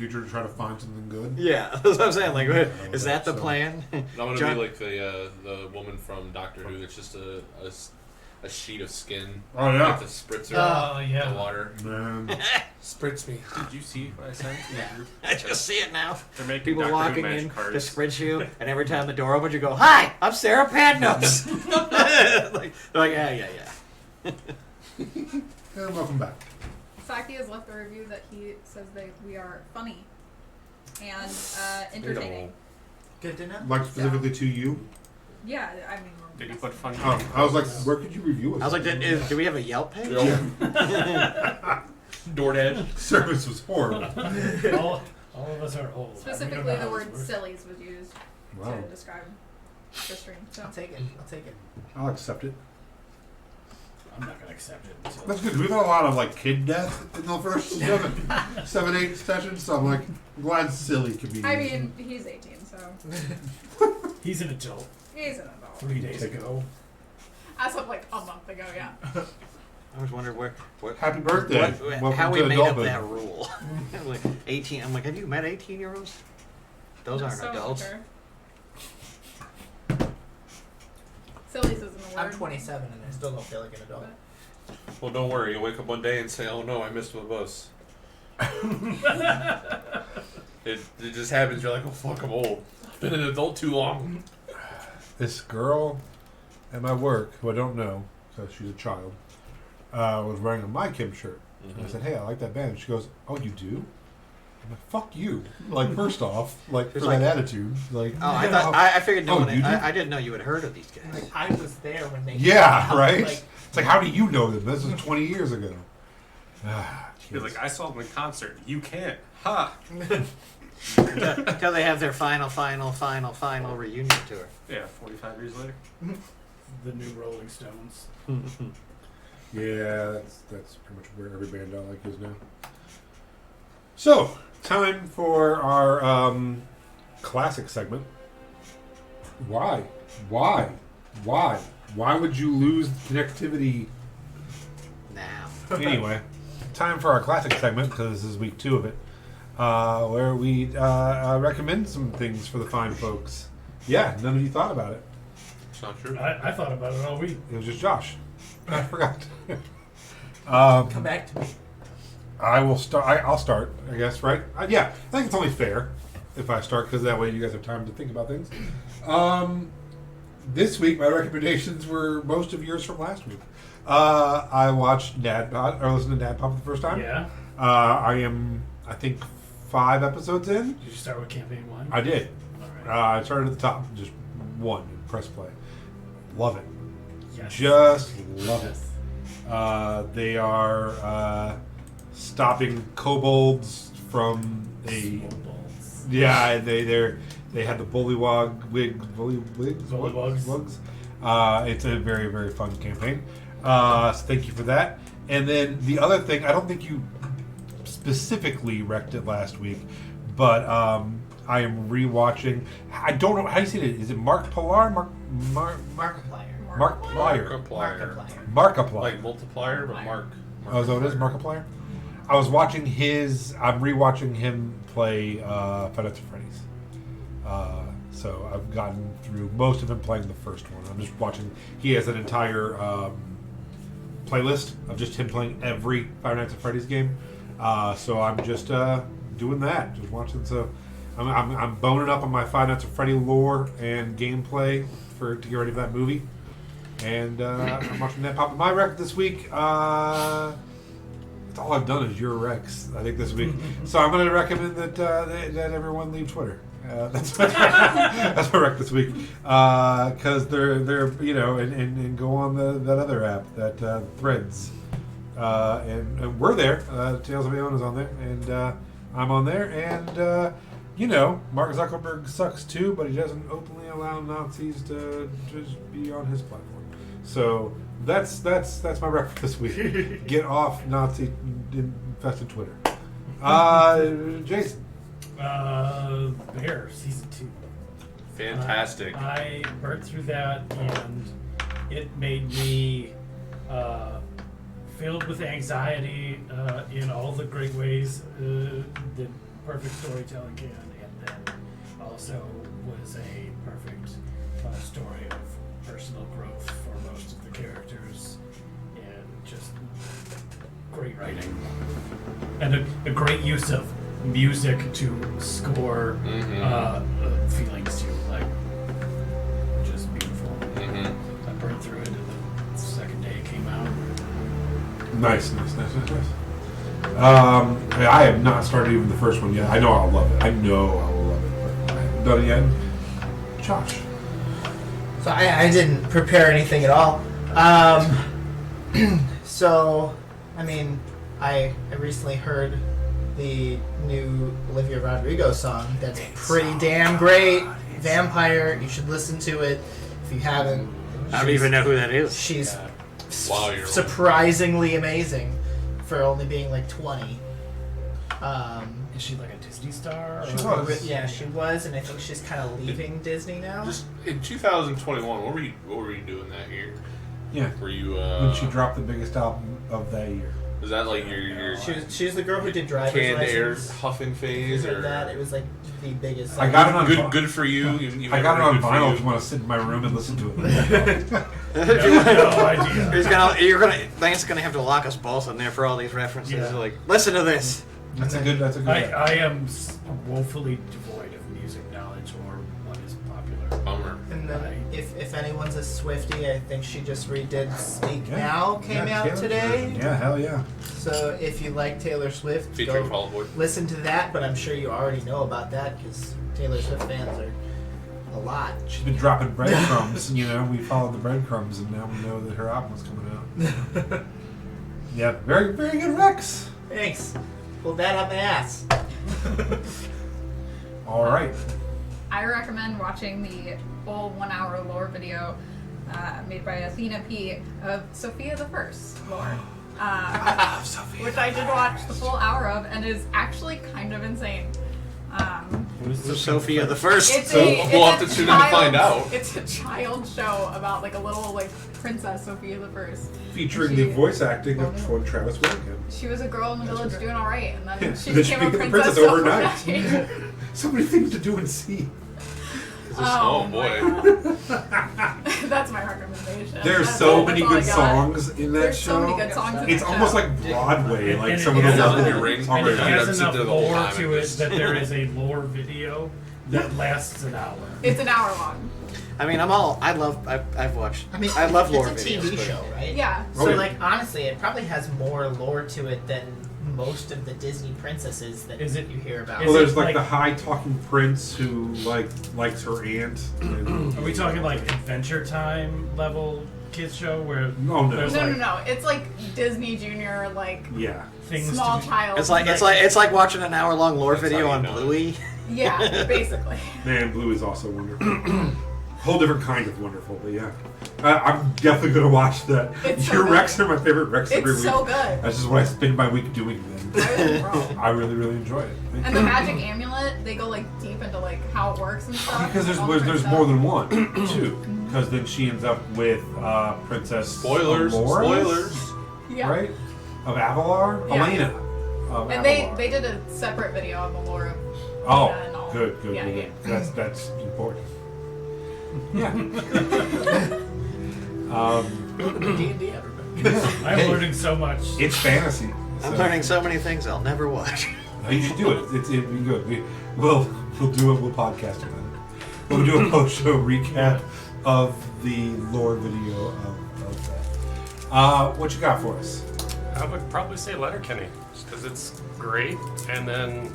future to try to find something good. Yeah, that's what I'm saying. Like, is that the plan? I'm gonna be like the woman from Doctor Who. That's just a sheet of skin. Oh yeah. With the spritzer. The water. Man. Spritz me. Did you see what I sent? Yeah. I just see it now. They're making People Doctor Who walking match in cards. to spritz you, and every time the door opens, you go, "Hi, I'm Sarah Padnos." They're like, yeah. And welcome back. Saki has left a review that he says we are funny and entertaining. Good to know. Like specifically to you. Yeah, I mean. Did you put funny? Oh, I was like, where could you review us? I was like, do we have a Yelp page? DoorDash. Service was horrible. all of us are old. Specifically, the word "sillies" was used Wow. to describe the stream. So. I'll take it. I'll accept it. I'm not gonna accept it. So. That's good. We've had a lot of like kid death in the first 7-8 sessions, so I'm glad silly can be. I mean, he's 18, so He's an adult. he's an adult. 3 days ago. As of like a month ago, yeah. I was wondering what Happy birthday! how we to made up adulthood. that rule. Like 18. I'm like, have you met 18-year-olds? Those aren't So adults. mature. Sillies isn't a word. I'm 27 and I still don't feel like an adult. Well, don't worry. You'll wake up one day and say, "Oh no, I missed my bus." it just happens. You're like, "Oh fuck, I'm old. I've been an adult too long." This girl at my work, who I don't know, because she's a child, was wearing a My Kim shirt. And I said, "Hey, I like that band." She goes, "Oh, you do?" I'm like, "Fuck you!" Like, first off, like for that attitude, like. Oh, I figured no Oh, one. you do? I didn't know you had heard of these guys. Like, I was there when they Yeah, came out, right. like, It's like, how do you know them? This was 20 years ago. You're like, I saw them in concert. You can't. Ha! Until they have their final reunion tour. Yeah, 45 years later. The new Rolling Stones. Yeah, that's pretty much where every band I like is now. So, time for our classic segment. Why would you lose connectivity Now. anyway? Time for our classic segment, because this is week 2 of it, where we recommend some things for the fine folks. Yeah, none of you thought about it. It's not true. I thought about it all week. It was just Josh. I forgot. come back to me. I will start. I'll start, I guess, right? Yeah, I think it's only fair if I start, because that way you guys have time to think about things. This week, my recommendations were most of yours from last week. I watched NADPOD, or listened to NADPOD for the first time. Yeah. I am, I think, 5 episodes in. Did you start with campaign 1? I did. All right. I started at the top, just 1, and press play. Love it. Yes. Just love it. They are stopping kobolds from a. Small balls. Yeah, they had the bullywugs. It's a very, very fun campaign. So thank you for that. And then the other thing, I don't think you specifically wrecked it last week, but I am rewatching. I don't know how do you say it. Is it Mark Pillar? Markiplier. Markiplier. Like multiplier, but Mark. Oh, so it is Markiplier? I was watching I'm rewatching him play Five Nights at Freddy's. So I've gotten through most of him playing the first one. I'm just watching. He has an entire playlist of just him playing every Five Nights at Freddy's game. So I'm just doing that, just watching. So I'm boning up on my Five Nights at Freddy lore and gameplay to get ready for that movie. And I'm watching that pop. My rec this week. That's all I've done is your recs, I think, this week. So I'm going to recommend that everyone leave Twitter. That's my rec this week, because they're and go on that other app, that Threads, and we're there. Tales of Aona is on there, and I'm on there, and Mark Zuckerberg sucks too, but he doesn't openly allow Nazis to just be on his platform. So that's my rec for this week. Get off Nazi infested Twitter. Jason. Bear season 2. Fantastic. I burnt through that, and it made me filled with anxiety in all the great ways that perfect storytelling can, and then also was a perfect story of personal growth for most of the characters, and just great writing, and a great use of music to score feelings to you, like just beautiful. I burned through it, and the second day it came out. Nice. I have not started even the first one yet. I know I'll love it. I know I will love it, but I haven't done it yet. Josh. So I didn't prepare anything at all. So, I mean, I recently heard the new Olivia Rodrigo song. That's pretty damn great. Vampire. You should listen to it if you haven't. I don't even know who that is. She's Wow, you're surprisingly amazing for only being like 20. Is she like a Disney star? She or- was. Yeah, she was, and I think she's kind of leaving Disney now. just in 2021. What were you doing that year? Yeah. Were you When she dropped the biggest album of that year. is that like your She's the girl who did driver's canned air license. huffing You phase heard or that? It was like the biggest. I got it on vi- good for you? You I got it on good for vinyl you? if you want to sit in my room and listen to it. No idea. Lance's gonna have to lock us both in there for all these references. Yeah. Like, listen to this. That's a good. I am woefully devoid of music knowledge or what is popular. Bummer. And then, if anyone's a Swiftie, I think she just redid "Speak Yeah. Now" came Yeah, out Taylor's today. version. Yeah, hell yeah. So if you like Taylor Swift, Featuring go Fall Out Boy. listen to that. But I'm sure you already know about that because Taylor Swift fans are a lot. She's been dropping breadcrumbs. We followed the breadcrumbs, and now we know that her album was coming out. Yeah, very, very good Rex. Thanks. Pulled that up my ass. All right. I recommend watching the full 1 hour lore video made by Athena P of Sophia the First lore. Which I did watch the full hour of and is actually kind of insane. Who's Sophia the First. It's So a, we'll it's have a to tune in to find child- out. It's a child show about like a little like princess Sophia the First. Featuring She- the voice acting of Travis Whittaker. She was a girl in the village doing all right, and then Yeah, she then she became a became a princess princess overnight. overnight. So many things to do and see. Oh boy. That's my recommendation. There's That's so all- many that's all I good got. songs in that There's show. so many good songs in It's that almost show. like Broadway, like And some it of the has Sounds like levels. your ring. It's And already- it I'd has sit enough there the whole lore time to and it just- that there is a lore video that lasts an hour. It's an hour long. I mean, I've watched. I mean, I love lore it's a videos. TV but- show, right? Yeah. So, Oh, yeah. like, honestly, it probably has more lore to it than most of the Disney princesses that Is it- you hear about. Well, Is there's it like like- the high talking prince who likes her aunt. And, Are we talking like Adventure Time level kids show where Oh, no. there's No, like no. It's like Disney Junior, like yeah. things small to do? child. It's like watching an hour-long lore That's video how you on know it. Bluey. Yeah, basically. Man, Blue is also wonderful. Whole different kind of wonderful, but yeah. I'm definitely going to watch that. It's so Your good. Rex are my favorite Rex every It's week. so good. That's just what I spend my week doing then. I was wrong. I really, really enjoy it. Thank And you. the magic amulet, they go like deep into like how it works and stuff. Because all there's different more stuff. than one, too. Because then she ends up with Princess Spoilers. Alora, Spoilers. Yeah. right? Of Avalar? Yeah. Elena. Of And Avalar. they did a separate video of the lore of Oh, Elena and all. good. Yeah, yeah. That's important. Yeah. D&D, everybody. I'm Hey. learning so much. It's fantasy. I'm so- learning so many things I'll never watch. No, you should do it. It'd be good. We'll do it. We'll podcast about it. We'll do a post-show recap of the lore video of that. What you got for us? I would probably say Letterkenny, just because it's great, and then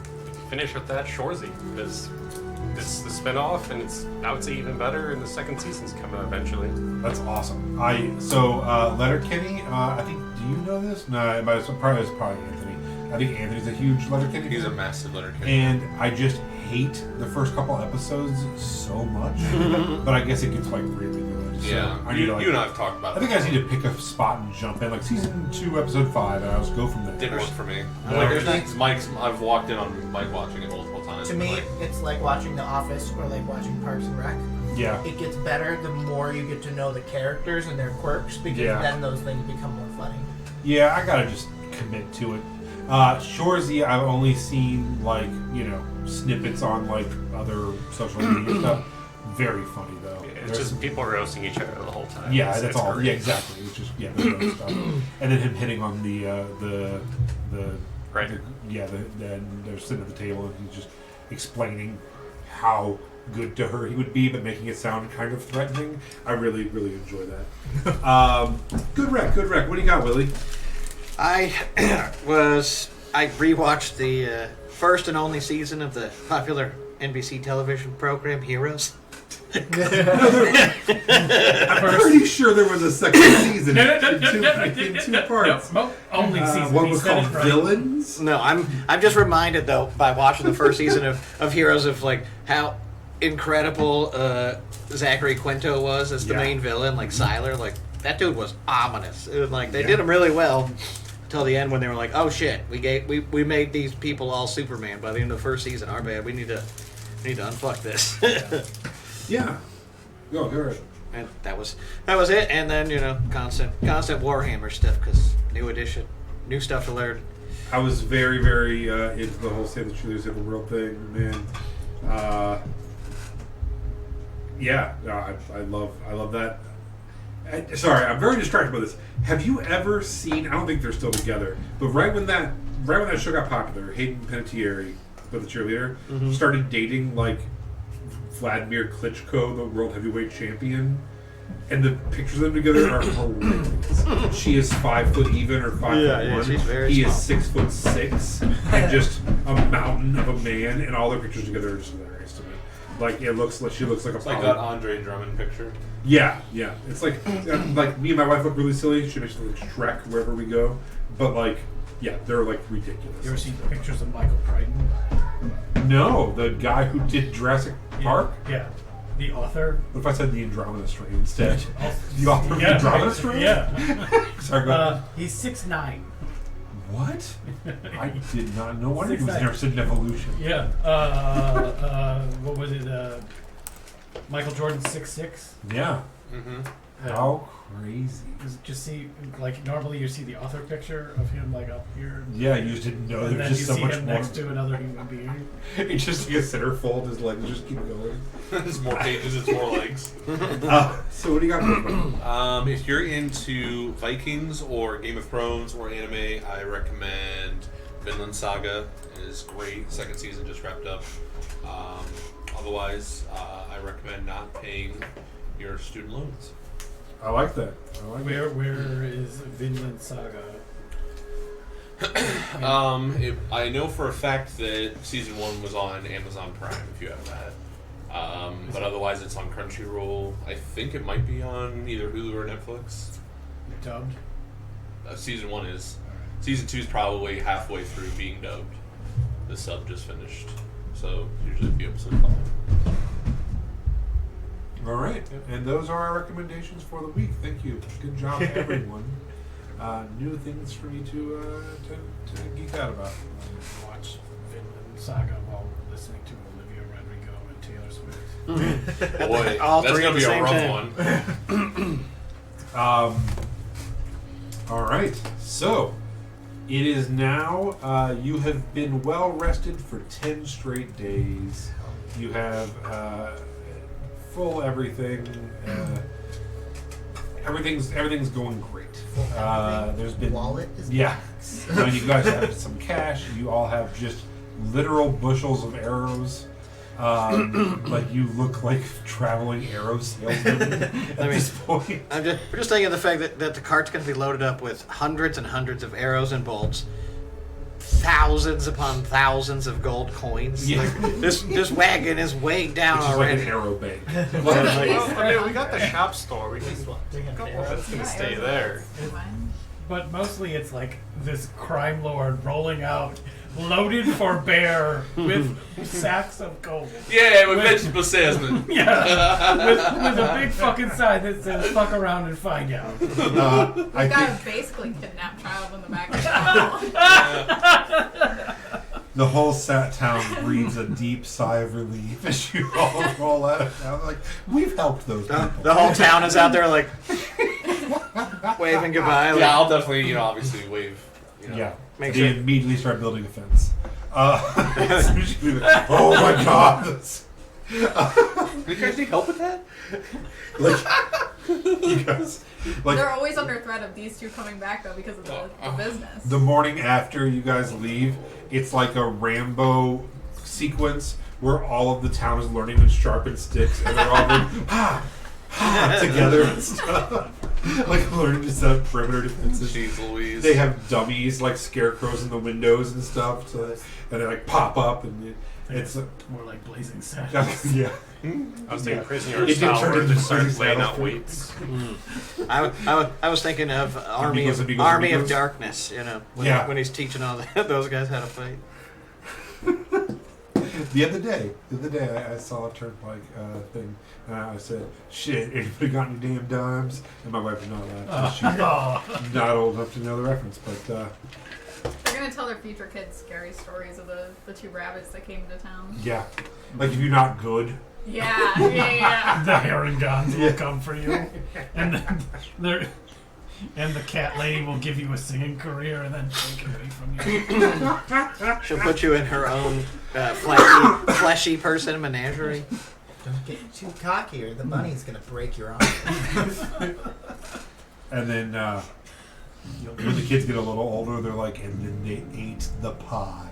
finish with that Shorzy, because it's the spinoff, and now it's even better, and the second season's coming eventually. That's awesome. Letterkenny. I think. Do you know this? No, but it's probably Anthony. I think Anthony's a huge Letterkenny. He's a fan. massive Letterkenny. And I just hate the first couple episodes so much. But I guess it gets like really good. So Yeah, I need to, you and I have talked about I think that. I just need to pick a spot and jump in, like season 2, episode 5, and I'll just go from there. Didn't work for me. Like, It's Mike's. I've walked in on Mike watching it multiple times. To me, Like, it's like watching The Office or like watching Parks and Rec. Yeah. It gets better the more you get to know the characters and their quirks, because Yeah. then those things become more funny. Yeah, I gotta just commit to it. Shorzy, I've only seen like snippets on like other social media stuff. Very funny though. It's just people roasting each other the whole time. Yeah, It's that's all. great. Yeah, exactly. It's just the road stuff, and then him hitting on the Right. then they're sitting at the table and he's just explaining how good to her he would be, but making it sound kind of threatening. I really, really enjoy that. Good rec. What do you got, Willie? I rewatched the first and only season of the popular NBC television program Heroes. I'm pretty sure there was a second season in two parts. No, only season. One He was said called it right. Villains. No, I'm just reminded though by watching the first season of Heroes of like how incredible Zachary Quinto was as the Yeah. main villain, like Siler. Like that dude was ominous. It was like they did him really well until the end when they were like, oh shit, we made these people all Superman by the end of the first season. Our bad. We need to unfuck this. Yeah. Go ahead. And that was it. And then constant Warhammer stuff because new edition, new stuff to learn. I was very, very into the whole Save the Cheerleaders Save the World thing, man. I love that. Sorry, I'm very distracted by this. Have you ever seen? I don't think they're still together, but right when that show got popular, Hayden Panettiere, with the cheerleader, started dating like Vladimir Klitschko, the world heavyweight champion, and the pictures of them together are hilarious. She is 5 foot even or 5'1". she's very He small. is 6'6" and just a mountain of a man, and all their pictures together are just hilarious to me. Like she looks like a It's like that Andre Drummond picture. Yeah. It's like me and my wife look really silly. She makes us look Shrek wherever we go, but like. Yeah, they're like ridiculous. You ever seen pictures of Michael Crichton? No, the guy who did Jurassic Park? Yeah. The author? What if I said the Andromeda Strain instead? The author of the Andromeda Strain? Yeah. Sorry, go ahead. He's 6'9". What? I did not know. Why he was 6'9". interested in evolution? Yeah. What was it? Michael Jordan 6'6". Yeah. Mm-hmm. How crazy. Just see, like, normally you see the author picture of him, like, up here. Yeah, you just didn't know. And then There's you just so see much him more. next to another human being. It's just like a centerfold. His legs just keep going. It's more pages, it's more legs. So what do you got for me? If you're into Vikings or Game of Thrones or anime, I recommend Vinland Saga. It is great. Second season just wrapped up. Otherwise, I recommend not paying your student loans. I like that. Where is Vinland Saga? I know for a fact that season 1 was on Amazon Prime. If you have that, but otherwise it's on Crunchyroll. I think it might be on either Hulu or Netflix. Dubbed? Season 1 is. Season 2 is probably halfway through being dubbed. The sub just finished, so usually a few episodes left. All right, and those are our recommendations for the week. Thank you. Good job, everyone. New things for me to geek out about. Watch Vinland Saga while listening to Olivia Rodrigo and Taylor Swift. Boy, All that's three gonna at be the a same rough time. one. All right, so it is now. You have been well rested for 10 straight days. You have full everything. Everything's going great. There's been Wallet is yeah. You guys have some cash. You all have just literal bushels of arrows. Like you look like traveling arrow salesmen at this point. We're just thinking of the fact that the cart's going to be loaded up with hundreds and hundreds of arrows and bolts, thousands upon thousands of gold coins. Yeah. Like, this wagon is weighed down Which is like already. an arrow bank. We got the shop store. We can it's gonna stay there. But mostly it's like this crime lord rolling out, loaded for bear, with sacks of gold. Yeah, with vegetable salesman. Yeah, with a big fucking sign that says "fuck around and find out." I Got think a basically kidnapped child in the back of the the whole town breathes a deep sigh of relief as you all roll out of town. Like, we've helped those people. The whole town is out there like waving goodbye. Like, Yeah, I'll definitely, obviously wave. Yeah. Make They sure. immediately start building a fence. Oh my god! You guys need help with that? You guys, They're always under threat of these two coming back though because of the business. the morning after you guys leave, it's like a Rambo sequence where all of the town is learning to sharpen sticks and they're all like, together and stuff. Like learning to set up perimeter defenses. Jeez Louise. They have dummies like scarecrows in the windows and stuff, and they like pop up and it's more like Blazing Saddles. yeah. I was thinking Yeah. prisoner It did style turn where into they just start Blazing laying Saddles out for- weights. I was thinking of Army Amigos, of amigos, Army of amigos. Darkness. You know, Yeah. when he's teaching all those guys how to fight. The other day, I saw a turnpike thing, and I said, "Shit, anybody got any damn dimes?" And my wife was not laughing. She's not old enough to know the reference, but They're gonna tell their future kids scary stories of the two rabbits that came to town. yeah, like if you're not good, Yeah. The Herringons will come for you, and then and the cat lady will give you a singing career and then take it away from you. She'll put you in her own fleshy person menagerie. Don't get too cocky, or the bunny's gonna break your arm. and then when the kids get a little older, they're like, and then they ate the pie.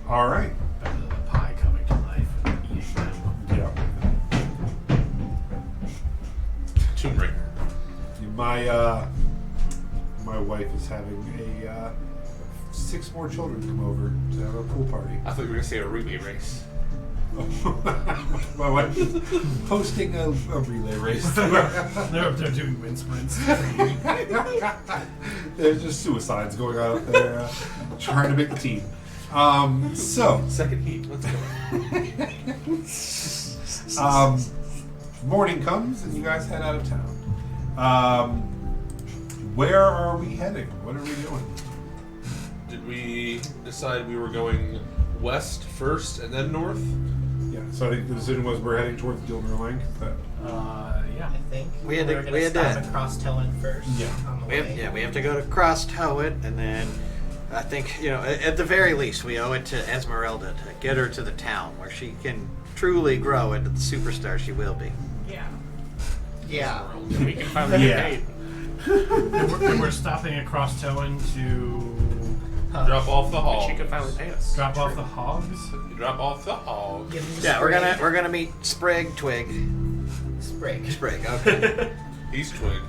All right, Better than the pie coming to life and eating them. yeah. Tomb Raider. My wife is having a 6 more children come over to have a pool party. I thought you were going to say a relay race. My wife is hosting a relay race. They're doing wind sprints. There's just suicides going on out there, trying to make the team. So, Second heat. Let's go. morning comes and you guys head out of town. Where are we heading? What are we doing? Did we decide we were going west first and then north? Yeah, so I think the decision was we're heading towards Gilmer Link. But Yeah. I think We had to- we're gonna we had stop to- at Cross Towing first. Yeah. On the We have, way. yeah, we have to go to Cross Towit, and then I think, at the very least, we owe it to Esmeralda to get her to the town where she can truly grow into the superstar she will be. Yeah. Yeah. We can finally Yeah. get paid. And we're stopping at Cross Towing to Drop off the hog. She can finally pay us. drop off the hogs. You drop off the hog. Give them the Yeah, spray. we're gonna meet Sprig, Twig, Sprig. Sprig. Okay, He's twig.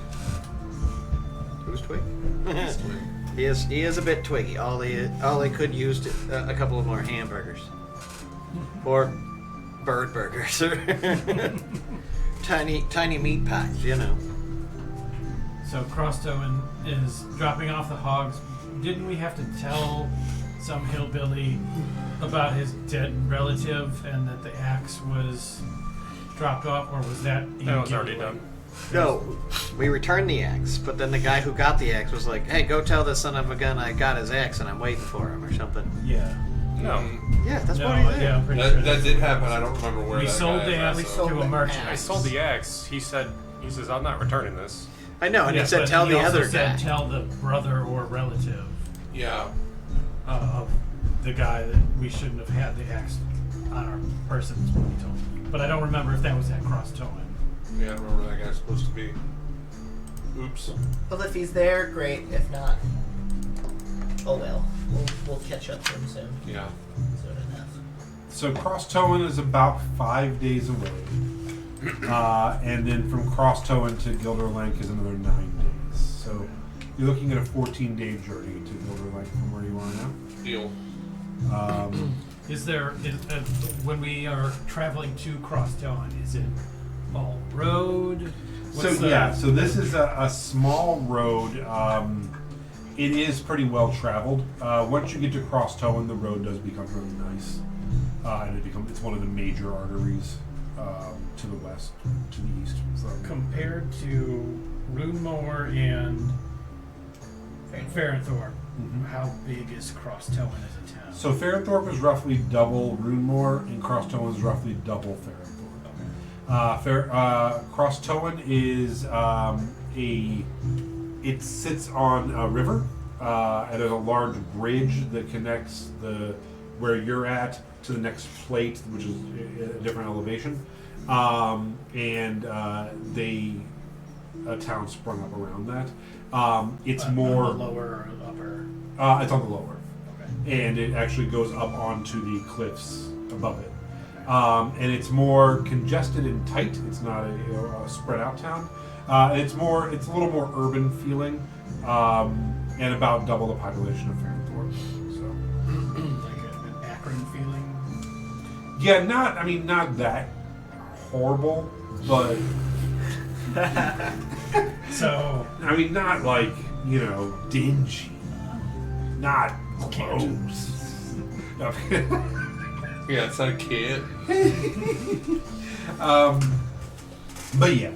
who's Twig? He's twig. He is a bit twiggy. All he could use a couple of more hamburgers, or bird burgers, or tiny meat pies. So Cross Towing is dropping off the hogs. Didn't we have to tell some hillbilly about his dead relative and that the axe was dropped off, or was that in That was already Gilroy? done. No, we returned the axe, but then the guy who got the axe was like, "Hey, go tell the son of a gun I got his axe and I'm waiting for him," or something. Yeah. No. Yeah, that's No, what he did. yeah, I'm pretty sure. That did happen. I don't remember where We that sold guy the is axe at, We so- sold to a the merchant. I sold the axe. He says, I'm not returning this. I know, and Yeah, he said, but "Tell he the also other said, guy." tell the brother or relative Yeah. of the guy that we shouldn't have had the axe on our person, is what he told me. But I don't remember if that was at Cross Towing. Yeah, I don't remember where that guy's supposed to be. Oops. Well, if he's there, great. If not, oh well. We'll catch up to him soon. Yeah. Soon enough. So Cross Towing is about 5 days away, and then from Cross Towing to Gilder Lake is another 9 days. So you're looking at a 14-day journey to Gilder Lake from where you are now. Deal. When we are traveling to Cross Towing, is it all road? So this is a small road. It is pretty well traveled. Once you get to Cross Towing, the road does become really nice, and it's one of the major arteries to the west, to the east. Compared to Runemoor and Farrenthorpe, how big is Cross Towing as a town? So Farrenthorpe is roughly double Runemoor, and Cross Towing is roughly double Farrenthorpe. Cross Towing is it sits on a river, and there's a large bridge that connects where you're at to the next plate, which is a different elevation. And a town sprung up around that. It's more on the lower or upper. It's on the lower, Okay. and it actually goes up onto the cliffs above it. And it's more congested and tight. It's not a spread out town. It's a little more urban feeling, and about double the population of Farringthorpe. So, Like an Akron feeling. yeah, not that horrible, but So not like dingy, not gross. No. Yeah, it's not a kid. But yeah,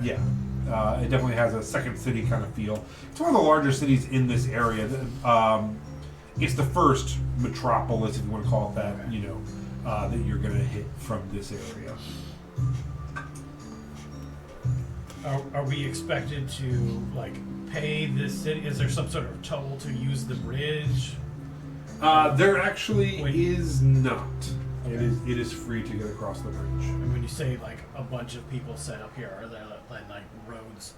it definitely has a second city kind of feel. It's one of the larger cities in this area. It's the first metropolis, if you want to call it that. That you're going to hit from this area. are we expected to pay this city? Is there some sort of toll to use the bridge? There actually Wait. is not. Okay. It is free to get across the bridge. And when you say a bunch of people set up here, are there roads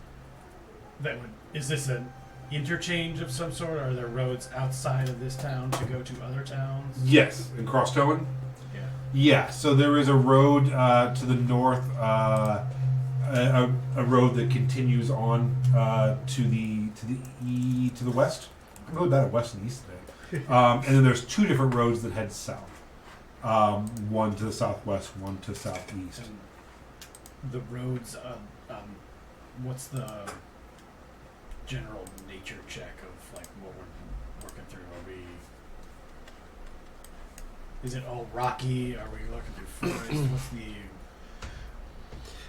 that would? Is this an interchange of some sort? Are there roads outside of this town to go to other towns? Yes, in Crosstown. Yeah. Yeah, so there is a road to the north, a road that continues on to the west. I'm really bad at west and east today. And then there's two different roads that head south. One to the southwest, one to southeast. And the roads. What's the general nature check of what we're working through? Is it all rocky? Are we looking through forest? What's the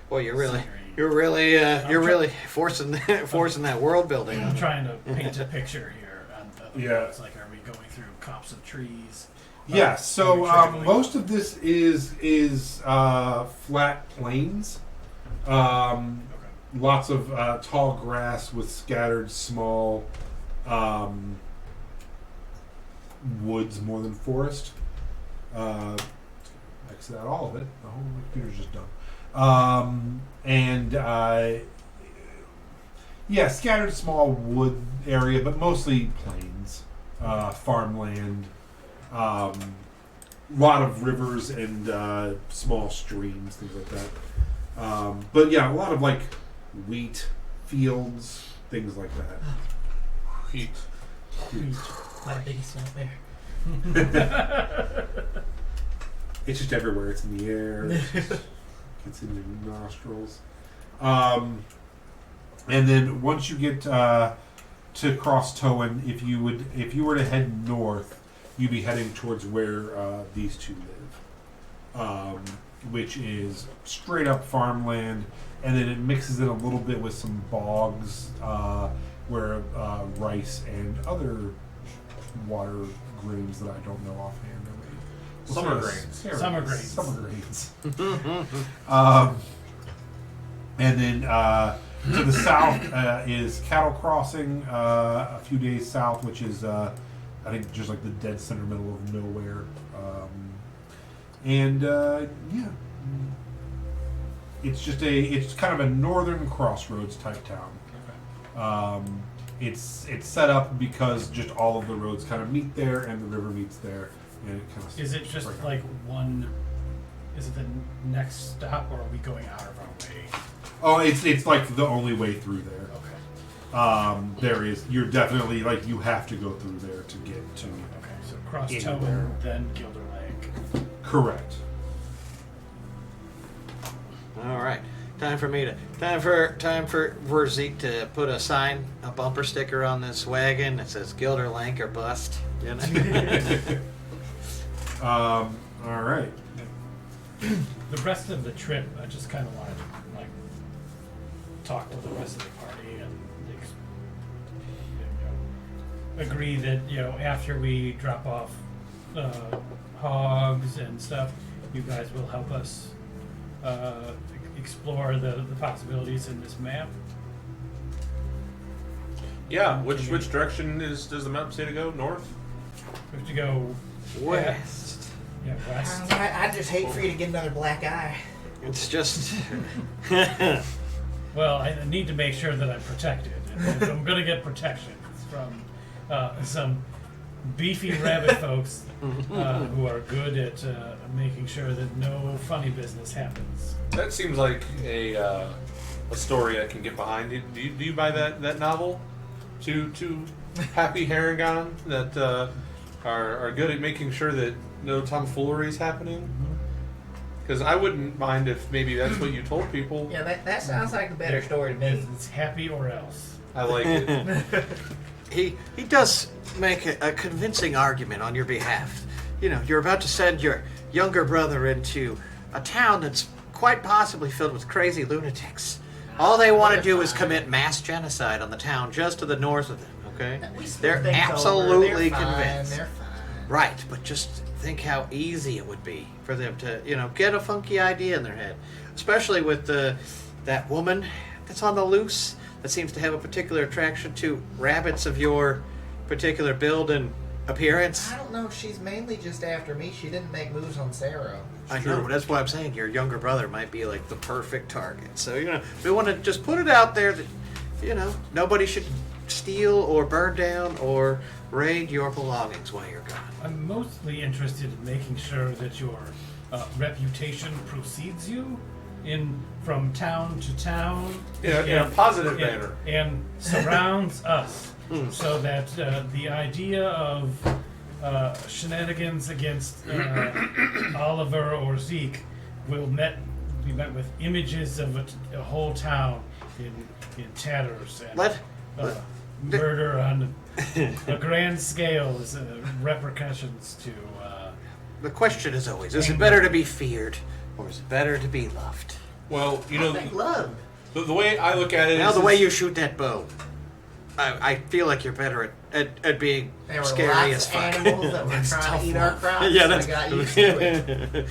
Well, you're really scenery? forcing that world building. I'm trying to paint a picture here. Yeah. It's are we going through copse of trees? Yeah, Are so we trickling? most of this is flat plains. Okay. Lots of tall grass with scattered small woods more than forest. Exit out all of it. The whole computer's just done. Scattered small wood area, but mostly plains, farmland. Lot of rivers and small streams, things like that. But yeah, a lot of wheat fields, things like that. Wheat. Not a big snow bear. It's just everywhere. It's in the air. It's in your nostrils. And then once you get to Crosstown, if you were to head north, you'd be heading towards where these two live, which is straight up farmland, and then it mixes in a little bit with some bogs where rice and other water grains that I don't know offhand. Summer grains. Summer grains. Summer grains. And then to the south is Cattle Crossing, a few days south, which is I think just the dead center middle of nowhere. It's kind of a northern crossroads type town. It's set up because just all of the roads kind of meet there and the river meets there. And it kind of Is it just one? Is it the next stop, or are we going out of our way? Oh, it's the only way through there. Okay. There is. You're definitely you have to go through there to get to. Okay. So cross Anywhere. Tobin, then Gilder Lake. Correct. All right, time for Zeke to put a bumper sticker on this wagon that says Gilder Lake or bust. All right. The rest of the trip, I just kind of wanted to talk to the rest of the party and agree that after we drop off hogs and stuff, you guys will help us explore the possibilities in this map. Yeah. Which direction does the map say to go? North. We have to go West. Yeah, west. I just hate for you to get another black eye. It's just. Well, I need to make sure that I'm protected. And if I'm going to get protection from some beefy rabbit folks who are good at making sure that no funny business happens. That seems like a story I can get behind. Do you buy that novel? Two happy Harangon that are good at making sure that no tomfoolery is happening. Because I wouldn't mind if maybe that's what you told people. Yeah, that sounds like a better story to me. It's happy or else. I like it. He does make a convincing argument on your behalf. You know, you're about to send your younger brother into a town that's quite possibly filled with crazy lunatics. All they want to do is commit mass genocide on the town just to the north of them, okay? They're absolutely convinced. They're fine. Right, but just think how easy it would be for them to, get a funky idea in their head. Especially with that woman that's on the loose that seems to have a particular attraction to rabbits of your particular build and appearance. I don't know. She's mainly just after me. She didn't make moves on Sarah. I know, but that's why I'm saying your younger brother might be like the perfect target. So, we want to just put it out there that, nobody should steal or burn down or raid your belongings while you're gone. I'm mostly interested in making sure that your reputation precedes you from town to town. In a positive manner. And surrounds us. So that the idea of shenanigans against Oliver or Zeke will be met with images of a whole town in tatters and murder on a grand scale as repercussions to. The question is always: is it better to be feared, or is it better to be loved? Well, I think love. the way I look at it Now, is the way you shoot that bow, I feel like you're better at being There were scary lots as of fuck. animals that were trying to eat our crops. Yeah, so that's. I got used to it.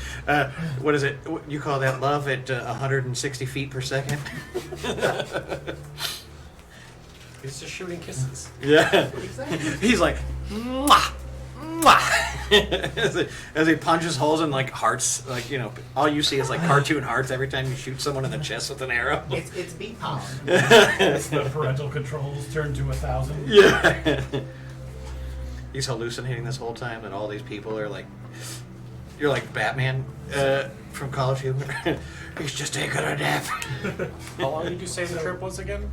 What is it? You call that love at 160 feet per second? He's just shooting kisses. Yeah. Exactly. He's like, mwah, mwah. as he punches holes in like hearts, all you see is like cartoon hearts every time you shoot someone in the chest with an arrow. It's beat pollen. The parental controls turn to 1,000. Yeah. He's hallucinating this whole time, and all these people are like, you're like Batman from College Humor. He's just taking a nap. How long did you say the trip was again?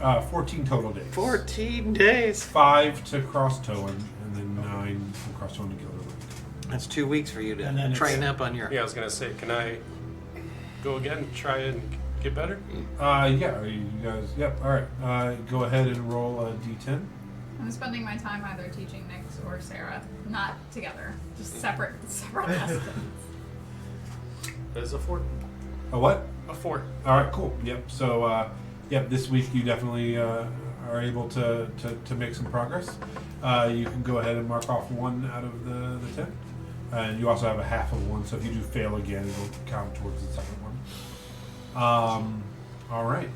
14 total days. 14 days. 5 to cross Towan, and then 9 from cross Towan to Gilderland. That's 2 weeks for you And to then train it's- up on your. Yeah, I was gonna say, can I go again and try and get better? Yeah, you guys. Yep. All right. Go ahead and roll a d10. I'm spending my time either teaching Nick or Sarah, not together, just separate lessons. That is a 4. A what? A 4. All right. Cool. Yep. So, this week you definitely are able to make some progress. You can go ahead and mark off 1 out of the 10, and you also have a half of 1. So if you do fail again, it'll count towards the second one. All right.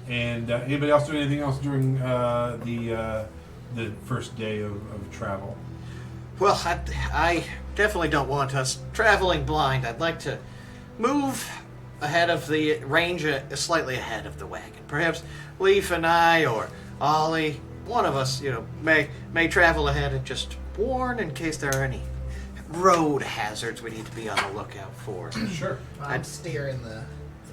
And anybody else do anything else during the first day of travel? Well, I definitely don't want us traveling blind. I'd like to move ahead of the range, slightly ahead of the wagon. Perhaps Leaf and I, or Ollie, one of us, may travel ahead and just warn in case there are any road hazards we need to be on the lookout for. Sure. I'm steering the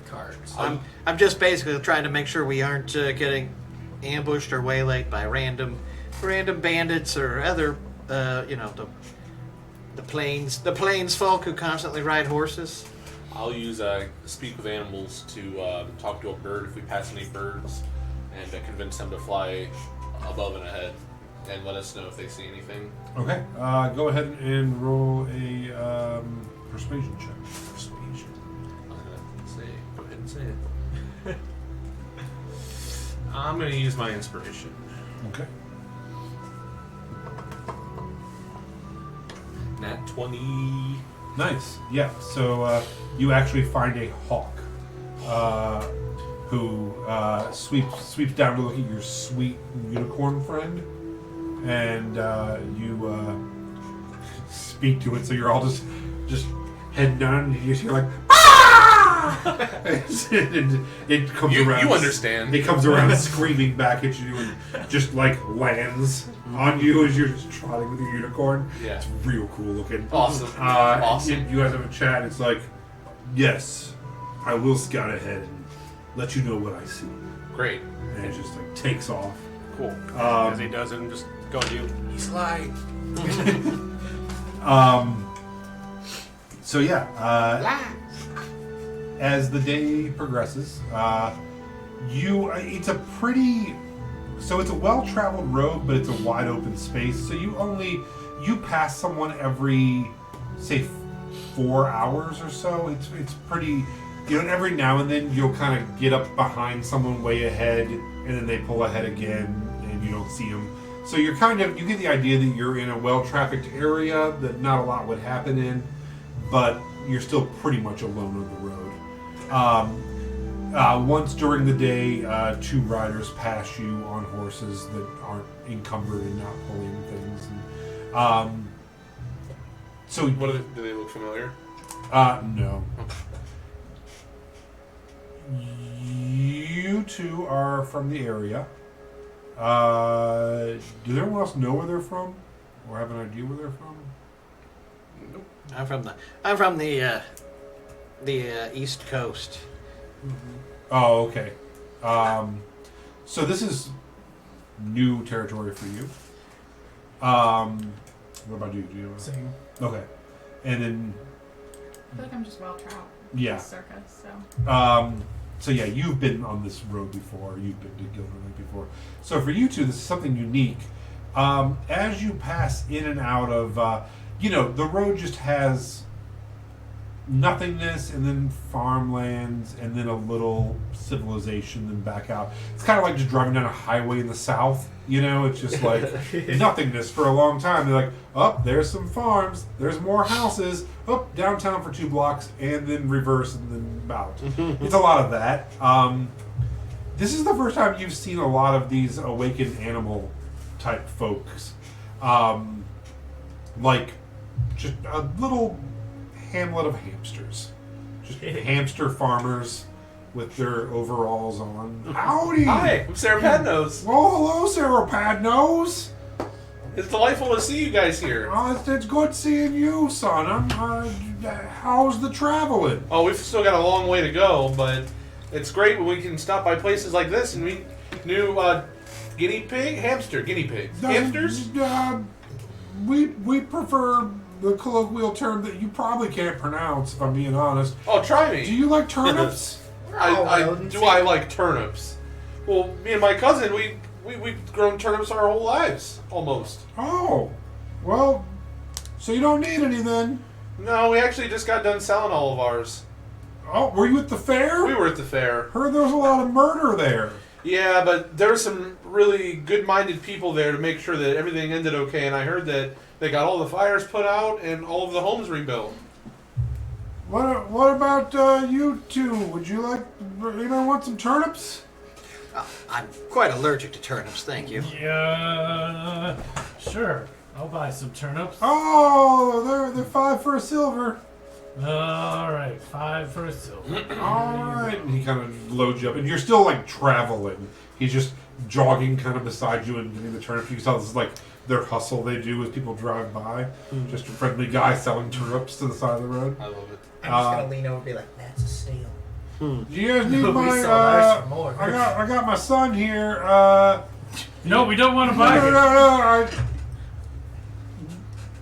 carts. I'm just basically trying to make sure we aren't getting ambushed or waylaid by random bandits or other, the plains folk who constantly ride horses. I'll use speak with animals to talk to a bird if we pass any birds, and convince them to fly above and ahead, and let us know if they see anything. Okay. Go ahead and roll a persuasion check. Persuasion. Go ahead and say it. I'm going to use my inspiration. Okay. Nat 20. Nice. Yeah. So you actually find a hawk. who sweeps down to look at your sweet unicorn friend, and you speak to it. So you're all just head down, and you just hear like, "Ah!" and it comes around. You understand. It comes around screaming back at you and just like lands on you as you're just trotting with your unicorn. Yeah. It's real cool looking. Awesome. Awesome. You guys have a chat. It's like, yes, I will scout ahead and let you know what I see. Great. And it just like takes off. Cool. As he does it, and just go to you. He's light. So yeah, as the day progresses, it's a pretty, so it's a well-traveled road, but it's a wide open space. So you pass someone every, say, 4 hours or so. It's pretty, and every now and then you'll kind of get up behind someone way ahead, and then they pull ahead again, and you don't see them. So you get the idea that you're in a well-trafficked area that not a lot would happen in, but you're still pretty much alone on the road. Once during the day, 2 riders pass you on horses that aren't encumbered and not pulling things. And, so Do they look familiar? no. You 2 are from the area. Does everyone else know where they're from, or have an idea where they're from? I'm from the East Coast. Oh, okay. So this is new territory for you. What about you? Do you? Same. Okay, and then I feel like I'm just well traveled. yeah. Circus, so. So yeah, you've been on this road before. You've been to Gilderley before. So for you 2, this is something unique. As you pass in and out of, the road just has nothingness and then farmlands and then a little civilization and back out. It's kind of like just driving down a highway in the south. It's just like nothingness for a long time. They're like, oh, there's some farms, there's more houses, oh, downtown for 2 blocks, and then reverse and then out. It's a lot of that. This is the first time you've seen a lot of these awakened animal type folks. Like just a little hamlet of hamsters. Just hamster farmers with their overalls on. Howdy! Hi, I'm Sarah Padnose. Oh, hello, Sarah Padnose. It's delightful to see you guys here. Oh, it's good seeing you, son. How's the traveling? Oh, we've still got a long way to go, but it's great when we can stop by places like this and meet new guinea pigs. Hamsters? We prefer the colloquial term that you probably can't pronounce, if I'm being honest. Oh, try me. Do you like turnips? I like turnips. Well, me and my cousin, we've grown turnips our whole lives, almost. Oh, well, so you don't need any then. No, we actually just got done selling all of ours. Oh, were you at the fair? We were at the fair. Heard there was a lot of murder there. Yeah, but there were some really good-minded people there to make sure that everything ended okay, and I heard that they got all the fires put out and all of the homes rebuilt. What about you 2? Would you want some turnips? I'm quite allergic to turnips, thank you. Yeah, sure. I'll buy some turnips. Oh, they're 5 for a silver. All right, 5 for a silver. All right. And he kind of loads you up, and you're still like traveling. He's just jogging kind of beside you and getting the turnips. You can tell this is like their hustle they do as people drive by. Just a friendly guy selling turnips to the side of the road. I love it. I'm just gonna lean over and be like, "That's a steal." Do you guys need We my? sell ours for more. I got my son here. No, we don't want to buy it. No.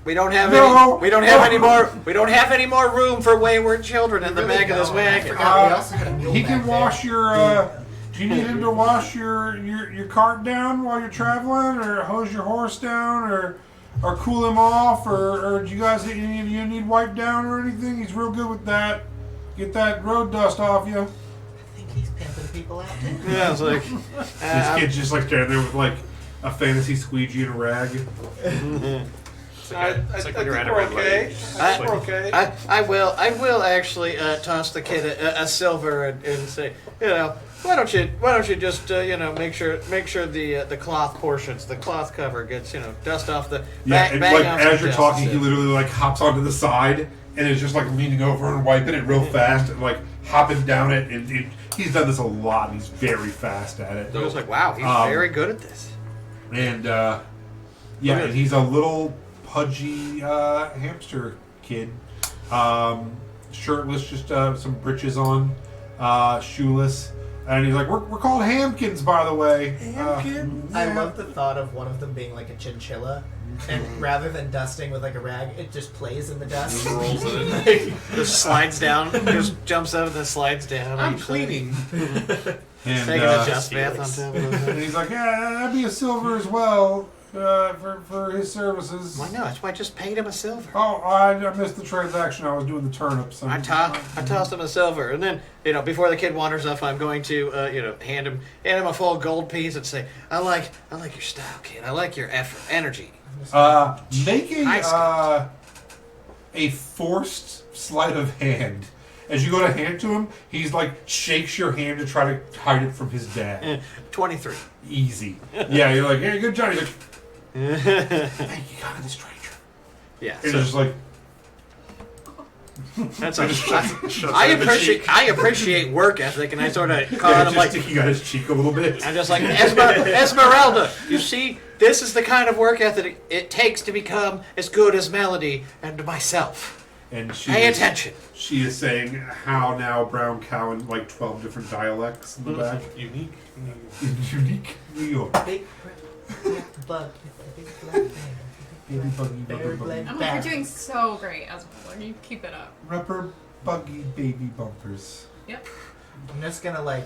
We don't have No. any. We don't have any more. We don't have any more room for wayward children in the Really back of this don't. I wagon. forgot we also had a mule He back can there. wash your. Do you need him to wash your cart down while you're traveling, or hose your horse down, or cool him off, or do you guys you need wiped down or anything? He's real good with that. Get that road dust off you. I think he's pimping people out too. Yeah, it's like This kid's just like standing there with like a fantasy squeegee and a rag. It's like, I it's like think when you're at a we're red okay. light. I think we're okay. I will actually toss the kid a silver and say, why don't you just make sure the cloth portions, the cloth cover gets dust off the And bang like off as the you're dust. talking, he literally like hops onto the side and is just like leaning over and wiping it real fast and like hopping down it. And he's done this a lot. And he's very fast at it. I was like, wow, he's very good at this. And and he's a little pudgy hamster kid, shirtless, just some breeches on, shoeless. And he's like, we're called Hamkins, by the way. I love the thought of one of them being like a chinchilla, and rather than dusting with like a rag, it just plays in the dust. Rolls in. Just slides down, just jumps up and then slides down. I'm cleaning. And, Taking a dust bath on top of and it. he's like, yeah, that'd be a silver as well for his services. Why not? That's why I just paid him a silver. Oh, I missed the transaction. I was doing the turnips. I tossed him a silver, and then before the kid wanders off, I'm going to hand him a full gold piece and say, I like your style, kid. I like your effort, energy. Make a forced sleight of hand. As you go to hand to him, he's like shakes your hand to try to hide it from his dad. 23. Easy. Yeah, you're like, hey, good job. He's like, thank you, God, this stranger. Yeah. And So it's just like, that's I appreciate work ethic, and I sort of call yeah, it. I'm just like, sticking out his cheek a little bit. I'm just like Esmeralda. You see, this is the kind of work ethic it takes to become as good as Melody and myself. And Pay attention. She is saying how now brown cow in like 12 different dialects in the back. Unique. Unique New York. Big bug, big black Baby buggy, bear, rubber bear, buggy. I'm like, you're doing so great, Esmeralda. You keep it up. Rubber buggy baby bumpers. Yep. I'm just gonna like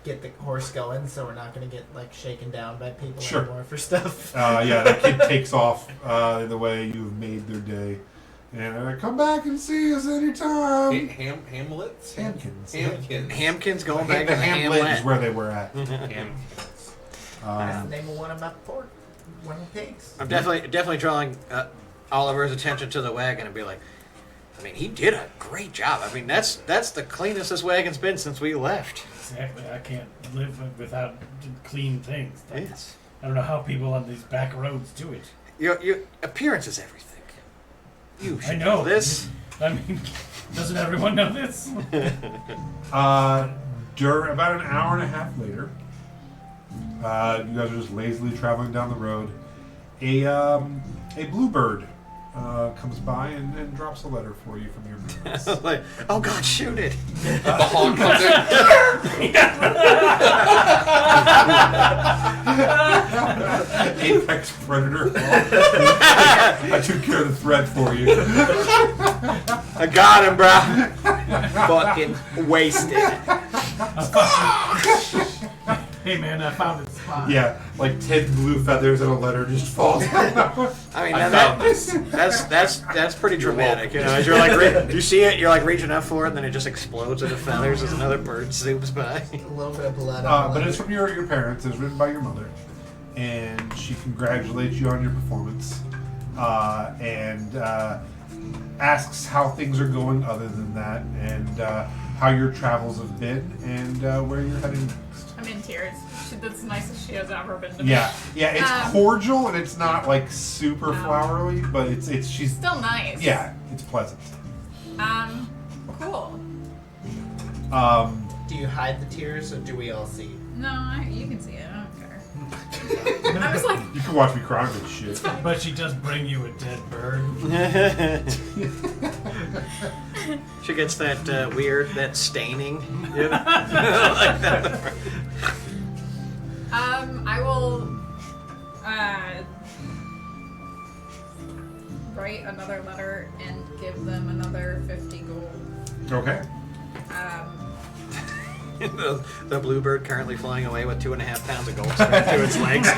get the horse going, so we're not gonna get like shaken down by people Sure. anymore for stuff. Yeah, that kid takes off the way you've made their day. And come back and see us anytime. Hamlets? Hamkins. Hamkins going back The to the Hamlet Hamlet. is where they were at. Hamkins. That's the name of one of my pork. One of the pigs. I'm definitely drawing Oliver's attention to the wagon and be like, I mean, he did a great job. I mean, that's the cleanest this wagon's been since we left. Exactly. I can't live without clean things. Yes. I don't know how people on these back roads do it. Your appearance is everything. You should I know this. I mean, doesn't everyone know this? About an hour and a half later, you guys are just lazily traveling down the road. A bluebird comes by and drops a letter for you from your parents. Like, oh God, shoot it! The hawk comes in. Apex predator. I took care of the threat for you. I got him, bro. Fucking wasted. Hey man, I found this spot. Yeah, like 10 blue feathers and a letter just falls out. I mean, that's pretty dramatic. You know, as you're like, you see it, you're like reaching up for it, and then it just explodes into feathers as another bird zooms by. A little bit of blood on the But it's letter. from your parents. It's written by your mother. And she congratulates you on your performance. And asks how things are going other than that. And how your travels have been. And where you're heading next. I'm in tears. That's the nicest she has ever been to me. Yeah, it's cordial and it's not like super No. flowery, but it's she's Still nice. yeah, it's pleasant. Cool. Do you hide the tears, or do we all see? No, you can see it. I don't care. I was like, You can watch me cry with shit. But she does bring you a dead bird. She gets that weird, that staining. You know? Like that. I will write another letter and give them another 50 gold. Okay. The bluebird currently flying away with 2.5 pounds of gold strapped to its legs.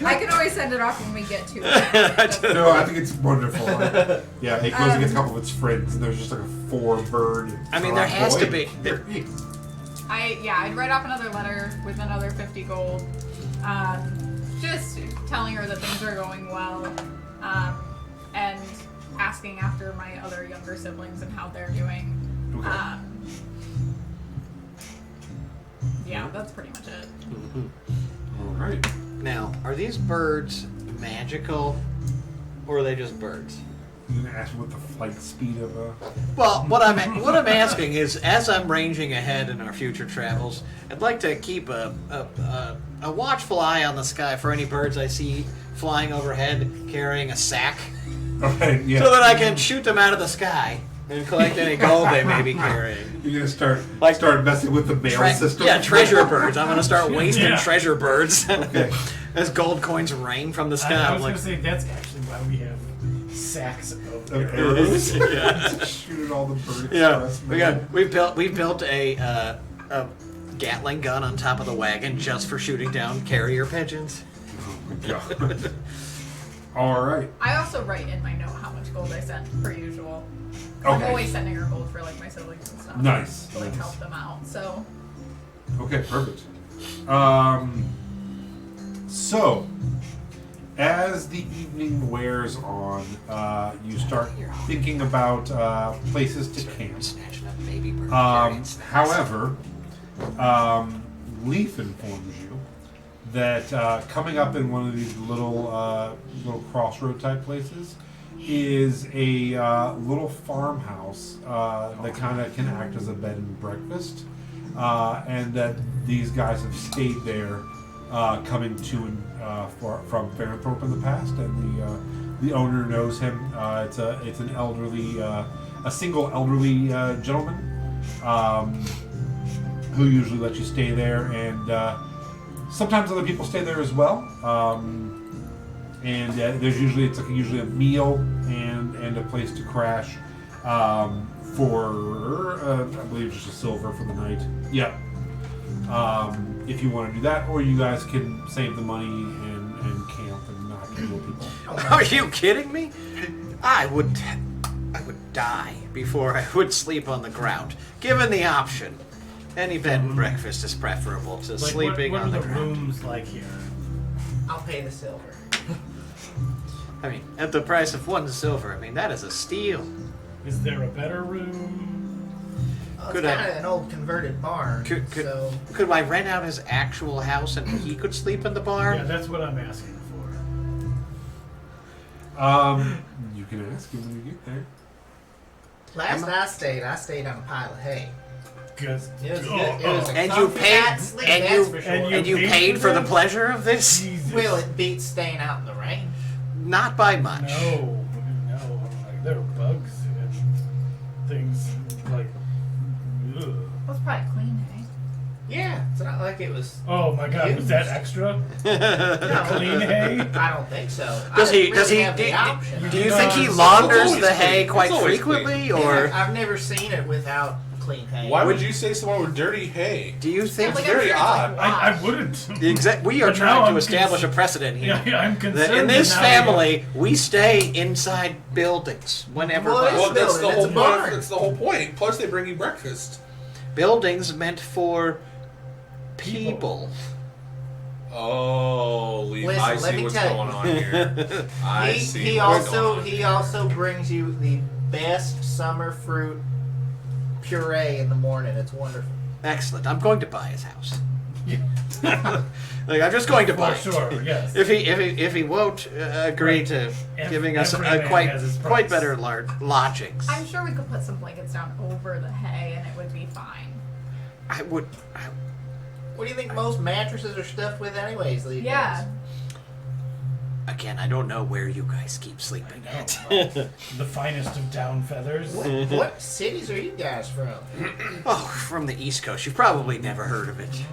I can always send it off when we get to it. No, I think it's wonderful. Yeah, it goes against a couple of its friends, and there's just like a 4-bird. I mean, there has to be. I'd write off another letter with another 50 gold. just telling her that things are going well, and asking after my other younger siblings and how they're doing. Okay. Yeah, that's pretty much it. All right. Now, are these birds magical, or are they just birds? You gonna ask what the flight speed of a? Well, what I'm asking is, as I'm ranging ahead in our future travels, I'd like to keep a watchful eye on the sky for any birds I see flying overhead carrying a sack, Okay. Yeah. so that I can shoot them out of the sky and collect any gold they may be carrying. You're gonna start Like- start messing with the mail system. Yeah, treasure birds. I'm gonna start wasting Yeah. treasure birds Okay. as gold coins rain from the I sky. I'm was like, gonna say that's actually why we have sacks of Of arrows. arrows. yeah. Shooting all the bird Yeah, express. we built a Gatling gun on top of the wagon just for shooting down carrier pigeons. Oh my god. All right. I also write in my note how much gold I sent, per usual. I'm Okay. always sending her gold for like my siblings and stuff. Nice, To like nice. help them out. So Okay. Perfect. So, as the evening wears on, you start thinking about places to camp. Snatching up baby bird carrying snacks. However, Leaf informs you that coming up in one of these little crossroad type places is a little farmhouse that kind of can act as a bed and breakfast, and that these guys have stayed there, coming to and from Fairthorpe in the past, and the owner knows him. It's an elderly, a single elderly gentleman. Who usually lets you stay there, and sometimes other people stay there as well. And there's usually usually a meal and a place to crash for I believe just a silver for the night. Yep. If you want to do that, or you guys can save the money and camp and not kill people. Are you kidding me? I would die before I would sleep on the ground. Given the option, any bed and breakfast is preferable to Like, sleeping what on are the the ground. rooms like here? I'll pay the silver. I mean, at the price of 1 silver, I mean that is a steal. Is there a better room? Well, Could it's I- kind of an old converted barn, so Could I rent out his actual house and he could sleep in the barn? Yeah, that's what I'm asking for. You can ask him when you get there. last I stayed on a pile of hay. Good. It was good. It was a And you comfy paid- night's sleep, and that's you- for sure. And you paid for the that? pleasure of this? Jesus. Well, it beats staying out in the rain. Not by much. No. Like, there were bugs and things like. Ugh. that's probably clean, eh? Yeah, it's not like it was. Oh my God! Was that extra? No, Clean hay? I don't think so. Does I he? didn't Does really he? have the option. Do you No, think he it's launders always the hay clean. quite It's always frequently, Yeah, or I've never seen it without clean hay. Why would you say someone with dirty hay? do you think? Like, very I'm sure it's, odd. like, I washed. wouldn't. We are But now trying to I'm establish a precedent here. Yeah, I'm That concerned. in this that now family, we stay inside buildings whenever Well, possible. Well, that's the building, whole it's a point. barn. That's the whole point. Plus, they bring you breakfast. Buildings meant for people. Oh, Lee, Listen, I let see me what's tell you. going on here. I see He what's going also on. he also brings you the best summer fruit puree in the morning. It's wonderful. Excellent. I'm going to buy his house. Like I'm just going to buy For it. sure, yes. If he won't agree to giving us Every a man quite has his price. quite better lodgings, I'm sure we could put some blankets down over the hay and it would be fine. I would. What do you think most mattresses are stuffed with, anyways? These Yeah. days? Again, I don't know where you guys keep sleeping I at. know. The finest of down feathers. What cities are you guys from? Oh, from the East Coast. You've probably never heard of it.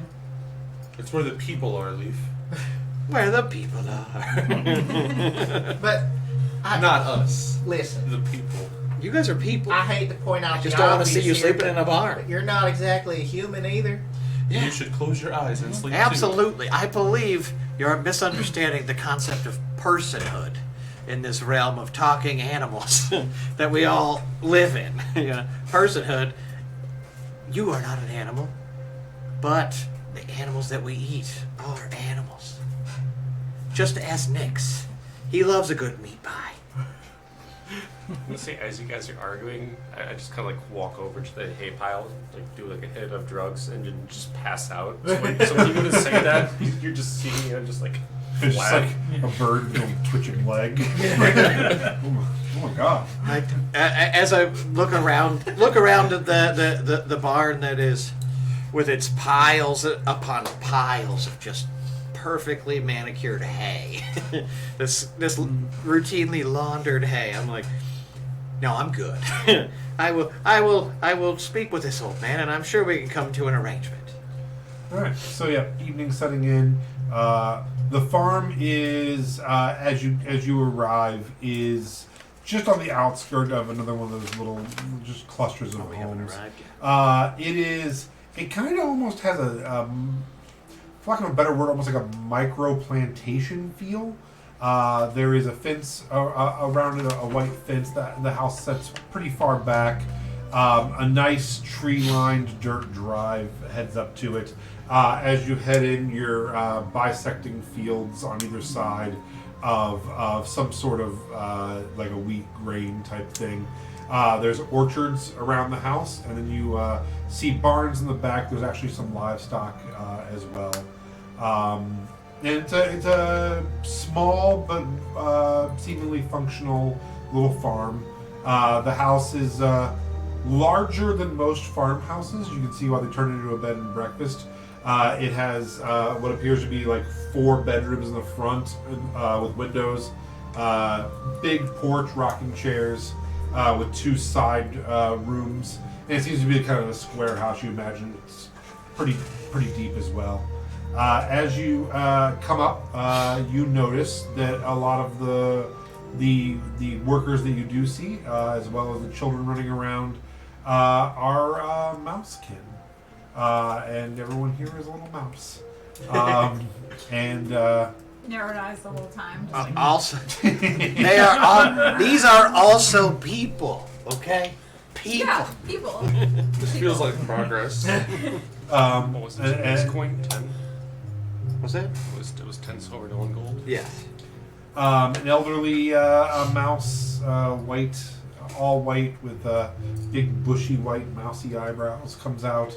It's where the people are, Leaf. Where the people are. But Not us. listen, The people. You guys are people. I hate to point out I just the don't want to see obvious you here, sleeping in a but barn. you're not exactly a human either. Yeah. You should close your eyes and sleep. too. Absolutely. I believe you're misunderstanding the concept of personhood in this realm of talking animals that we all live in. You know, personhood, you are not an animal, but the animals that we eat are animals. just ask Nix. He loves a good meat pie. I'm gonna say, as you guys are arguing, I just kind of like walk over to the hay pile, like do like a hit of drugs, and then just pass out. So when you go to say that, you're just seeing me. I'm just like It's just flat. like a bird with a twitching leg. Oh my god. As I look around the barn that is, with its piles upon piles of just perfectly manicured hay, this routinely laundered hay. I'm like, no, I'm good. I will speak with this old man, and I'm sure we can come to an arrangement. All right. So yeah, evening setting in. The farm is as you arrive is just on the outskirt of another one of those little just clusters of We haven't homes. arrived yet. It kind of almost has a for lack of a better word, almost like a micro plantation feel. There is a fence around it, a white fence that the house sets pretty far back. A nice tree-lined dirt drive heads up to it. As you head in, you're bisecting fields on either side of some sort of like a wheat grain type thing. There's orchards around the house, and then you see barns in the back. There's actually some livestock as well. And it's a small but seemingly functional little farm. The house is larger than most farmhouses. You can see why they turn it into a bed and breakfast. It has what appears to be like 4 bedrooms in the front with windows, big porch, rocking chairs with 2 side rooms. And it seems to be kind of a square house. You imagine it's pretty deep as well. As you come up, you notice that a lot of the workers that you do see, as well as the children running around, are mousekin. And everyone here is a little mouse. And Narrowed eyes the whole time. Just like, Also, these are also people. Okay, people. yeah, people. This feels like progress. What was it? and- Coin 10. What's that? It was 10 silver to 1 gold. Yes. an elderly mouse, white, all white with big bushy white mousy eyebrows, comes out,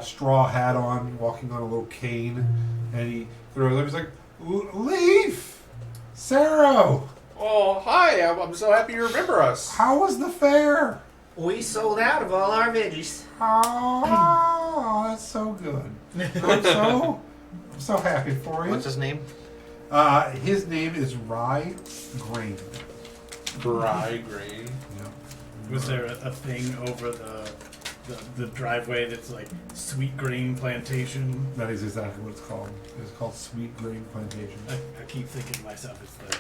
straw hat on, walking on a little cane, and he throws up. He's like, "Leaf, Sarah, Oh, hi! I'm so happy you remember us. how was the fair?" We sold out of all our veggies. Oh, that's so good. I'm so happy for you. What's his name? His name is Rye Grain. Dry grain. Yeah. Was there a thing over the driveway that's like Sweet Green Plantation? That is exactly what it's called. It's called Sweet Grain Plantation. I keep thinking to myself it's the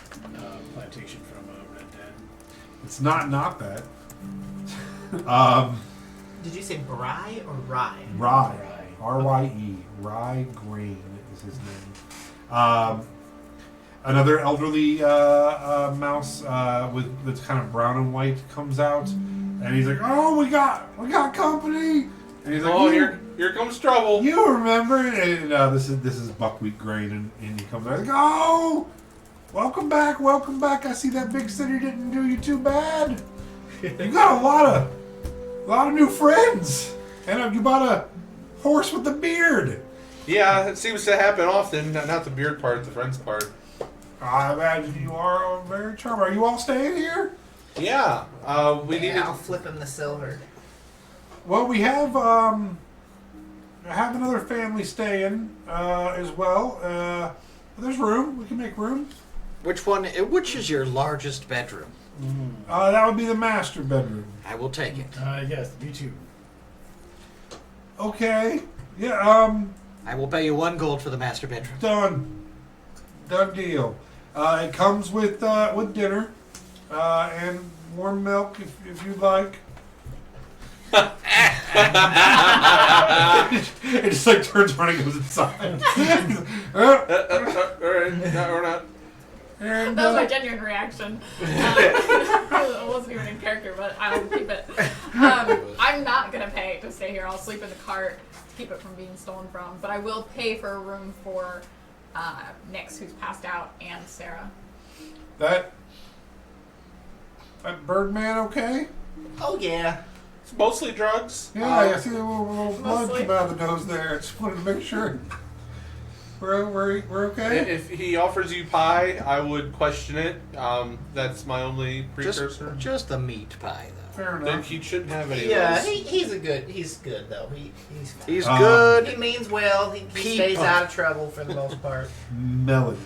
plantation from Red Dead. It's not that. Did you say Bry or Rye? Rye. Rye. R-Y-E. Rye Grain is his name. Another elderly mouse with that's kind of brown and white comes out, and he's like, "Oh, we got company." And he's like, Oh, "You- here comes trouble. You remember?" And this is Buckwheat Grain, and he comes out like, "Oh, welcome back. I see that big city didn't do you too bad. You got a lot of new friends, and you bought a horse with a beard. Yeah, it seems to happen often. Not the beard part, the friends part. I imagine you are very charming. Are you all staying here?" Yeah, we needed. I'll flip him the silver. Well, we have another family staying as well. There's room. We can make room. Which is your largest bedroom? That would be the master bedroom. I will take it. Yes, me too. Okay. Yeah. I will pay you 1 gold for the master bedroom. Done deal. It comes with dinner and warm milk if you'd like. It just like turns around and goes inside. All right, no, we're not. And, That was my genuine reaction. It wasn't even in character, but I'll keep it. I'm not going to pay to stay here. I'll sleep in the cart to keep it from being stolen from. But I will pay for a room for Nix, who's passed out, and Sarah. That Birdman okay? Oh yeah. It's mostly drugs. Yeah, I see a little blood mostly- come out of the nose there. I just wanted to make sure we're okay. If he offers you pie, I would question it. That's my only precursor. Just the meat pie, though. Fair Then enough. he shouldn't have any Yeah, of those. he's good though. He's fine. He's He He good. means well. He stays People. out of trouble for the most part. Melody,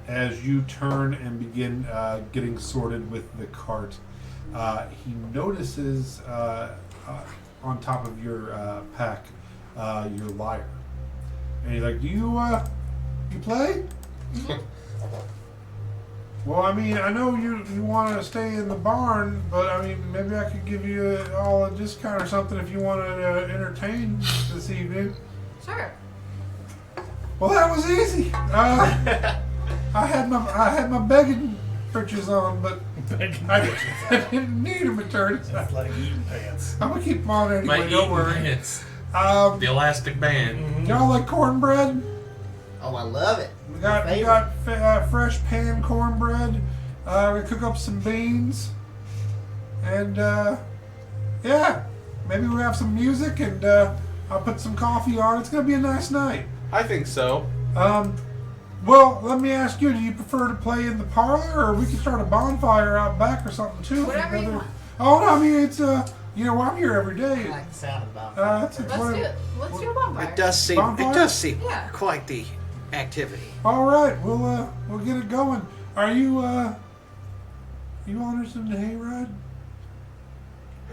as you turn and begin getting sorted with the cart, he notices on top of your pack your lyre, and he's like, "Do you play?" Well, I mean, I know you want to stay in the barn, but I mean, maybe I could give you all a discount or something if you want to entertain this evening. Sure. Well, that was easy. I had my begging britches on, but I didn't need them at turns. It's like eating pants. I'm gonna keep them on My anyway. Don't eating worry. pants. Um, The elastic band. y'all like cornbread? Oh, I love it. We got fresh pan cornbread. We're gonna cook up some beans, and yeah, maybe we'll have some music, and I'll put some coffee on. It's gonna be a nice night. I think so. Well, let me ask you: do you prefer to play in the parlor, or we can start a bonfire out back or something too? Whatever you want. Oh no, I mean it's I'm here every I day. like the sound of the bonfire. It's Let's do whatever. it. Let's do a bonfire. It does seem. Bonfire? It does seem Yeah. quite the activity. All right, we'll get it going. Are you interested in the hayride?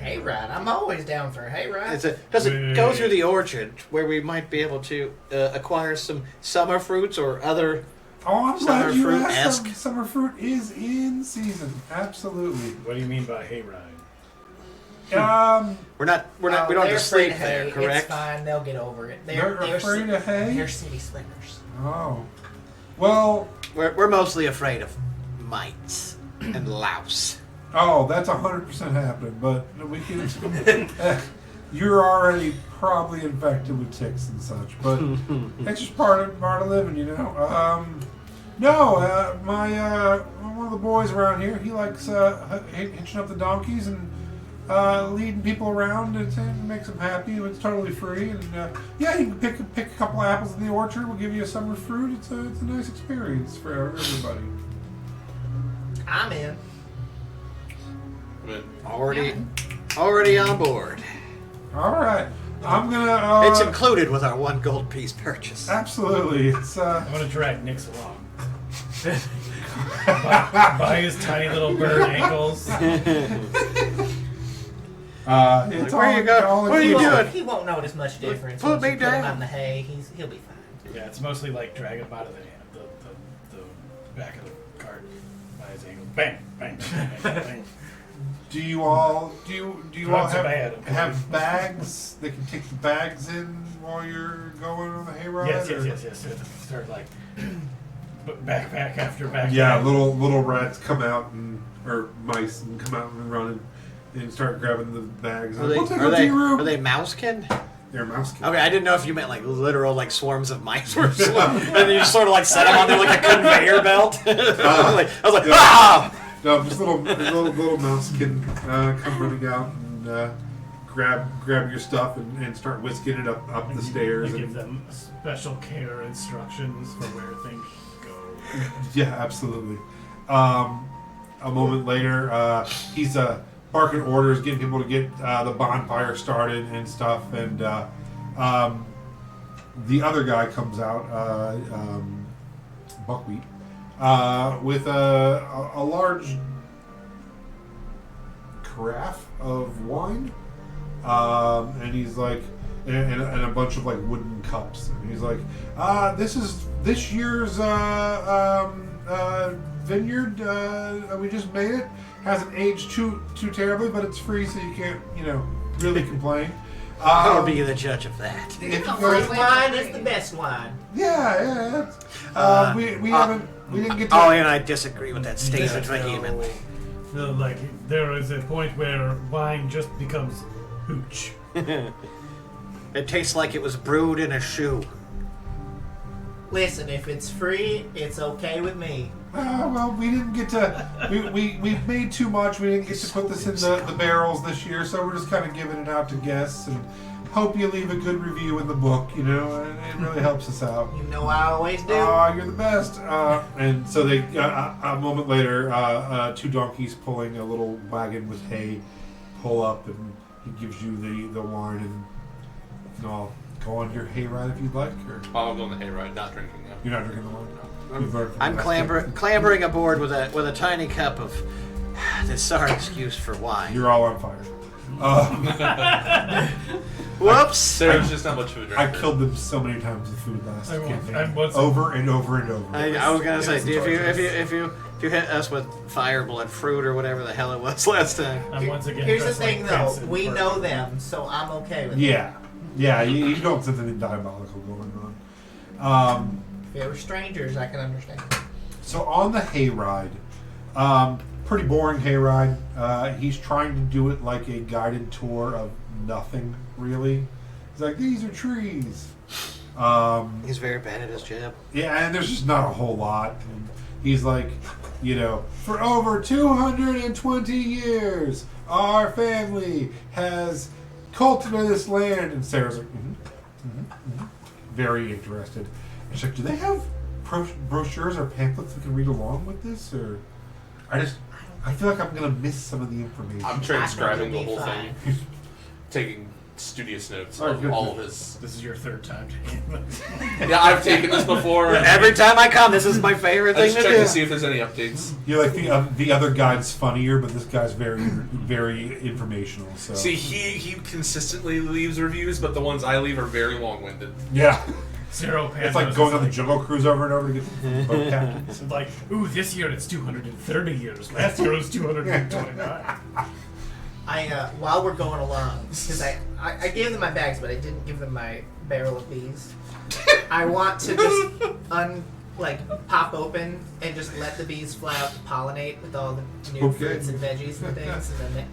Hayride. I'm always down for a hayride. Does it go through the orchard where we might be able to acquire some summer fruits or other? Oh, I'm Summer glad you fruit asked. esque. Summer fruit is in season. Absolutely. What do you mean by hayride? We don't have they're to afraid sleep of there, hay. correct? It's fine. They'll get over it. They're afraid of hay? They're city slickers. Oh. Well, We're mostly afraid of mites and louse. oh, that's 100% happening, but we can. You're already probably infected with ticks and such, but it's just part of living, you know. No, my one of the boys around here, he likes hitching up the donkeys and leading people around. It makes him happy. It's totally free, and yeah, you can pick a couple apples in the orchard. We'll give you a summer fruit. It's a nice experience for everybody. I'm in. I mean, Already on board. All right, I'm gonna. It's included with our 1 gold piece purchase. Absolutely, it's I'm gonna drag Nix along. by his tiny little bird ankles. it's Where you go? all What are you inclusive. doing? He won't notice much difference. Put once me you put him down. on the hay. He'll be fine. Yeah, it's mostly like dragging him out of the back of the cart by his ankle. Bang, bang, bang, bang, bang. Do you all Drugs are bad. have bags? They can take the bags in while you're going on the hayride. Yes. or- Start like backpack after backpack. Yeah, little rats come out or mice and come out and run and start grabbing the bags. Are We'll take them to your room. they mousekin? They're mouse kids. Okay, I didn't know if you meant like literal like swarms of mice were and you just sort of like set them on there like a conveyor belt. I was like, Yeah. ah! No, just little mouse can come running out and grab your stuff and start whisking it up the stairs. You And, give them special care instructions for where things go. yeah, absolutely. A moment later, he's barking orders, getting people to get the bonfire started and stuff. And the other guy comes out, Buckwheat, with a large carafe of wine. And he's like, and a bunch of like wooden cups. And he's like, this is this year's vineyard. We just made it. Hasn't aged too terribly, but it's free, so you can't, really complain. I'll be the judge of that. If you It's not guys- free. Wine is the best wine. yeah. We didn't get to. Oh, and I disagree with that statement vehemently. No, like there is a point where wine just becomes hooch. It tastes like it was brewed in a shoe. Listen, if it's free, it's okay with me. Well, we didn't get to. We made too much. We didn't get to put this in the barrels this year, so we're just kind of giving it out to guests and hope you leave a good review in the book. You know, and it really helps us out. You know I always do. Oh, you're the best. And so they a moment later, 2 donkeys pulling a little wagon with hay pull up, and he gives you the wine, and you can all go on your hay ride if you'd like. Or I'll go on the hayride, not drinking now. you're not drinking the wine. You've learned from I'm the last clambering aboard with a tiny cup of this sorry excuse for wine. You're all on fire. Whoops! Sarah's just not much of a drinker. I killed them so many times with food last I will- campaign. I was- Over and over and over. I was gonna say, It's if you hit us with fire blood fruit or whatever the hell it was last time. I'm once again Here's the dressed like thing, though. Prince in We purple. know them, so I'm okay with it. Yeah. You don't have something diabolical going on. If they were strangers, I can understand. So on the hayride, pretty boring hayride. He's trying to do it like a guided tour of nothing, really. He's like, these are trees. He's very bad at his job. Yeah, and there's just not a whole lot. And he's like, for over 220 years, our family has cultivated this land. And Sarah's like, very interested. And she's like, do they have brochures or pamphlets we can read along with this? Or I feel like I'm going to miss some of the information. I'm transcribing the I think whole it'll be thing, taking studious notes All right, of good. all of his. This is your third time taking this. Yeah, I've taken this before. Every time I come, this is my favorite I thing just to check do. to see if there's any updates. You're like the other guy's funnier, but this guy's very informational. So See, he consistently leaves reviews, but the ones I leave are very long-winded. yeah, Zero Pandas it's like is going on the Jungle Cruise over and over to get the boat captain. It's like, ooh, this year it's 230 years. Last year it was 229. While we're going along, because I gave them my bags, but I didn't give them my barrel of bees. I want to just pop open and just let the bees fly out to pollinate with all the new Okay. fruits and veggies and things, and then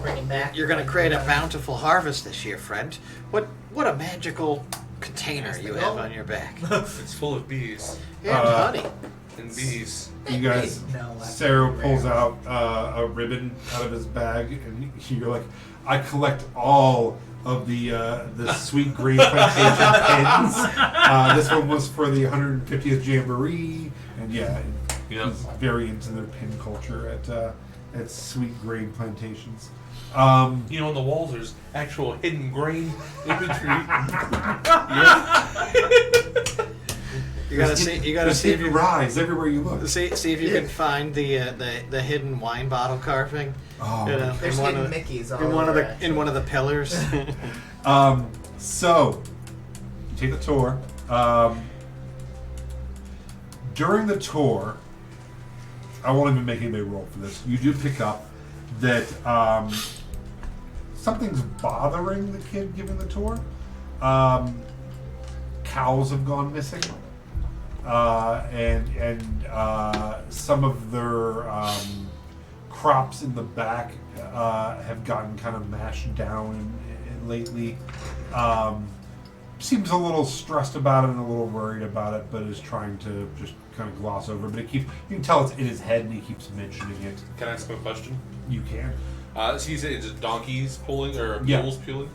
bring them back. You're going to create a bountiful harvest this year, friend. What a magical container you have on your back. It's full of bees And honey. and bees. You guys, No, that's Sarah rare. pulls out a ribbon out of his bag, and you're like, I collect all of the sweet green plantation pins. This one was for the 150th Jamboree, and yeah, Yep. he's very into their pin culture at Sweet Grain Plantations. On the walls there's actual hidden grain imagery. Yeah. You gotta see There's if hidden you rise everywhere you look. see if you can find the hidden wine bottle carving. Oh, There's in one hidden of the, Mickeys all in one of over, the actually. in one of the pillars. So, you take the tour. During the tour, I won't even make anybody roll for this. You do pick up that something's bothering the kid giving the tour. Cows have gone missing, and some of their crops in the back have gotten kind of mashed down lately. Seems a little stressed about it and a little worried about it, but is trying to just kind of gloss over. But you can tell it's in his head, and he keeps mentioning it. Can I ask him a question? You can. So you say it's donkeys pulling or Yeah. mules pulling?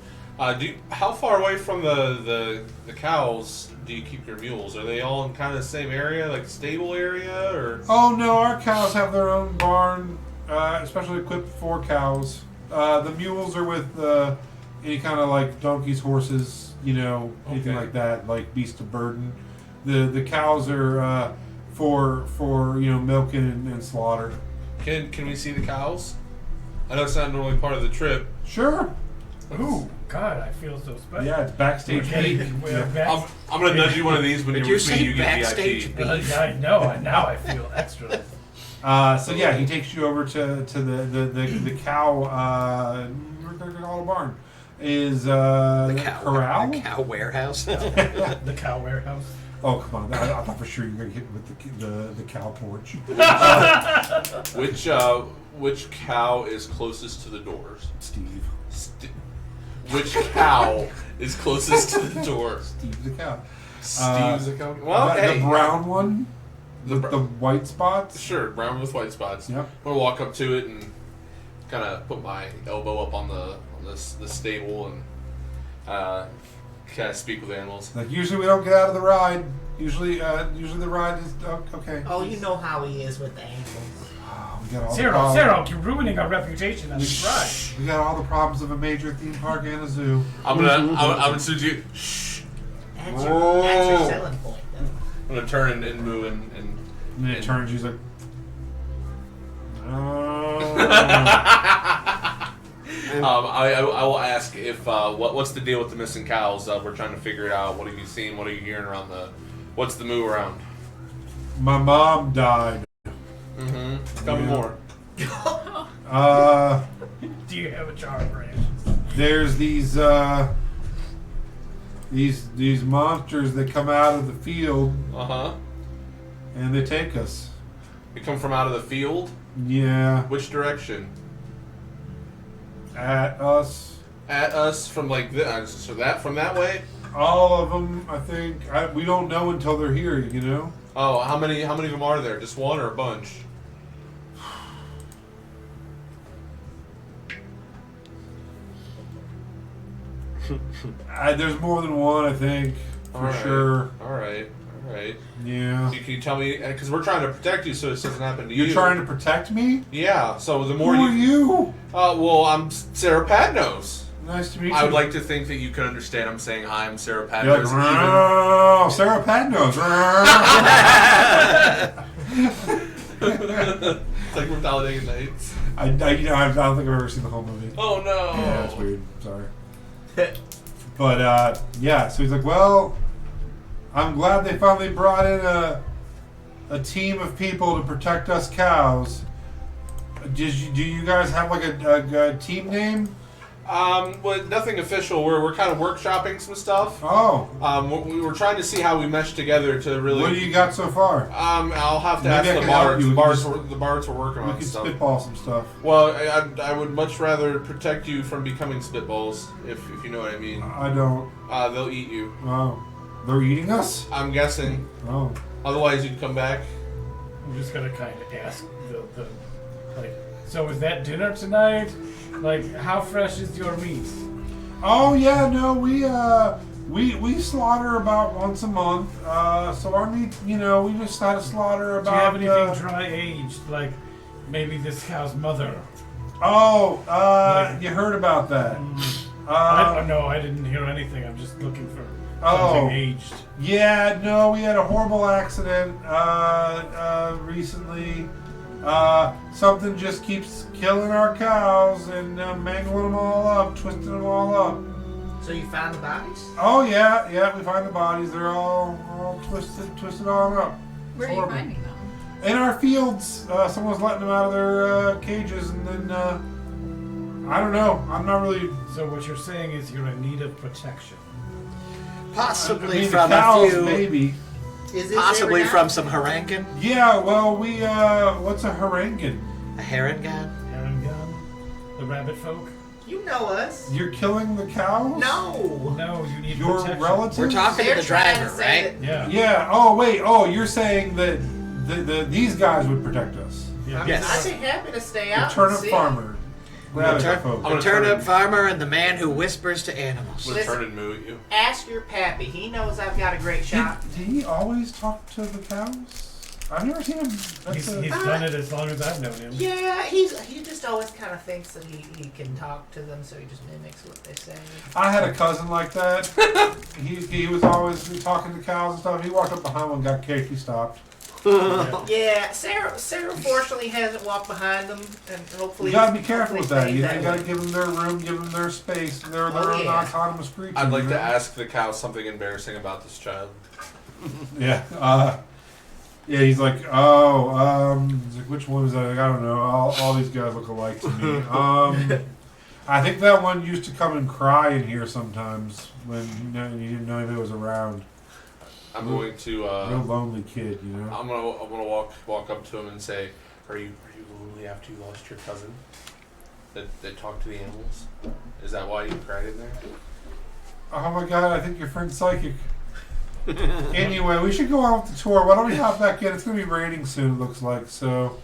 How far away from the cows do you keep your mules? Are they all in kind of the same area, like stable area, or? Oh no, our cows have their own barn, especially equipped for cows. The mules are with any kind of like donkeys, horses, anything Okay. like that, like beasts of burden. The cows are for milking and slaughter. Can we see the cows? I know it's not normally part of the trip. Sure. Ooh, God, I feel so special. Yeah, it's backstage peak. We're Yeah. back. I'm gonna nudge you one of these when Did you're you with me. say You get backstage VIP. beef? I know, and now I feel extra. So yeah, he takes you over to the cow. We're gonna call it a barn. Is The cow corral? The cow warehouse. The cow warehouse. Oh come on! I thought for sure you were gonna hit me with the cow porch. Which cow is closest to the doors? Steve. Which cow is closest to the door? Steve the cow. Steve's account. Well, Well, hey, the brown one with br- the white spots. sure, brown with white spots. Yep. I'm gonna walk up to it and kind of put my elbow up on the stable and kind of speak with animals. Like usually we don't get out of the ride. Usually the ride is okay. Oh, you know how he is with the animals. Oh, we got all the Zero, problems. Zero, you're ruining our reputation on this ride. We got all the problems of a major theme park and a zoo. I'm gonna do you. Shh. That's your selling point, though. I'm gonna turn and move and And then it turns. She's like, oh. I will ask if what's the deal with the missing cows? We're trying to figure it out. What have you seen? What are you hearing around what's the move around? My mom died. Mm-hmm. Tell me more. Do you have a jar of ranch? There's these monsters that come out of the field Uh-huh. and they take us. You come from out of the field? Yeah, Which direction? at us. At us from like this, so that from that way? All of them, I think. We don't know until they're here. You know. Oh, how many of them are there? Just one or a bunch? There's more than one, I think, for Alright. sure. All right. Yeah. Can you tell me? Because we're trying to protect you, so this doesn't happen to you. You're trying to protect me? Yeah. So the more Who are you? well, I'm Sarah Padnos. Nice to meet you. I would like to think that you can understand. I'm saying hi. I'm Sarah You're like, Padnos. "Rrrr, Sarah Padnos. Rrrr." It's like from Talladega Nights. I don't think I've ever seen the whole movie. Oh no. Yeah, it's weird. Sorry. But yeah, so he's like, well, I'm glad they finally brought in a team of people to protect us cows. Do you guys have like a team name? Well, nothing official. We're kind of workshopping some stuff. Oh, We were trying to see how we mesh together to really. what do you got so far? I'll have to Maybe I ask the can help bards. you. The bards were working We on could stuff. spitball some stuff. Well, I would much rather protect you from becoming spitballs, if you know what I mean. I don't. They'll eat you. Oh, they're eating us? I'm guessing. Oh. Otherwise, you'd come back. I'm just gonna kind of ask the like, so is that dinner tonight? Like, how fresh is your meat? Oh yeah, no, we slaughter about once a month. So our meat, we just had to slaughter Do you have about. anything dry aged, like maybe this cow's mother? You heard about that? No, I didn't hear anything. I'm just looking for Oh. something aged. Yeah, no, we had a horrible accident recently. Something just keeps killing our cows and mangling them all up, twisting them all up. So you found the bodies? Oh yeah, we find the bodies. They're all twisted on up. Where are you Horrible. finding them? In our fields, someone's letting them out of their cages, and then I don't know. I'm not really. So what you're saying is you're in need of protection. Possibly I mean, from the cows, a few. maybe. Is it Possibly there from now? some harangan. Yeah. Well, we what's a harangan? A harangan. Aaron Gunn, the rabbit folk. You know us. You're killing the cows? No. No, you need Your protection. relatives? We're talking They're to the trying driver, to say right? Yeah. Yeah. Oh wait. Oh, you're saying that these guys would protect us. Yeah. Yes. I'd be happy to stay The out. turnip and see. farmer. Rabbit folk. I'm The gonna turnip turn- farmer and the man who whispers to animals. I'm gonna turn and moo at you. Ask your pappy. He knows I've got a great shot. Did he always talk to the cows? I've never seen him. He's done it as long as I've known him. Yeah, he just always kind of thinks that he can talk to them, so he just mimics what they say. I had a cousin like that. he was always talking to cows and stuff. He walked up behind one, got kicked, he stopped. Yeah, Sarah fortunately hasn't walked behind them, and hopefully You gotta be careful with hopefully that. stays You gotta way. give them their room, give them their space. They're Oh, yeah. autonomous creatures. I'd like you to know? ask the cow something embarrassing about this child. Yeah. Yeah, he's like, he's like, which one is that? I don't know. All these guys look alike to me. I think that one used to come and cry in here sometimes when you didn't know anybody was around. I'm going to. Real lonely kid, you know. I'm gonna walk up to him and say, "Are you lonely after you lost your cousin? That talked to the animals? Is that why you cried in there?" Oh my god, I think your friend's psychic. Anyway, we should go on with the tour. Why don't we hop back in? It's going to be raining soon, it looks like. So,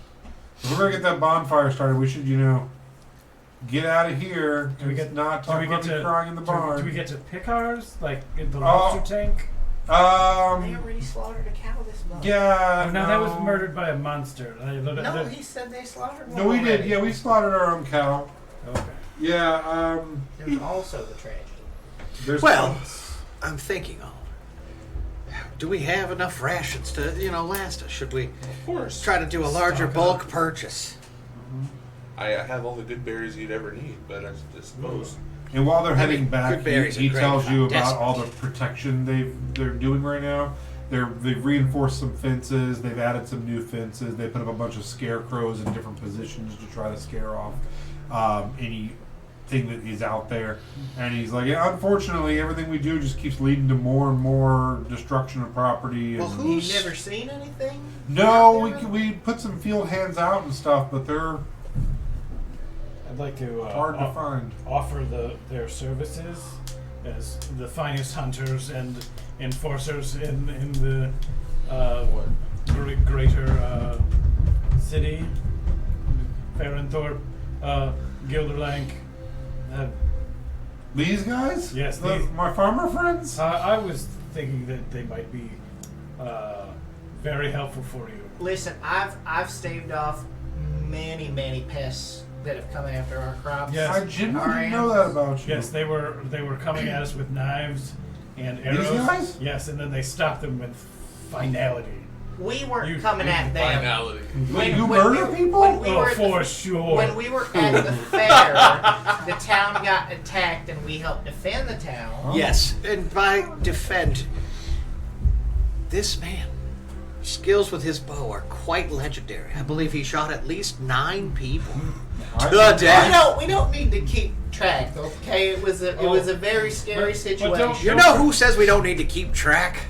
if we're going to get that bonfire started, we should, get out of here. Do we get not do talk we about get me to crying in the barn? Do we get to pick ours like in the lobster tank? They Um, already slaughtered a cow this month. yeah. Oh, no, that was murdered by a monster. No, he said they slaughtered one No, we did. already. Yeah, we slaughtered our own cow. Okay. Yeah. There's also the tragedy. There's Well, I'm thinking, do we have enough rations to, last us? Should we Of course. try to do a larger Stock bulk up. purchase? I have all the good berries you'd ever need, but I suppose. And while they're heading mean, back, good berries he are great tells if you I'm about desperate. all the protection they're doing right now. They've reinforced some fences. They've added some new fences. They put up a bunch of scarecrows in different positions to try to scare off anything that is out there. And he's like, yeah, unfortunately, everything we do just keeps leading to more and more destruction of property. Well, And who- You never seen anything? no, out there? we put some field hands out and stuff, but they're I'd like to hard to find. offer their services as the finest hunters and enforcers in the greater city, Farenthorpe, Gilderlank. These guys? Yes, The- these- my farmer friends? I was thinking that they might be very helpful for you. Listen, I've staved off many pests that have come after our crops. Yes. I genuinely Our didn't know that animals. about you. Yes, they were coming at us with knives and arrows. guys? Yes, and then they stopped them with finality. We weren't You- coming at them. Finality. Wait, you murder people? When we Oh, were at for the, sure. when we were at the fair, the town got attacked, and we helped defend the town. Oh. Yes, and by defend, this man, skills with his bow are quite legendary. I believe he shot at least 9 people. I- Death. We don't need to keep track, okay? It was a very scary But situation. don't- You know who says we don't need to keep track?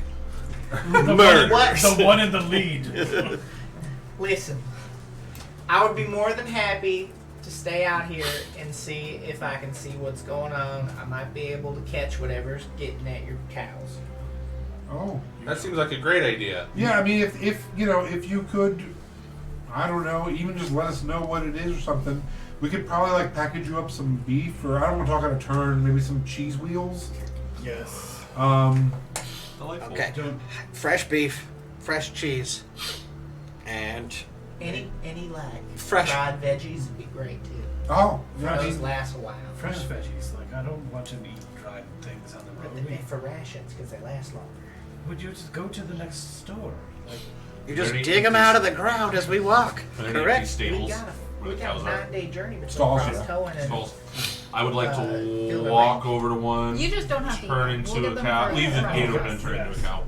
The Murder. What? the one in the lead. Listen, I would be more than happy to stay out here and see if I can see what's going on. I might be able to catch whatever's getting at your cows. Oh. That seems like a great idea. Yeah, I mean, if you could, I don't know, even just let us know what it is or something, we could probably like package you up some beef, or I don't want to talk on a turn, maybe some cheese wheels. Yes. Delightful. Okay, fresh beef, fresh cheese, and Any like Fresh. fried veggies would be great too. Oh, yeah. Those last a while. Fresh veggies. Like I don't want to eat dried things on the But road. they're for rations because they last longer. Would you just go to the next store? Like, you just Any dig them out of the ground as we walk. Are there any Correct? stables We where the got a cows are? 9-day journey between Stalls, yeah. Crosscohen and Stalls. I would like to Gilder walk Ranch. over to one, You just don't have to turn eat. into We'll give a them cow, for leave the a gate ride. open and turn into a Yes. cow.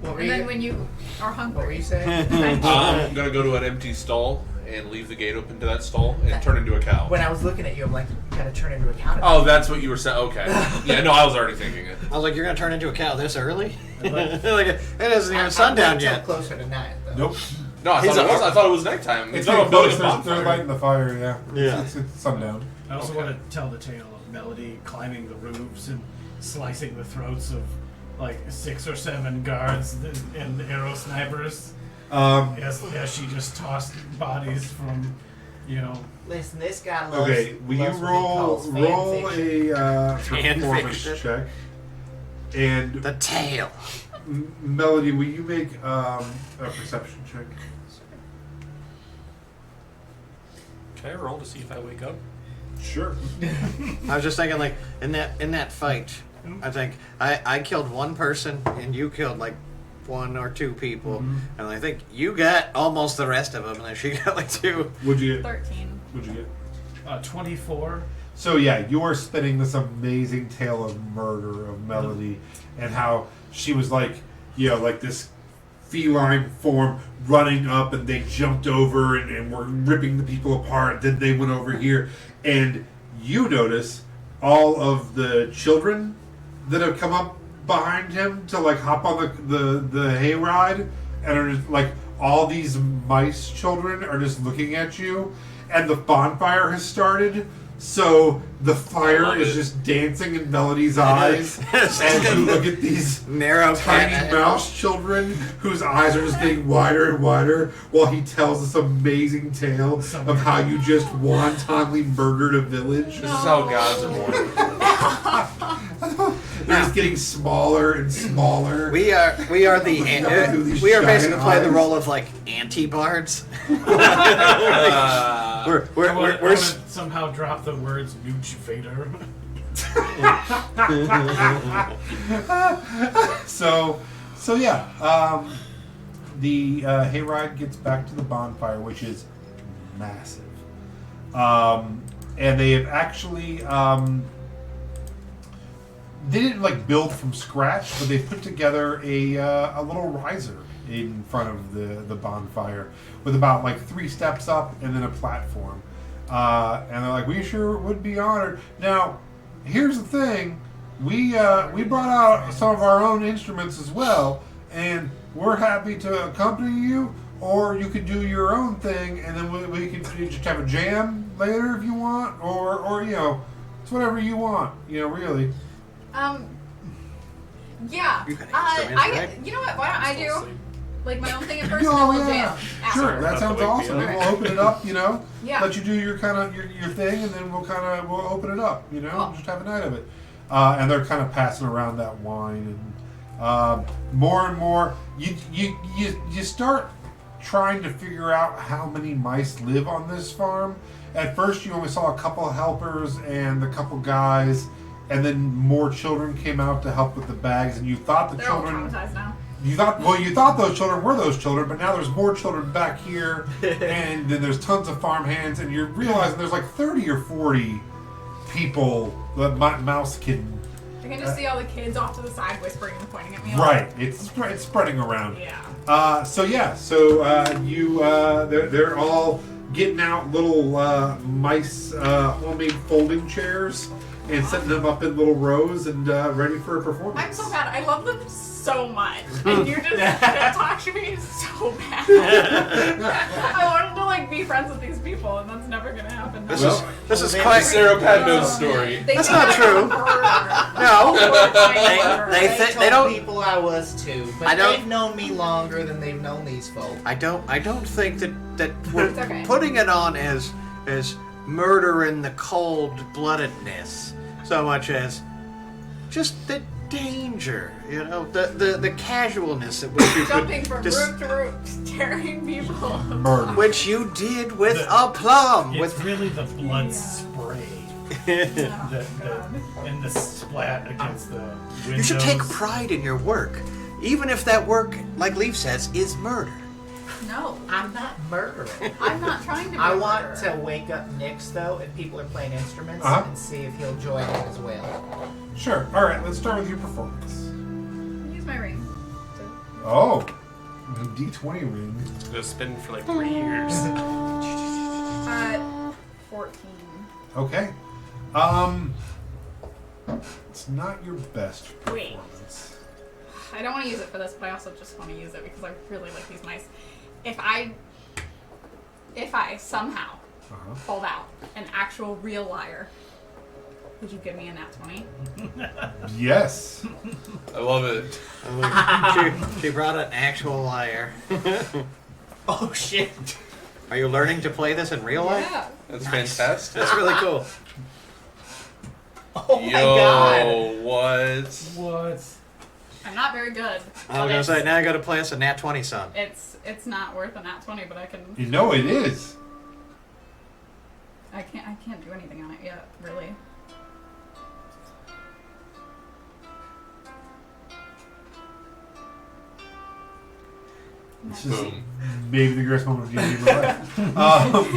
What were And then you- when you are what were hungry, you saying? I'm gonna go to an empty stall and leave the gate open to that stall and turn into a cow. When I was looking at you, I'm like, you gotta turn into a cow. Oh, that's what you were saying. Okay. Yeah, no, I was already thinking it. I was like, you're gonna turn into a cow this early? Like- like it isn't even sundown Until yet. closer to night, though. Nope. No, I He's thought it a- was. I thought it was nighttime. It's not getting a building close. a They're bonfire. lighting the fire, yeah. Yeah. It's sundown. I also Okay. want to tell the tale of Melody climbing the roofs and slicing the throats of like 6 or 7 guards and arrow snipers as she just tossed bodies from, Listen, this guy loves. Okay, will you loves what he calls fan roll fiction. a Fan performance fiction. check? And The tail. Melody, will you make a perception check? Can I roll to see if I wake up? Sure. I was just thinking, like in that fight, I think I killed one person and you killed like 1 or 2 people, and I think you got almost the rest of them, and then she got like 2. What'd you get? 13. What'd you get? 24. So yeah, you are spinning this amazing tale of murder of Melody, and how she was like, like this feline form running up, and they jumped over and were ripping the people apart. Then they went over here, and you notice all of the children that have come up behind him to like hop on the hayride, and are just, like all these mice children are just looking at you, and the bonfire has started. So the I fire love is it. just dancing in Melody's eyes as you look at these Narrow tiny cat. mouse children whose eyes are just getting wider and wider while he tells this amazing tale of how you just wantonly murdered a village. This is how gods are born. They're just getting smaller and smaller. We are the Through these we are giant basically playing the eyes. role of like anti-bards. We're I we're want to somehow drop the words Nooch Vader. So yeah, the hayride gets back to the bonfire, which is massive, and they have actually they didn't like build from scratch, but they put together a little riser in front of the bonfire with about like 3 steps up and then a platform, and they're like, we sure would be honored. Now, here's the thing. We brought out some of our own instruments as well, and we're happy to accompany you, or you could do your own thing, and then we could just have a jam later if you want, or you know, it's whatever you want, you know, really. Yeah. You got instruments, right? You know what? Why don't I do like my own thing at first, Oh, and then we'll yeah. jam Sure, after. that sounds Wake me awesome. up. We'll open it up, you know. Yeah. Let you do your kind of your thing, and then we'll open it up, you know. Cool. Just have a night of it. And they're kind of passing around that wine, and more and more, you start trying to figure out how many mice live on this farm. At first, you only saw a couple of helpers and a couple guys, and then more children came out to help with the bags, and you thought the They're all children. traumatized now. You thought those children were those children, but now there's more children back here, and then there's tons of farm hands, and you're realizing there's like 30 or 40 people, the mouse kitten. I can just see all the kids off to the side whispering and pointing at me. Right, it's spreading around. Yeah. They're all getting out little mice homemade folding chairs and setting them up in little rows and ready for a performance. I'm so bad. I love them so much, and you just talk to me so bad. I wanted to like be friends with these people, and that's never gonna happen. This Well, is quite. Sarah Padno's story. That's not true. No. They told don't. people I was too, but I don't- they've known me longer than they've known these folk. I don't think that we're It's okay. putting it on as murder in the cold bloodedness so much as just the danger, you know, the casualness at which you Jumping could from just, roof to roof, tearing people. Murder. which you did with a plum. It's With really the blood Yeah. spray Oh, and the splat against the windows. you should take pride in your work, even if that work, like Leaf says, is murder. No, I'm not murdering. I'm not trying to. Be I a want murderer. to wake up Nix though, if people are playing instruments, Uh-huh. and see if he'll join in as well. Sure. All right. Let's start with your performance. Use my ring. Oh, the D20 ring. It's gonna spin for like 3 years. 14. Okay. It's not your best Wait. performance. I don't want to use it for this, but I also just want to use it because I really like these mice. If I somehow pulled out an actual real liar, would you give me a nat 20? Yes. I love it. She brought an actual liar. Oh shit! Are you learning to play this in real life? Yeah. That's fantastic. That's really cool. Oh my god! Yo, what? What? I'm not very good. I was but gonna it's- say now I got to play us a nat 20 song. It's not worth a nat 20, but I can. You know it is. I can't do anything on it yet, really. This is Boom. maybe the greatest moment of your life.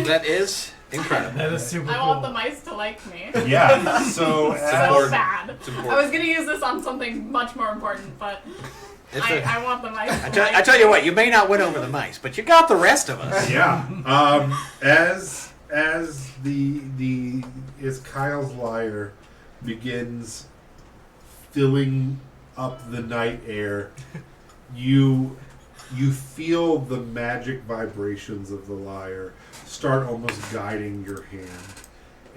That is incredible. That is super I cool. want the mice to like me. Yeah. So So important. bad. It's I important. was gonna use this on something much more important, but It's I want the mice. I tell you what, you may not win over the mice, but you got the rest of us. yeah. As Kyle's lyre begins filling up the night air, you feel the magic vibrations of the lyre start almost guiding your hand,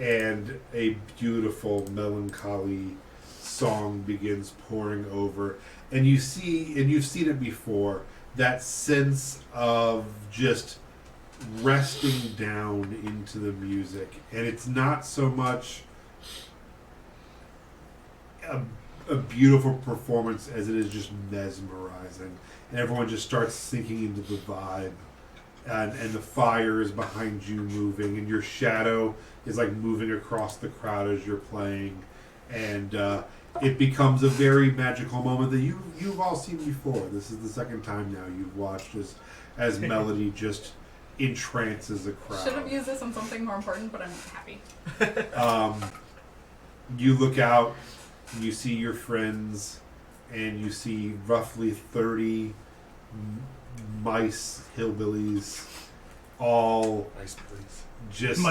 and a beautiful melancholy song begins pouring over, and you see, and you've seen it before, that sense of just resting down into the music, and it's not so much a beautiful performance as it is just mesmerizing, and everyone just starts sinking into the vibe, and the fire is behind you moving, and your shadow is like moving across the crowd as you're playing, and it becomes a very magical moment that you've all seen before. This is the second time now you've watched as Melody just entrances a crowd. Should have used this on something more important, but I'm happy. You look out, and you see your friends, and you see roughly 30 mice hillbillies, all Nice, please. just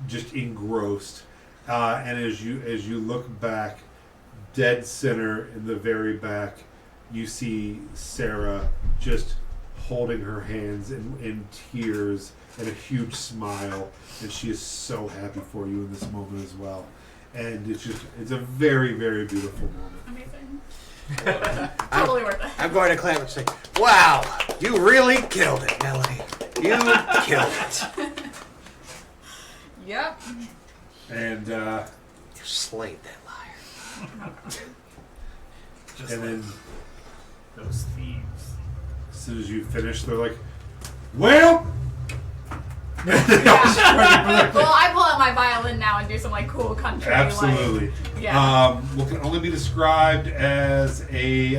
just engrossed. And as you look back, dead center in the very back, you see Sarah just holding her hands in tears and a huge smile, and she is so happy for you in this moment as well. And it's a very, very beautiful moment. Amazing. Totally worth it. I'm going to clap and say, "Wow, you really killed it, Melody. You killed it. Yep. And You slayed that liar." Just and like then those thieves. as soon as you finish, they're like, "Well." Yeah. Well, I pull out my violin now and do some like cool country. Absolutely. Like, yeah. What can only be described as a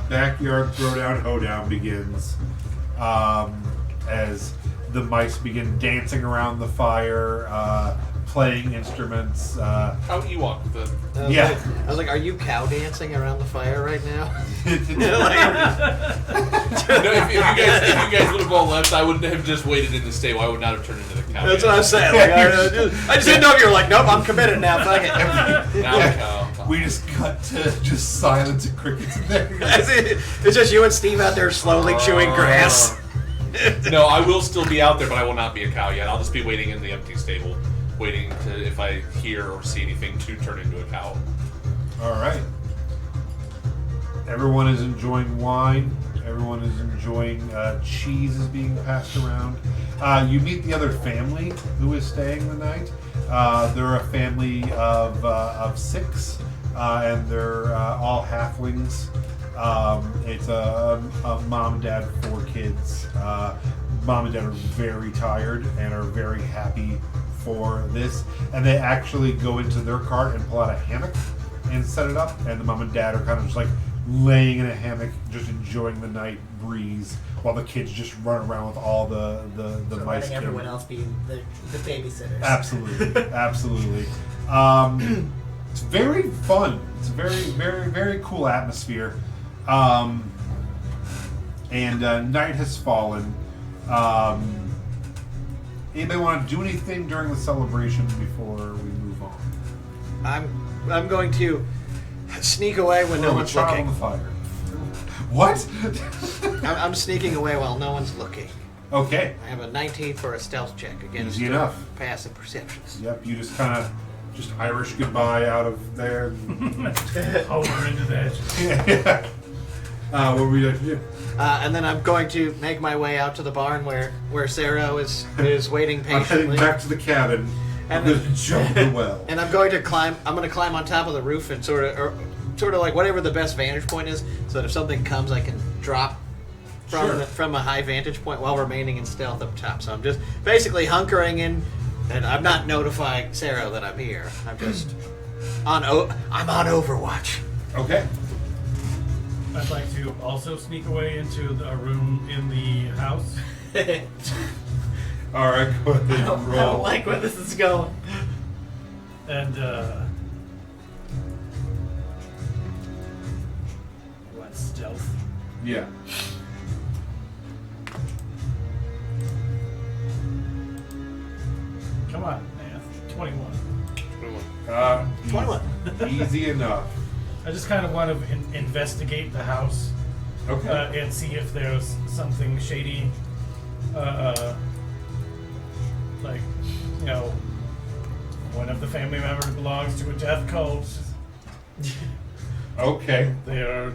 backyard throwdown hoedown begins, as the mice begin dancing around the fire, playing instruments. How Ewok with the. Yeah. I was like, "Are you cow dancing around the fire right now?" No, if you guys would have all left, I would have just waited in the stable. I would not have turned into the cow. That's what I'm saying. Like, I just didn't know if you were like, "Nope, I'm committed now." Fuck it. Now Yeah. cow. We just cut to just silence and crickets in there. It's just you and Steve out there slowly chewing grass. No, I will still be out there, but I will not be a cow yet. I'll just be waiting in the empty stable, waiting to, if I hear or see anything, to turn into a cow. All right. Everyone is enjoying wine. Everyone is enjoying cheese is being passed around. You meet the other family who is staying the night. They're a family of 6, and they're all halflings. It's a mom and dad, 4 kids. Mom and dad are very tired and are very happy for this. And they actually go into their cart and pull out a hammock and set it up. And the mom and dad are kind of just like laying in a hammock, just enjoying the night breeze, while the kids just run around with all the So mice. letting everyone else be the babysitters. Absolutely, absolutely. It's very fun. It's a very, very, very cool atmosphere. And night has fallen. Anybody want to do anything during the celebration before we move on? I'm going to sneak away when no Throw a one's child on looking. the fire. What? I'm sneaking away while no one's looking. Okay. I have a 19 for a stealth check against Easy enough. passive perceptions. Yep. You just kind of just Irish goodbye out of there. Over into that. Yeah. What were you going to do? And then I'm going to make my way out to the barn where Sarah is waiting I'm heading patiently. back to the cabin. I'm And going to jump the well. And I'm going to climb. I'm going to climb on top of the roof and sort of like whatever the best vantage point is, so that if something comes, I can drop from a high vantage point while remaining in stealth up top. So I'm just basically hunkering in, and I'm not notifying Sarah that I'm here. I'm just I'm on Overwatch. Okay. I'd like to also sneak away into a room in the house. All right. Go ahead and I don't roll. like where this is going. And, what, stealth? Yeah. Come on, man. 21. 21. Easy enough. I just kind of want to investigate the house Okay. and see if there's something shady like, you know, one of the family members belongs to a death cult. Okay. They are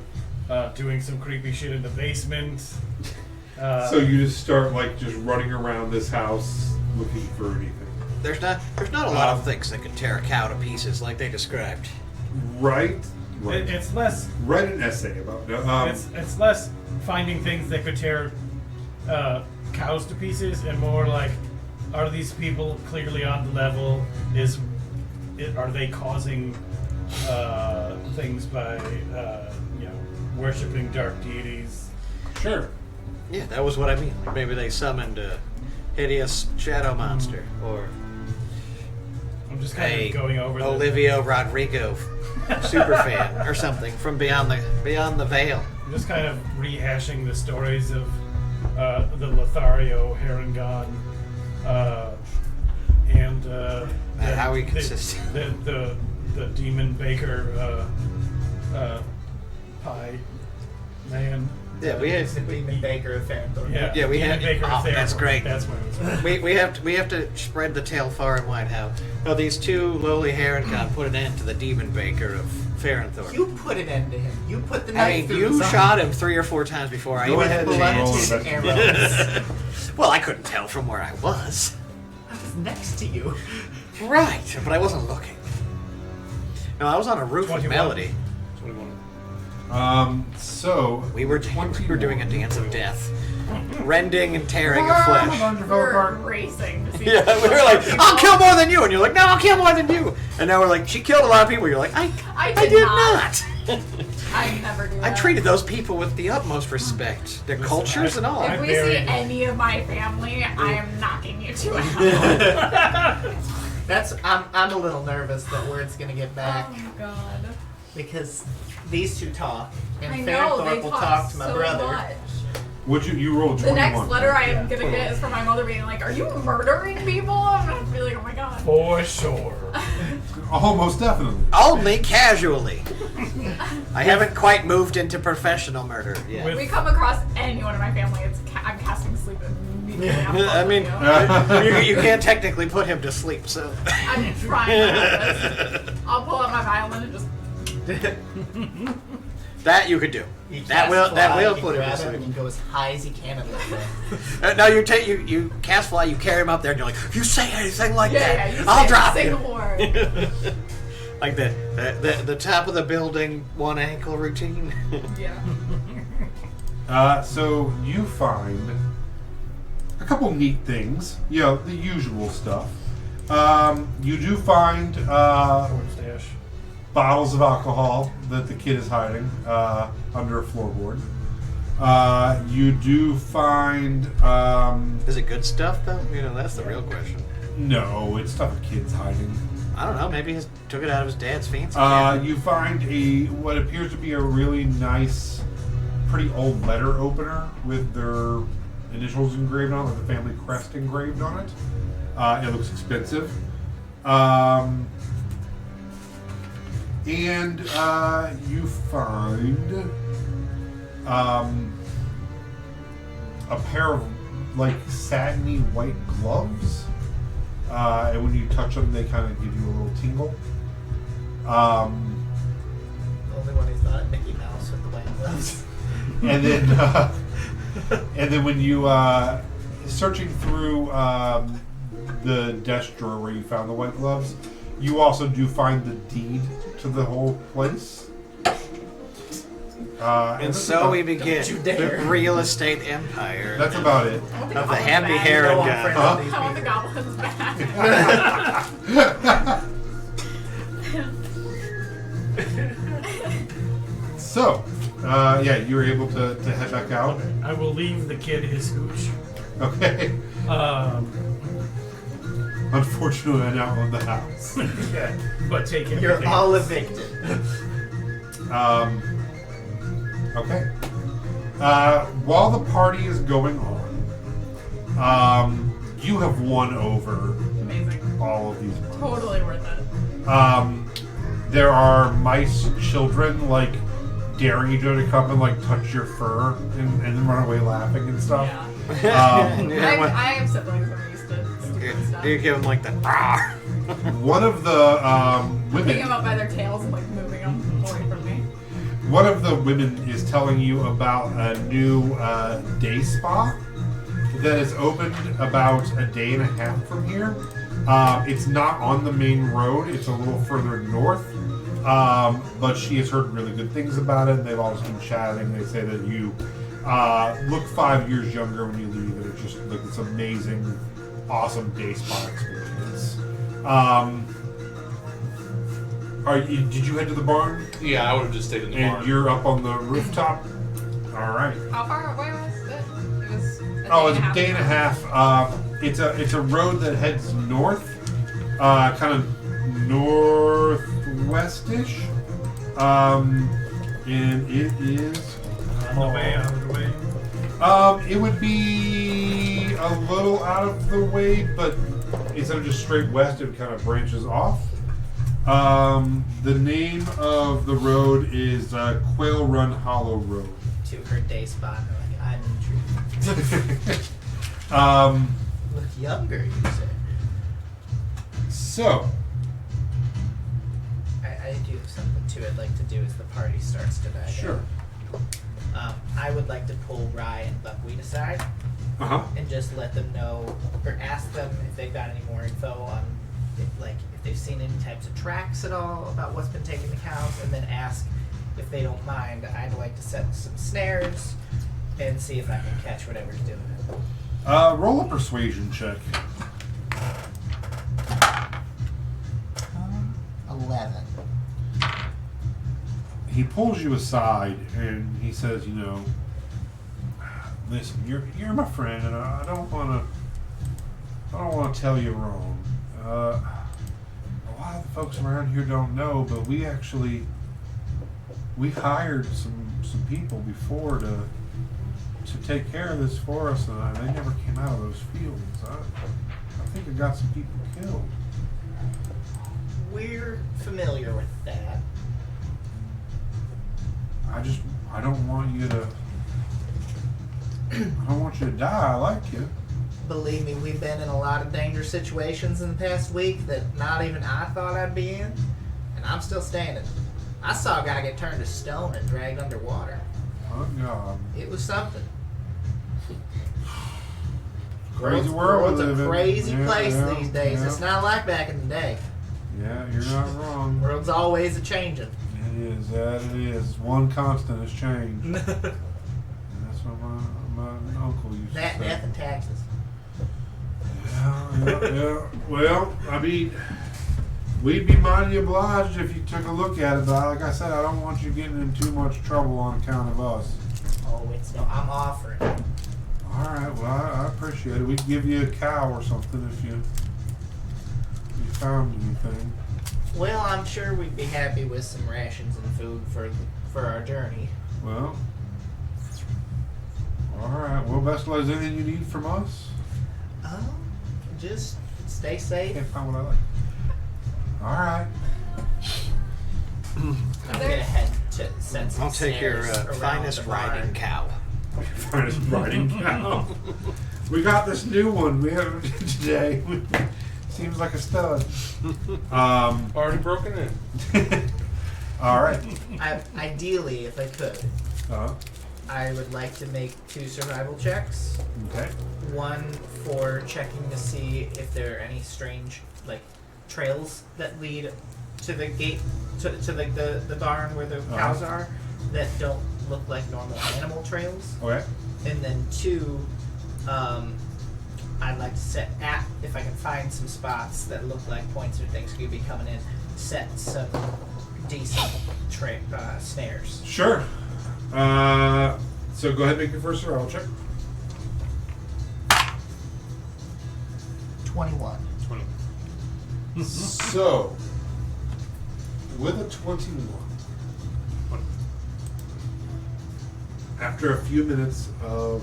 doing some creepy shit in the basement. So you just start like just running around this house looking for anything. There's not a lot of things that could tear a cow to pieces like they described. Right. Right. It's less. Write an essay about it. It's less finding things that could tear cows to pieces, and more like, are these people clearly on the level? Are they causing things by worshiping dark deities? Sure. Yeah, that was what I mean. Like maybe they summoned a hideous shadow monster, or I'm just kind a of going over Olivia Rodrigo superfan or something from beyond the veil. I'm just kind of rehashing the stories of the Lothario, Harengon, and How we consist. the demon baker pie man. Yeah, we had. The demon baker of Farrington. Yeah, we Demon had- Baker of oh, that's Theranos. great. That's what it was. We have to spread the tale far and wide. How these two lowly Harengon put an end to the demon baker of Farringthorpe. You put an end to him. You put the I knife mean, through you his arm. shot him 3 or 4 times before I Go even ahead had and a roll chance. Blunted arrows. Well, I couldn't tell from where I was. I was next to you. Right, but I wasn't looking. No, I was on a roof with 21. Melody. 21. So We were doing a dance of death, rending and tearing of Hold flesh. on, to We're apart. racing to see. Yeah, we were like, I'll kill more than you, and you're like, no, I'll kill more than you. And now we're like, she killed a lot of people. You're like, I did did not. not. I never do I that. treated those people with the utmost respect. Their cultures and all. If we very- see any of my family, I am knocking you two out. I'm a little nervous that word's gonna get back Oh god. because these two talk, and I know, they Farringthorpe will talk talk to my so brother. much. Would you roll 21? The next letter I am gonna get is from my mother being like, are you murdering people? I'm gonna be like, oh my god. For sure. Oh, most definitely. Only casually. I haven't quite moved into professional murder yet. If we come across anyone in my family, I'm casting sleep immediately. I mean, you can't technically put him to sleep, so. I'm trying my hardest. I'll pull out my violin and just. That you could do. He That casts will fly, he put him to grabs him sleep. and go as high as he can in the thing. No, you cast fly, you carry him up there, and you're like, if you say anything like Yeah, that, you I'll say drop a you. single word. Like the top of the building, one ankle routine. Yeah. So you find a couple neat things. You know, the usual stuff. You do find Sword stash. bottles of alcohol that the kid is hiding under a floorboard. You do find Is it good stuff though? You know, that's the real question. no, it's stuff a kid's hiding. I don't know. Maybe he took it out of his dad's fancy cabinet. You find what appears to be a really nice, pretty old letter opener with their initials engraved on it, with the family crest engraved on it. It looks expensive. And you find a pair of like satiny white gloves. And when you touch them, they kind of give you a little tingle. The only one who's not Mickey Mouse with the white gloves. and then when you searching through the desk drawer where you found the white gloves, you also do find the deed to the whole place. And so we begin you the dare. real estate empire That's about it. I want of the goblins happy back. hair No, and I'm afraid gun. of these I want the people. goblins back. So, yeah, you were able to head back out. I will leave the kid his hooch. Okay. Um, Unfortunately, I now own the house. but take everything. You're all evicted. Okay. While the party is going on, you have won over Amazing. all of these mice. Totally worth it. There are mice children like daring each other to come and like touch your fur and then run away laughing and stuff. Yeah. Um, Yeah, I have siblings that are used to stupid Do you give them like the "Rawr"? One of the Picking women. them up by their tails and like moving them away from me. One of the women is telling you about a new day spa that is opened about a day and a half from here. It's not on the main road. It's a little further north. But she has heard really good things about it. They've all just been chatting. They say that you look 5 years younger when you leave. And it's just like this amazing, awesome day spa experience. Did you head to the barn? Yeah, I would have just stayed in the And barn. you're up on the rooftop? All right. How far away was it? It was Oh, it's a day and a half. It's a road that heads north, kind of northwestish, and it is. On the way, out of the way. It would be a little out of the way, but instead of just straight west, it kind of branches off. The name of the road is Quail Run Hollow Road. To her day spot, and they're like, I'm intrigued. Look younger, you say. So, I do have something too I'd like to do as the party starts to die down. sure. I would like to pull Rye and Buckwheat aside Uh-huh. and just let them know, or ask them if they've got any more info on, if they've seen any types of tracks at all about what's been taken to count, and then ask if they don't mind. I'd like to set some snares and see if I can catch whatever's doing it. Roll a persuasion check. 11. He pulls you aside and he says, listen, you're my friend, and I don't want to tell you wrong. A lot of the folks around here don't know, but we hired some people before to take care of this for us, and they never came out of those fields. I think it got some people killed. We're familiar with that. I don't want you to die. I like you. Believe me, we've been in a lot of dangerous situations in the past week that not even I thought I'd be in, and I'm still standing. I saw a guy get turned to stone and dragged underwater. Oh God. It was something. Crazy world It's we live a in. crazy Yeah, place yeah, these days. yeah. It's not like back in the day. Yeah, you're not wrong. World's always a changing. It is. That it is. One constant is change. And that's what my uncle used to That, say. death, and taxes. Yeah. Well, I mean, we'd be mighty obliged if you took a look at it, but like I said, I don't want you getting in too much trouble on account of us. Oh, it's no. I'm offering. All right. Well, I appreciate it. We could give you a cow or something if you found anything. Well, I'm sure we'd be happy with some rations and food for our journey. Well, all right. Well, best of luck. Is there anything you need from us? Just stay safe. Can't find what I like. All right. I'm gonna head to set some I'll take your snares around finest the barn. riding cow. Finest riding cow. We got this new one we have today. Seems like a stud. Already broken in. All right. Ideally, if I could, Uh, I would like to make 2 survival checks. okay. One for checking to see if there are any strange trails that lead to the gate to the barn where the cows are that don't look like normal animal trails. Okay. And then 2, I'd like to set if I can find some spots that look like points or things could be coming in, set some decent snares. Sure. So go ahead and make your first survival check. 21. 20. So, with a 21, after a few minutes of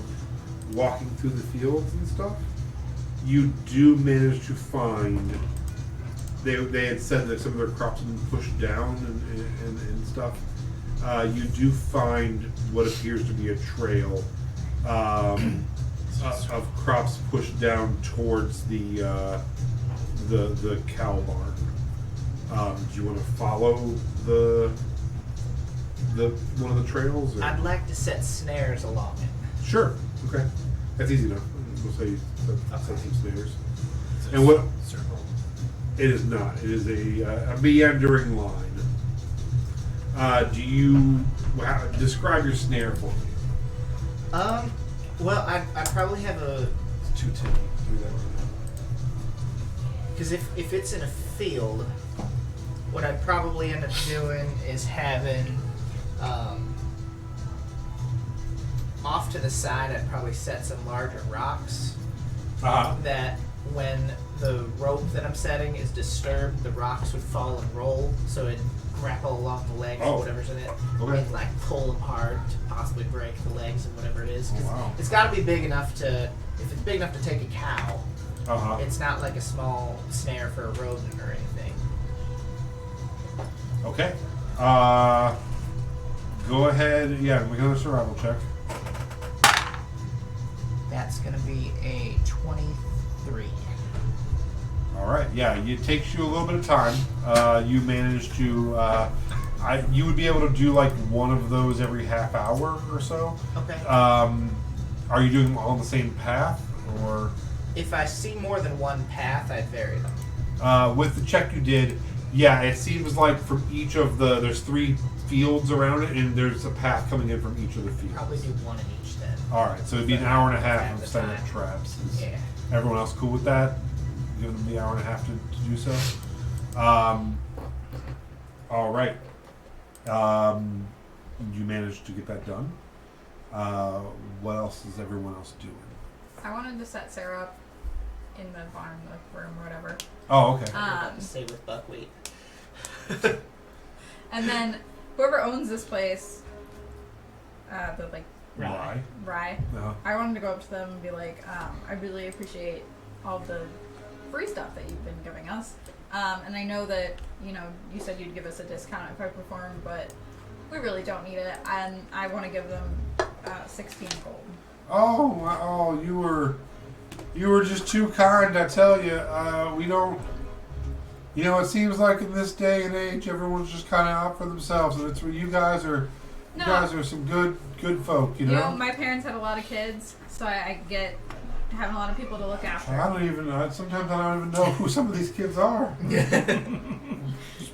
walking through the fields and stuff, you do manage to find. They had said that some of their crops had been pushed down and stuff. You do find what appears to be a trail of crops pushed down towards the cow barn. Do you want to follow the one of the trails? Or? I'd like to set snares along it. Sure. Okay. That's easy enough. We'll say set some snares. And what? Circle. It is not. It is a meandering line. Do you describe your snare for me? Well, I probably have a... It's 210. Do that right Because if it's in a field, what I'd probably end up doing is having... off to the side, I'd probably set some larger rocks now. that when the rope that I'm setting is disturbed, the rocks would fall and roll, so it'd grapple along the legs Oh. or whatever's in it, Okay. and like pull them hard to possibly break the legs and whatever it is. 'Cause Oh, wow. it's got to be big enough to, if it's big enough to take a cow, Uh-huh. it's not like a small snare for a rodent or anything. Okay. Go ahead. Yeah, make another survival check. That's gonna be a 23. All right. Yeah, it takes you a little bit of time. You manage to. You would be able to do like one of those every half hour or so. Okay. Are you doing them all on the same path, or If I see more than one path, I'd vary them. with the check you did? Yeah, it seems like from each of there's 3 fields around it, and there's a path coming in from each of the fields. Probably do one in each then. All right, so it'd be an hour and a half At of the setting up time. traps. Is Yeah. everyone else cool with that? Giving them the hour and a half to do so. All right. You managed to get that done. What else is everyone else doing? I wanted to set Sarah up in the barn, the room, or whatever. Oh, okay. I was about to say with buckwheat. And then whoever owns this place, the like Why? Rye, No. I wanted to go up to them and be like, I really appreciate all the free stuff that you've been giving us. And I know that, you said you'd give us a discount if I perform, but we really don't need it. And I want to give them 16 gold. Oh, you were just too kind. I tell you, we don't. It seems like in this day and age, everyone's just kind of out for themselves, and it's where you guys are. No. You guys are some good folk. You know. My parents had a lot of kids, so I get having a lot of people to look after. Sometimes I don't even know who some of these kids are.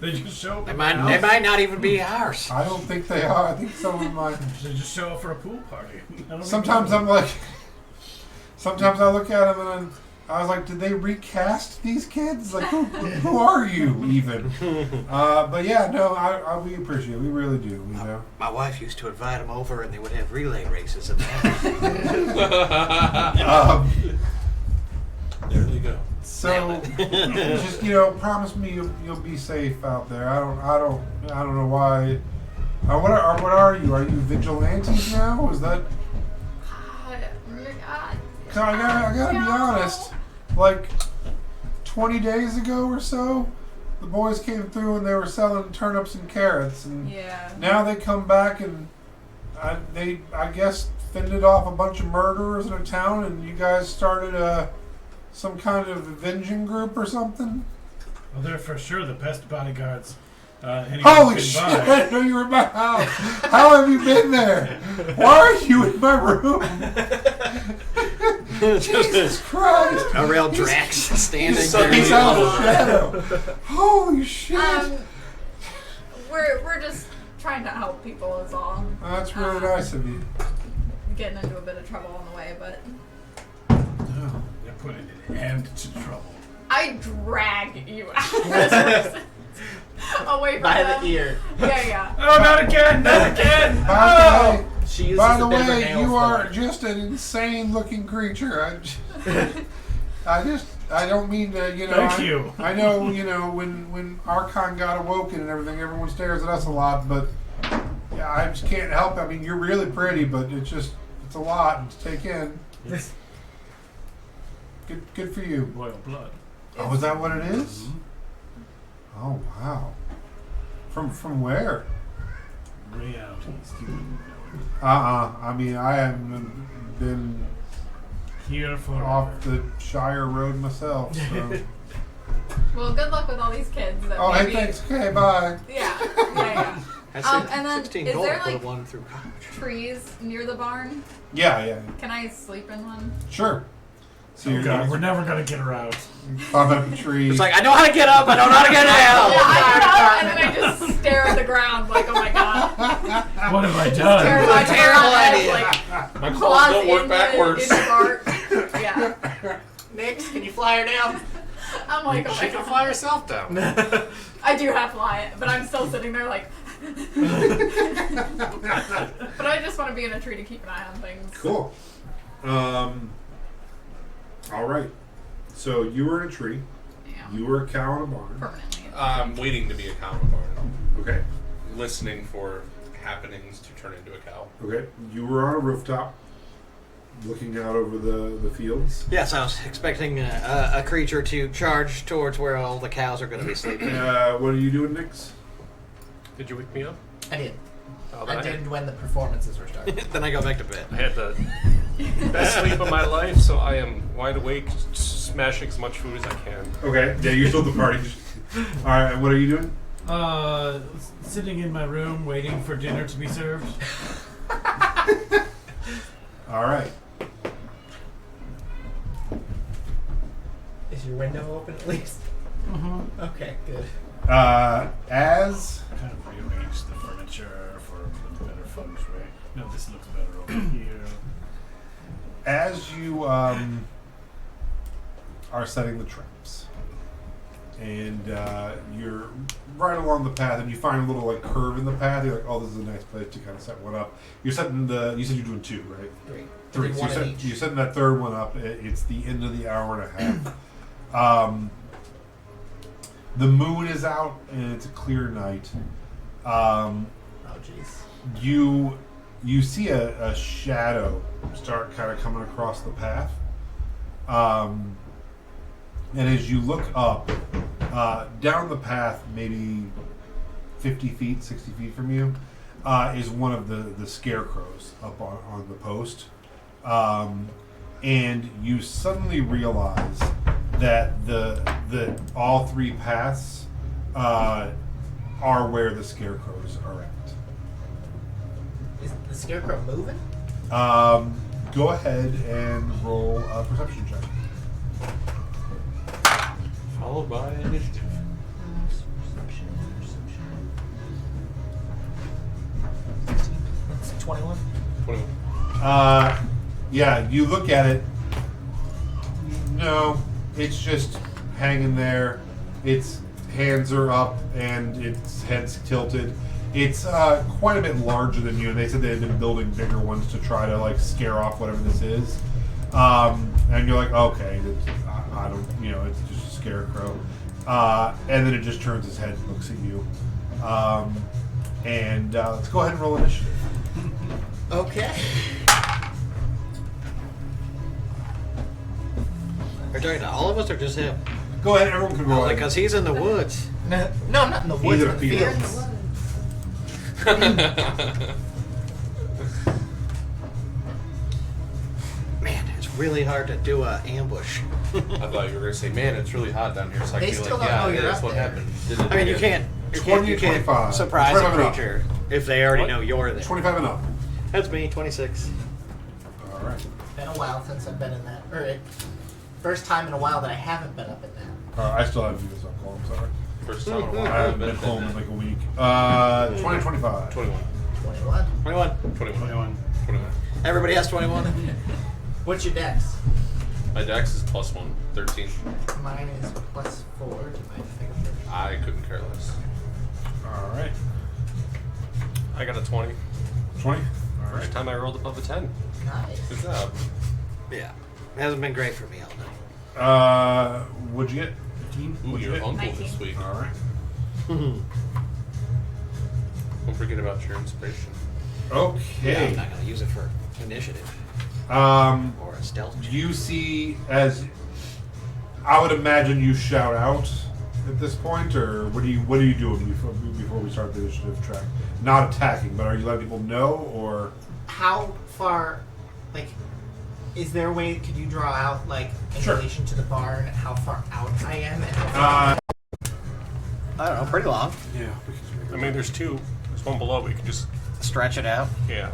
They just show up. They at might, the they house. might not even be ours. I don't think they are. I think some of them might. They just show up for a pool party. I don't Sometimes even know. I'm like. Sometimes I look at them and I was like, did they recast these kids? Like, who are you even? But yeah, no, we appreciate it. We really do. You know. My wife used to invite them over, and they would have relay races and that. There you go. So, just promise me you'll be safe out there. I don't know why. What are you? Are you vigilantes now? Is that? So I gotta be honest. Like 20 days ago or so, the boys came through and they were selling turnips and carrots, and Yeah. now they come back and they guess fended off a bunch of murderers in a town, and you guys started some kind of avenging group or something. Well, they're for sure the best bodyguards. Anyone Holy can shit! buy. I didn't know you were in my house. How have you been there? Why are you in my room? Jesus Christ! A real Drax standing He's there. out of the shadow. Holy shit! We're just trying to help people is all. That's really nice of you. Getting into a bit of trouble on the way, but They're putting an end to trouble. I drag you out of this person. Away from By them. the ear. Yeah. Oh, not again! Not again! She uses By the a bit of a way, nail you are filler. just an insane-looking creature. I don't mean to, Thank you. I know, when Archon got awoken and everything, everyone stares at us a lot, but yeah, I just can't help it. I mean, you're really pretty, but it's a lot to take in. Good for you. Royal blood. Oh, is that what it is? Oh, wow. From where? Realities. You wouldn't know it. I mean, I haven't been here forever. off the Shire Road myself. So. Well, good luck with all these kids. That Oh, hey, maybe, thanks. Okay, bye. Yeah. That's And then, 16 is gold there, would have like, won through college. trees near the barn? Yeah. Can I sleep in one? Sure. So Oh you're God, we're never gonna get her out. climb up a tree. It's like, I know how to get up, I don't know how to get down. Yeah, I get up and then I just stare at the ground like, oh my god. What have I done? Terrible, terrible idea. Like, My claws claws don't work in backwards. The bark. Yeah. Nix, can you fly her down? I'm like, oh She my can god. fly herself down. I do have fly, but I'm still sitting there like. But I just want to be in a tree to keep an eye on things. Cool. All right. So you were in a tree. Yeah. You were a cow in a barn. Permanently. I'm waiting to be a cow in a barn. Okay. Listening for happenings to turn into a cow. Okay. You were on a rooftop, looking out over the fields. Yes, I was expecting a creature to charge towards where all the cows are going to be sleeping. What are you doing, Nix? Did you wake me up? I did. Oh, I did when the performances were starting. Then I go back to bed. I had the best sleep of my life, so I am wide awake, smashing as much food as I can. Okay. Yeah, you're still at the party. All right. And what are you doing? Sitting in my room waiting for dinner to be served. All right. Is your window open at least? Mm-hmm. Okay, good. As Kind of rearrange the furniture for better feng shui. No, this looks better over here. as you are setting the traps, and you're right along the path, and you find a little like curve in the path. You're like, "Oh, this is a nice place to kind of set one up." You're setting the. You said you're doing two, right? Three. So One in each. you're setting that third one up. It's the end of the hour and a half. The moon is out, and it's a clear night. Oh, jeez. You see a shadow start kind of coming across the path. And as you look up, down the path, maybe 50 feet, 60 feet from you, is one of the scarecrows up on the post. And you suddenly realize that the all three paths are where the scarecrows are at. Is the scarecrow moving? Go ahead and roll a perception check. Followed by initiative. It's 21. 21. Yeah, you look at it. No, it's just hanging there. Its hands are up and its head's tilted. It's quite a bit larger than you, and they said they had been building bigger ones to try to like scare off whatever this is. And you're like, okay, I don't, it's just a scarecrow. And then it just turns its head and looks at you. And let's go ahead and roll initiative. Okay. Are you talking to all of us or just him? Go ahead, everyone can roll. Because he's in the woods. No, I'm not in the woods. Either In the field. fields. Man, it's really hard to do an ambush. I thought you were going to say, man, it's really hot down here. So I They could be still like, don't yeah, know you're that's up what there. happened. Did it I mean, you again. can't 20 you and can't 25. surprise a 25 and up. creature if they already What? know you're there. 25 and up. That's me, 26. All right. Been a while since I've been in that. First time in a while that I haven't been up in that. I still have you as on call. I'm sorry. First time in a while. I haven't been home in like a week. 20, 25. 21. 21. 21. 21. 21. Everybody has 21. What's your dex? My dex is +1. 13. Mine is +4 to my finger. I couldn't care less. All right. I got a 20. 20. All First right. time I rolled above a 10. Nice. Good job. Yeah. It hasn't been great for me all night. What'd you get? 15? Ooh, What'd you your get? uncle 19. this week. All right. Don't forget about your inspiration. Yeah, Okay. I'm not going to use it for initiative or a stealth check. You see, as I would imagine, you shout out at this point, or what are you doing before we start the initiative track? Not attacking, but are you letting people know, or How far, like, Is there a way? Could you draw out like in Sure. relation to the barn how far out I am? And how far I don't know, pretty long. Yeah. I mean, there's two. There's one below, but you can just, Stretch it out. yeah.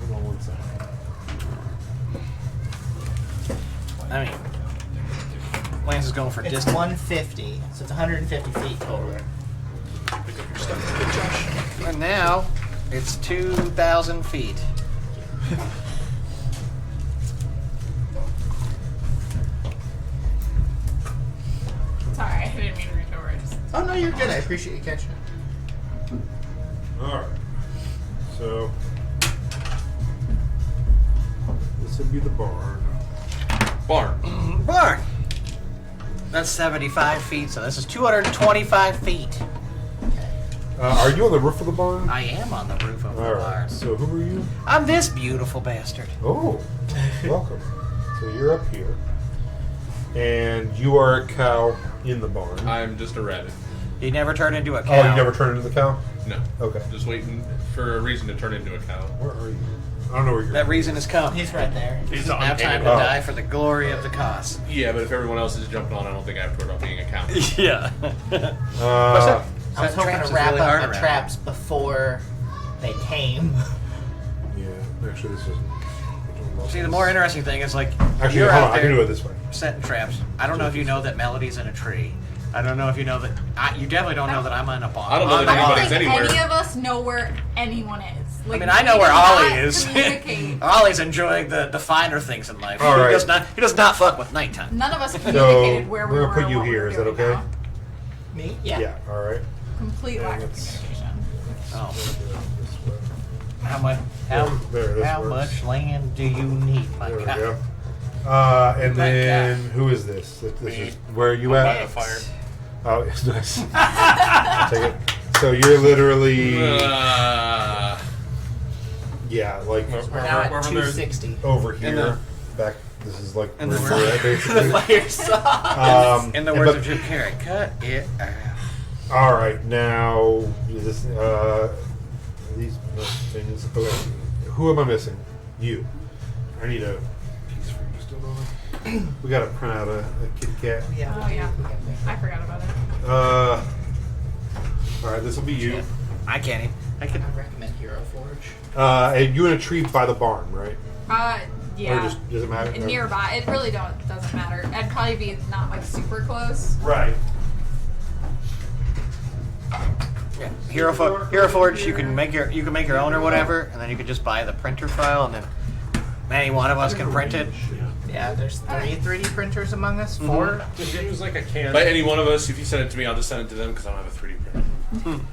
Hold on one second. I mean, Lance is going for it's distance. 150, so it's 150 feet total. And now it's 2,000 feet. Sorry, I didn't mean to reach over. I just Oh no, you're good. I appreciate you catching it. All right. So this would be the barn. Barn. Barn. That's 75 feet, so this is 225 feet. Are you on the roof of the barn? I am on the roof of the All right. barn. So who are you? I'm this beautiful bastard. Oh, welcome. So you're up here, and you are a cow in the barn. I'm just a rabbit. He never turned into a cow. Oh, you never turned into the cow? No. Okay. Just waiting for a reason to turn into a cow. Where are you? I don't know where you're. That reason has come. He's right there. He's Now time to Oh. die for the glory of the cause. Yeah, but if everyone else is jumping on, I don't think I have to worry about being a cow. Yeah. I was hoping traps to is wrap really up hard my around traps before they came. Yeah. Actually, this isn't. See, the more interesting thing is like Actually, you're hold out on. I can there do it this way. setting traps. I don't know if you know that Melody's in a tree. I don't know if you know that. You definitely don't know that I'm in a barn. I don't know that I don't anybody's think anywhere. any of us know where anyone is. Like, I mean, I know we where do not Ollie is. Communicate. Ollie's enjoying the finer things in life. All right. He does not fuck with nighttime. None of us So communicated where we we're were. gonna put and you what we here. were Is that doing okay? now. Me? Yeah. All right. Complete lack of it's- communication. Oh, This way. how much? How, There, this how works. much land do you need, my There we guy? go. And My then God. who is this? This Me. is where are you By at? the fire. Oh, it's nice. I'll take it. So you're literally, yeah, like We're now at Wherever there's- 260. over In here. Back. This is like in where the we're at, basically. Fire sauce. In the and words but- of Jim Carrey, cut it out. All right, now this these things. Okay, who am I missing? You. I need a piece for you. Still on. We gotta print out a Kit Kat. Yeah. Oh, yeah. I forgot about it. All right, this will be you. I can't even. I can. I recommend Hero Forge. And you're in a tree by the barn, right? Yeah. Or just does it matter? Nearby. It really doesn't matter. I'd probably be not like super close. Right. Yeah. Hero Forge. You can make your own or whatever, and then you can just buy the printer file, and then any one of us can print it. Yeah, there's 3D printers among us. 4. Just use like a can. By any one of us, if you send it to me, I'll just send it to them because I don't have a 3D printer.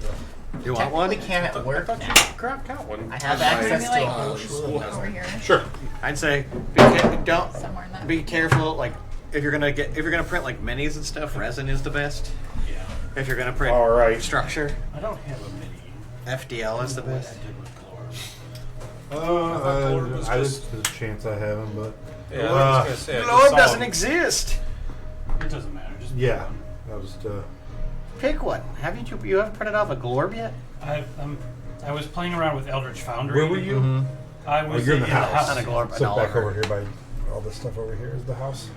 You want one? We can at work now. Got one. I have Right. access to a Maybe, like, whole slew of Over them. here. Sure. I'd say don't Somewhere in that. be careful. Like if you're gonna print like minis and stuff, resin is the best. Yeah. If you're gonna print All right. structure, I don't have a mini. FDL is the What best. I did with Glor. I just there's a chance I have them, but Yeah, I was gonna say. I just Globe saw doesn't him. exist. It doesn't matter. Just yeah, I'll just Pick one. You haven't printed off a Glorb yet? I was playing around with Eldritch Foundry. Where were you? Mm-hmm. I was you're in the house. On a Glorb. sit back over here by all this stuff over here is the house.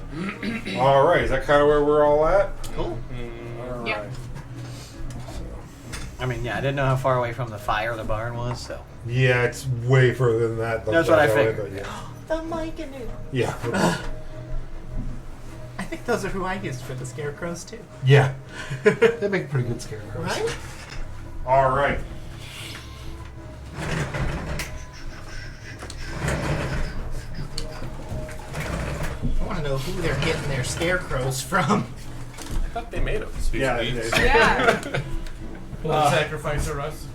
All right, is that kind of where we're all at? Cool. Yeah. I mean, yeah, I didn't know how far away from the fire the barn was, so. Yeah, it's way further than that. That's what I that way, figured. but yeah. The mic and it. Yeah. I think those are who I used for the scarecrows too. Yeah. They make pretty good scarecrows. Right? All right. I want to know who they're getting their scarecrows from. I thought they made them. Yeah. Yeah. sacrifice or us?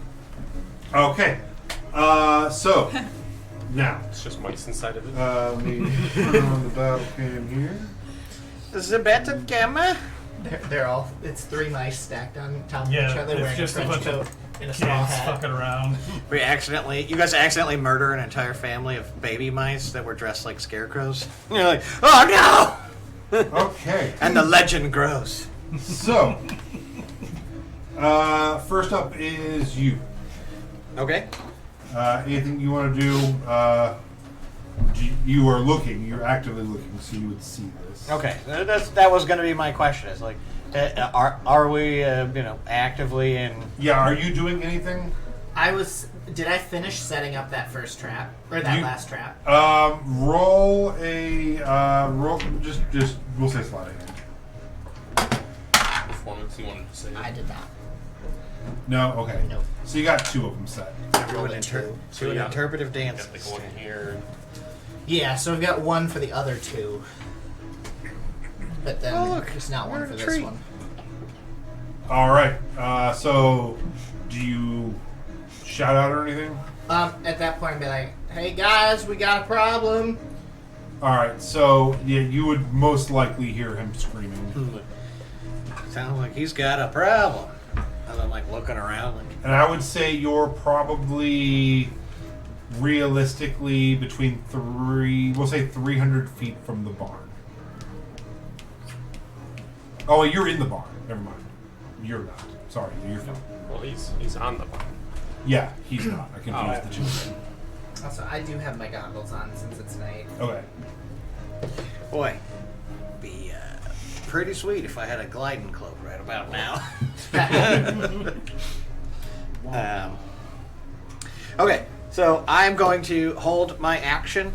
Okay. So now, It's just mice inside of it. let me turn on the battle cam here. This is a better camera. They're all. It's 3 mice stacked on top of each Yeah, other it's wearing just a a trench bunch of coat and a straw Kids hat. fucking around. You guys accidentally murder an entire family of baby mice that were dressed like scarecrows. And you're like, oh no! Okay. And the legend grows. So, first up is you. Okay. Anything you want to do You are looking. You're actively looking, so you would see this. Okay, that was going to be my question. It's like, are we actively in? Yeah. Are you doing anything? Did I finish setting up that first trap or that last trap? Roll a roll. Just we'll say sleight of hand. Performance, you wanted to say? I did not. No. Okay. Nope. So you got 2 of them set. Rolled a 2. To an interpretive dance. Got like one here. Yeah, so I've got 1 for the other 2. But then there's not one for this one. All right. So do you shout out or anything? At that point, I'd be like, "Hey guys, we got a problem." All right. So yeah, you would most likely hear him screaming. Sounds like he's got a problem. And I'm like looking around. Like, And I would say you're probably realistically between 300 feet from the barn. Oh, you're in the barn. Never mind. You're not. Sorry, you're fine. Well, he's on the barn. Yeah, he's not. I confused the two. Also, I do have my goggles on since it's night. Okay. boy, be pretty sweet if I had a gliding cloak right about now. Okay, so I'm going to hold my action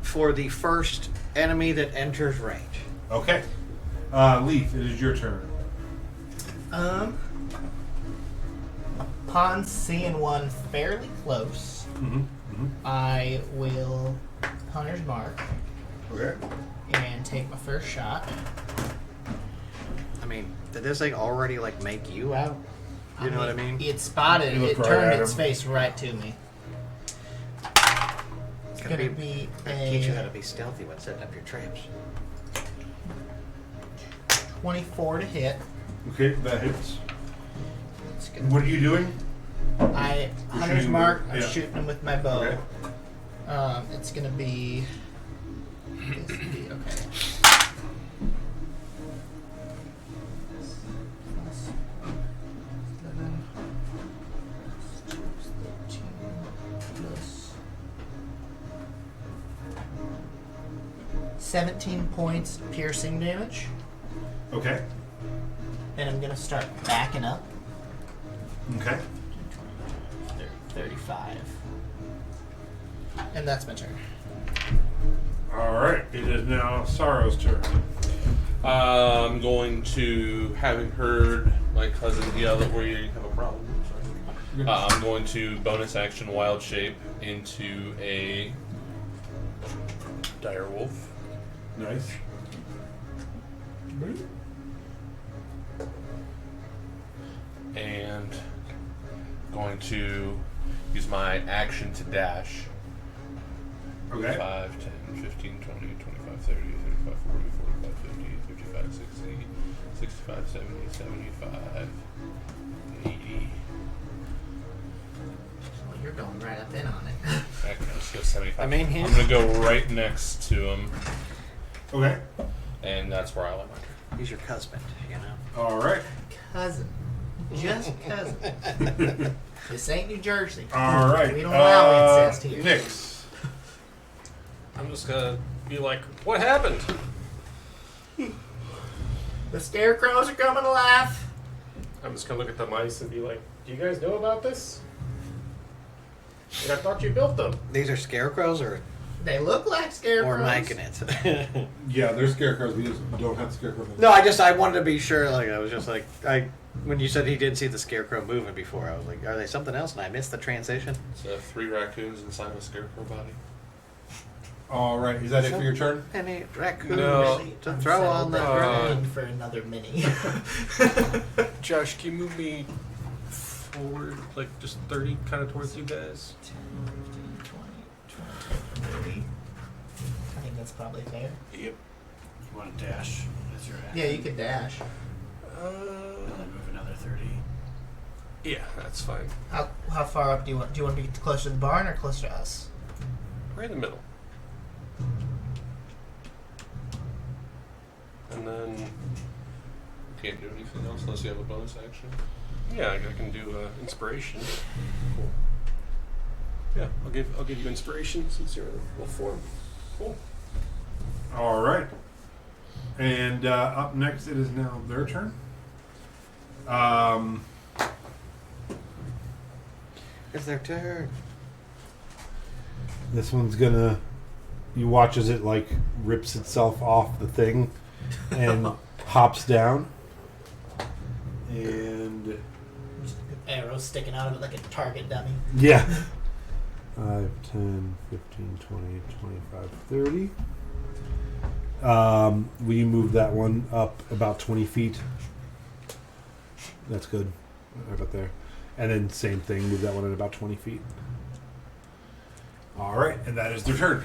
for the first enemy that enters range. Okay. Leaf, it is your turn. Upon seeing one fairly close, I will Hunter's Mark Okay. and take my first shot. I mean, did this thing already like make you out? You know what I mean? It spotted. You look It right turned at its him. face right to me. It's gonna be teach you how a to be stealthy when setting up your traps. 24 to hit. Okay, that hits. It's gonna What are you doing? I You're Hunter's shooting Mark. with- I'm yeah. shooting him with my bow. Okay. It's gonna be. Okay. Plus 11, plus 2 is 13, plus 17 points piercing damage, Okay. and I'm gonna start backing up. Okay. 35. And that's my turn. All right. It is now Sorrow's turn. I'm going to, having heard my cousin yell that we have a problem, I'm going to bonus action wild shape into a dire wolf. Nice. And going to use my action to dash. Okay. 5, 10, 15, 20, 25, 30, 35, 40, 45, 50, 55, 60, 65, 70, 75, 80. Well, you're going right up in on it. Actually, let's go 75. I mean, I'm going to go right next to him, Okay. and that's where I let my turn. He's your husband, you know. All right. Cousin. Just cousin. This ain't New Jersey. All right. We don't allow incest here. Nyx. I'm just gonna be like, what happened? The scarecrows are coming alive. I'm just gonna look at the mice and be like, do you guys know about this? Like, I thought you built them. These are scarecrows or They look like scarecrows. making it? Yeah, there's scarecrows. We just don't have scarecrows. No, I wanted to be sure. Like I was just like when you said he didn't see the scarecrow moving before, I was like, are they something else? And I missed the transition. So 3 raccoons inside of a scarecrow body. All right. Is that it for your turn? Any raccoon No. to I'm throw on the celebrating for another mini. Josh, can you move me forward, like just 30, kind of towards you guys? 10, 15, 20, 30. I think that's probably fair. Yep. You want to dash as your action? Yeah, you could dash. And then move another 30. Yeah, that's fine. How far up do you want? Do you want to be closer to the barn or closer to us? Right in the middle. And then, Can't do anything else unless you have a bonus action. yeah, I can do inspiration. Yeah, I'll give you inspiration since you're in wolf form. Cool. All right. And up next, it is now their turn. It's their turn. This one's gonna. You watch as it like rips itself off the thing and hops down. And Arrows sticking out of it like a target dummy. yeah. 5, 10, 15, 20, 25, 30. Will you move that one up about 20 feet? That's good. Right about there. And then same thing, move that one at about 20 feet. All right, and that is their turn.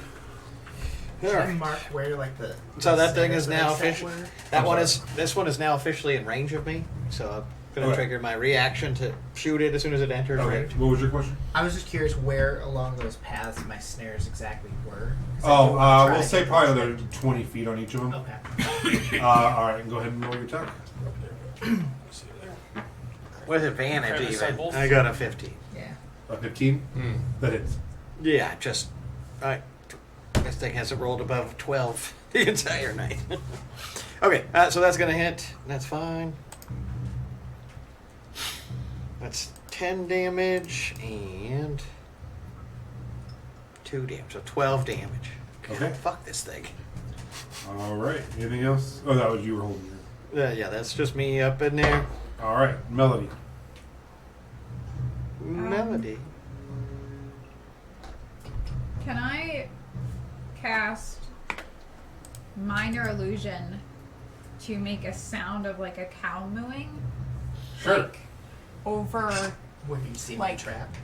Should I mark where like the So that thing is snares now that I set official. were? That one is. This one is now officially in range of me. So I'm gonna Okay. trigger my reaction to shoot it as soon as it enters Okay, range. what was your question? I was just curious where along those paths my snares exactly were. 'Cause I Oh, do wanna try we'll to say get probably those- another 20 feet on each of them. Okay. All right, go ahead and roll your attack. See you there. With advantage, Grab the side even. wolf. I got a 15. Yeah. 15? That hits. Yeah, just. This thing hasn't rolled above 12 the entire night. Okay, so that's gonna hit. That's fine. That's 10 damage and 2 damage, so 12 damage. God, Okay. fuck this thing. All right, anything else? Oh, that was you were holding your. Yeah, that's just me up in there. All right, Melody. Melody. Can I cast minor illusion to make a sound of like a cow mooing? Sure. Like over. Where do you see my Like- trap?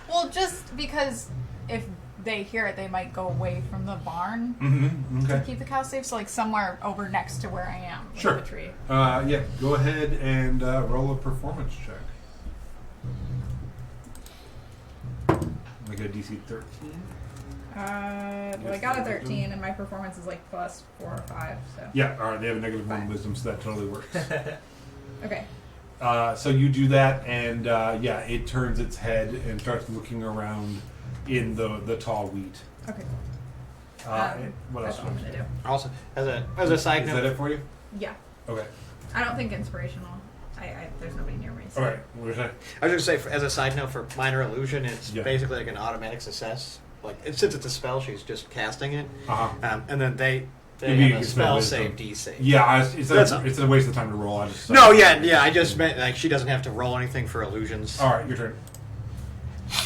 Well, just because if they hear it, they might go away from the barn Mm-hmm. to Okay. keep the cow safe. So like somewhere over next to where I am, like Sure. the tree. Yeah, go ahead and roll a performance check. Like a DC 13. Well, I got a 13, and my performance is like plus 4 or 5. So Yeah, all right, they have a negative 1 Fine. wisdom, so that totally works. okay. So you do that, and yeah, it turns its head and starts looking around in the tall wheat. Okay. What else? That's what I'm gonna do. Also, as a side Is note, that it for you? Yeah. Okay. I don't think inspirational. There's nobody near me. So. All right. What was that? I was going to say, as a side note for minor illusion, it's Yeah. basically like an automatic success. Like, since it's a spell, she's just casting it, Uh-huh. and then they Maybe you have a can spell spell wisdom. save DC. Yeah, That's- it's a waste of time to roll. I just No, yeah. I just meant like she doesn't have to roll anything for illusions. All right, your turn.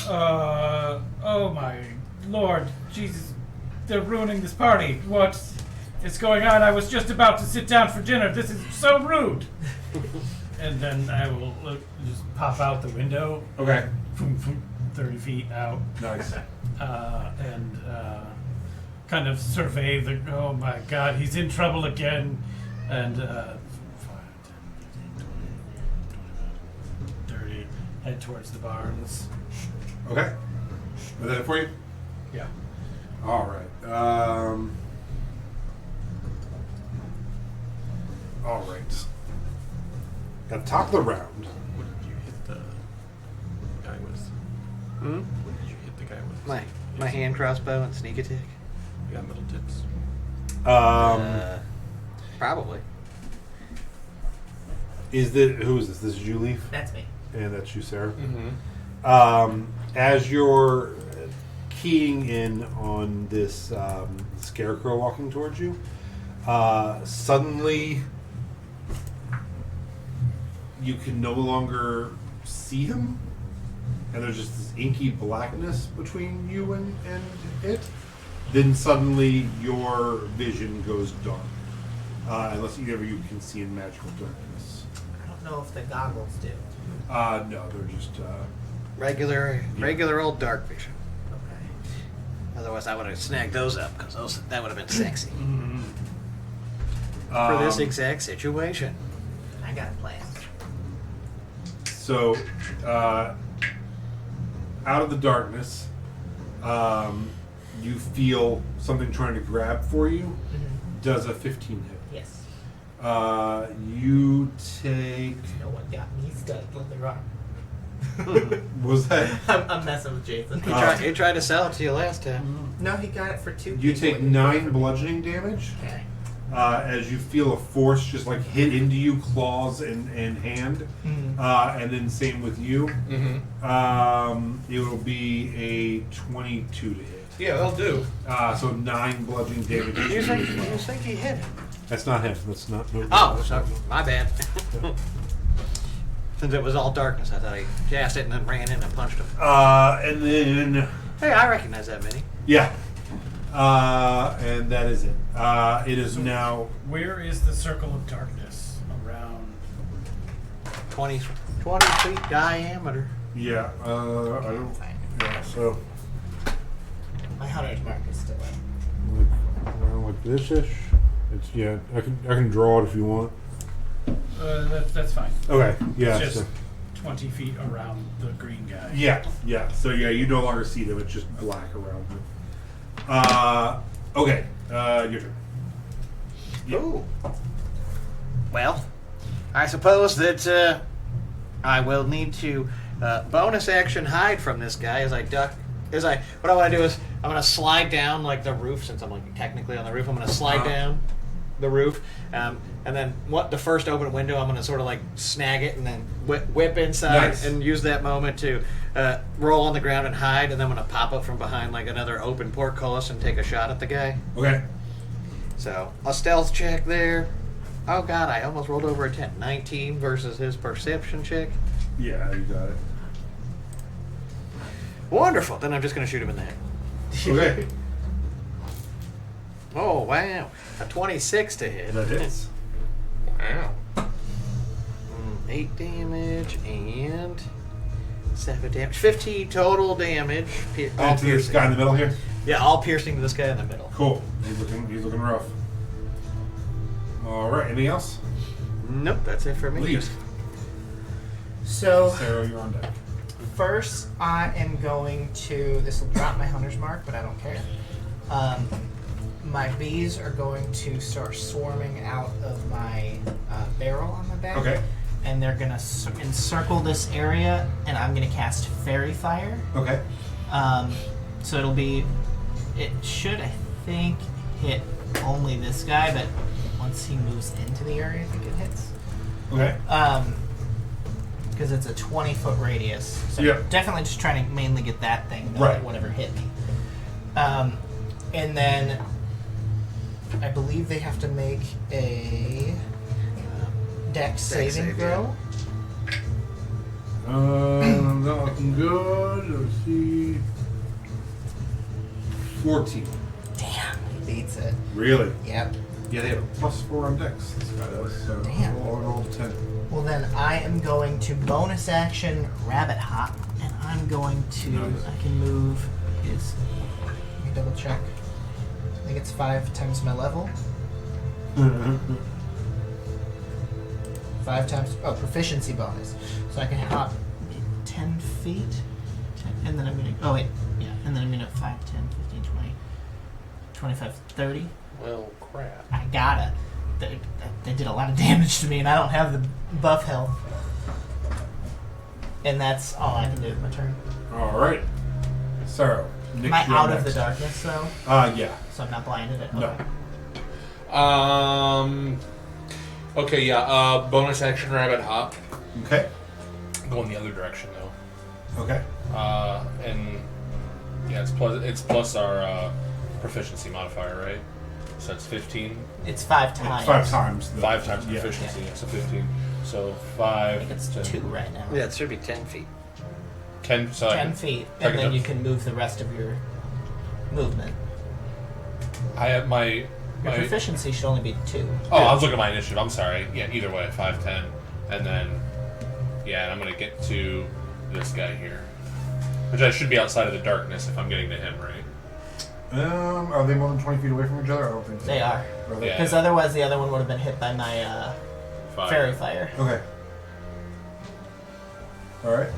Oh my lord, Jesus, they're ruining this party. What is going on? I was just about to sit down for dinner. This is so rude. And then I will just pop out the window, Okay. 30 feet out, Nice. and kind of survey the. Oh my God, he's in trouble again. And 5, 10, 15, 20, 30. Head towards the barns. Okay. Is that it for you? Yeah. All right. All right. At the top of the round, What did you hit the guy with? Hmm? What did you hit the guy with? My hand crossbow and sneak attack. You got middle tips. Probably. who is this? This is you, Leaf, That's me. and that's you, Sarah. Mm-hmm. As you're keying in on this scarecrow walking towards you, suddenly you can no longer see him, and there's just this inky blackness between you and it. Then suddenly your vision goes dark, unless either of you can see in magical darkness. I don't know if the goggles do. No, they're just. Regular old dark vision. Okay. Otherwise, I would have snagged those up because that would have been sexy for Um, this exact situation. I got a plan. So, out of the darkness, you feel something trying to grab for you. Does a 15 hit? Yes. You take. No one got me stuck. Let me run. Was that? I'm messing with Jason. He tried to sell it to you last time. No, he got it for 2 You people. take 9 bludgeoning damage Okay. as you feel a force just like hit into you, claws and hand. And then same with you. It will be a 22 to hit. Yeah, that'll do. So 9 bludgeoning damage. You think he hit him? That's not him. That's not. No, Oh, sorry. My bad. Since it was all darkness, I thought he jazzed it and then ran in and punched him. And then Hey, I recognize that mini. yeah. And that is it. It is now. Where is the circle of darkness around? 20 feet diameter. Yeah. I don't. Yeah. So My hunter's mark is still in. around like this-ish. It's yeah. I can draw it if you want. That's fine. Okay. Yeah. It's just so- 20 feet around the green guy. Yeah, yeah. So yeah, you no longer see them. It's just black around them. Okay. Your turn. Ooh. Well, I suppose that I will need to bonus action hide from this guy as I duck. What I want to do is I'm going to slide down like the roof since I'm like technically on the roof. I'm going to slide down the roof, and then the first open window I'm going to sort of like snag it and then whip inside Nice. and use that moment to roll on the ground and hide, and then I'm going to pop up from behind like another open portcullis and take a shot at the guy. Okay. So, a stealth check there. Oh god, I almost rolled over a 10. 19 versus his perception check. Yeah, you got it. Wonderful. Then I'm just going to shoot him in the head. Okay. Oh, wow. A 26 to hit. That hits. Wow. 8 damage and 7 damage. 15 total damage. All And to this piercing. guy in the middle here. Yeah, all piercing to this guy in the middle. Cool. He's looking rough. All right. Anything else? Nope, that's it for me. Leave. So Sarah, you're on deck. first, I am going to. This will drop my hunter's mark, but I don't care. My bees are going to start swarming out of my barrel on my back. Okay. And they're gonna encircle this area, and I'm gonna cast Fairy Fire. Okay. So it'll be. It should, I think, hit only this guy, but once he moves into the area, I think it hits. Okay. Because it's a 20-foot radius. So Yeah. definitely just trying to mainly get that thing, not Right. whatever hit me. And then I believe they have to make a dex saving save, throw. Not looking good. Let's see. 14. Damn, he beats it. Really? Yep. Yeah, they have a +4 on dex. This guy does. So Damn. I'll roll 10. Well, then I am going to bonus action rabbit hop, and I'm going to. Nice. I can move. Is let me double check. I think it's 5 times my level. 5 times proficiency bonus, so I can hop 10 feet, and then I'm gonna. Oh wait, yeah, and then I'm gonna 5, 10, 15, 20, 25, 30. Well, crap. I gotta. They did a lot of damage to me, and I don't have the buff health. And that's all I can do with my turn. All right. Sarah. Am I out of the darkness, though? Yeah. So I'm not blinded? No. Okay. Okay, yeah. Bonus action rabbit hop. Okay. Going the other direction though. Okay. And yeah, it's plus our proficiency modifier, right? So it's 15. It's 5 times. 5 times. 5 times Yeah. proficiency, so 15. So I 5. think it's 10, 2 right now. Yeah, it should be 10 feet. 10. So 10 feet, and then you can move the rest of your movement. I have my. Your my proficiency should only be 2. oh, I was looking at my initiative. I'm sorry. Yeah, either way, 5, 10, and then yeah, and I'm gonna get to this guy here, which I should be outside of the darkness if I'm getting to him, right? Are they more than 20 feet away from each other? I don't think so. They are. Are they? Yeah. Because otherwise the other one would have been hit by my fairy fire. Okay. All right.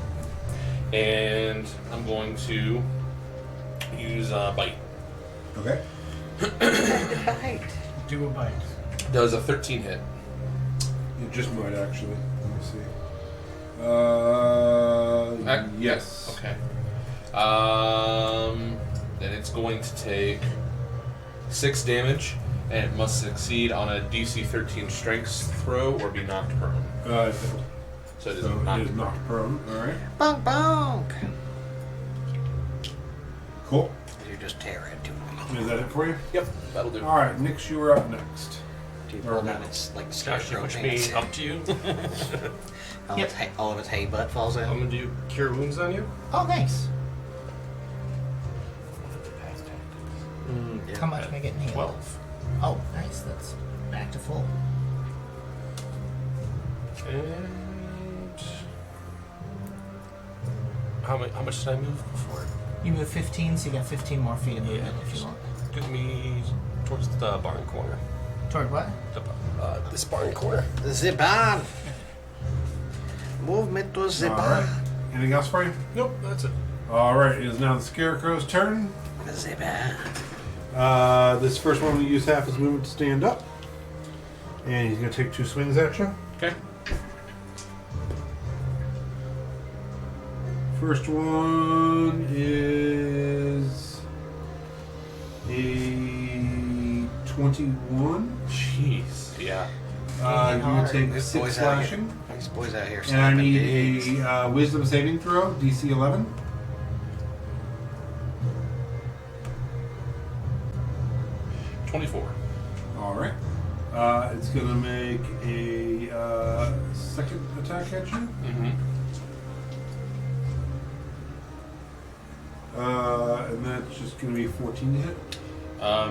And I'm going to use bite. Okay. Do a bite. Does a 13 hit? It just might actually. Let me see. Yes. Okay. Then it's going to take 6 damage, and it must succeed on a DC 13 Strength throw or be knocked prone. It failed. So it is So knocked it is knocked prone. All right. Bonk, bonk. Cool. You just tear into it. Is that it for you? Yep, that'll do. All right, Nix, you are up next. Do you pull down its like scarecrow Push pants? me up to you. All of its hay butt falls I'm out. gonna do cure wounds on you. Oh, thanks. Yeah. How much am I getting healed? 12. Oh, nice. That's back to full. And how much did I move before? You move 15, so you got 15 more feet of movement if you want. Get me towards the barn corner. Toward what? This barn corner. Zip on. Movement to zip All right. on. Anything else for you? Nope, that's it. All right, it is now the Scarecrow's turn. Zip on. This first one will use half his movement to stand up. And he's going to take 2 swings at you. Okay. First one is a 21. Jeez. Yeah. You take These 6 boys out here. slashing. These boys out here. And I slapping need digs. a Wisdom saving throw, DC 11. All right. It's going to make a second attack at you. Mm-hmm. And that's just going to be 14 to hit.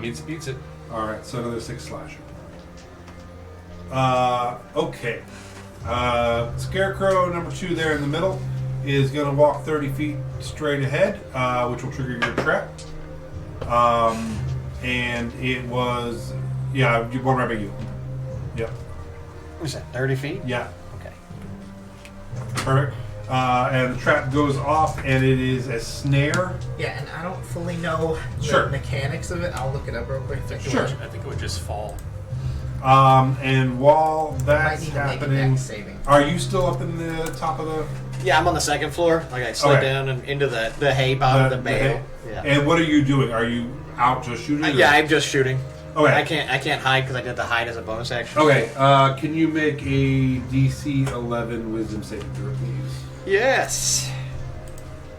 Meets it, beats it. All right, so another 6 slashing. Okay. Scarecrow number 2 there in the middle is going to walk 30 feet straight ahead, which will trigger your trap. And it was, yeah, one right by you. Yep. What's that? 30 feet? Yeah. Okay. Perfect. And the trap goes off, and it is a snare. Yeah, and I don't fully know the Sure. mechanics of it. I'll look it up real quick. Sure. I think it would just fall. And while Might that's need to make a happening, dex saving. are you still up in the top of the? Yeah, I'm on the second floor. Like I slid Okay. down and into the hay bottom of the bale. hay. Yeah. And what are you doing? Are you out just shooting? or- Yeah, I'm just shooting. Okay. I can't hide because I did the hide as a bonus action. Okay. Can you make a DC 11 Wisdom saving throw, please? Yes.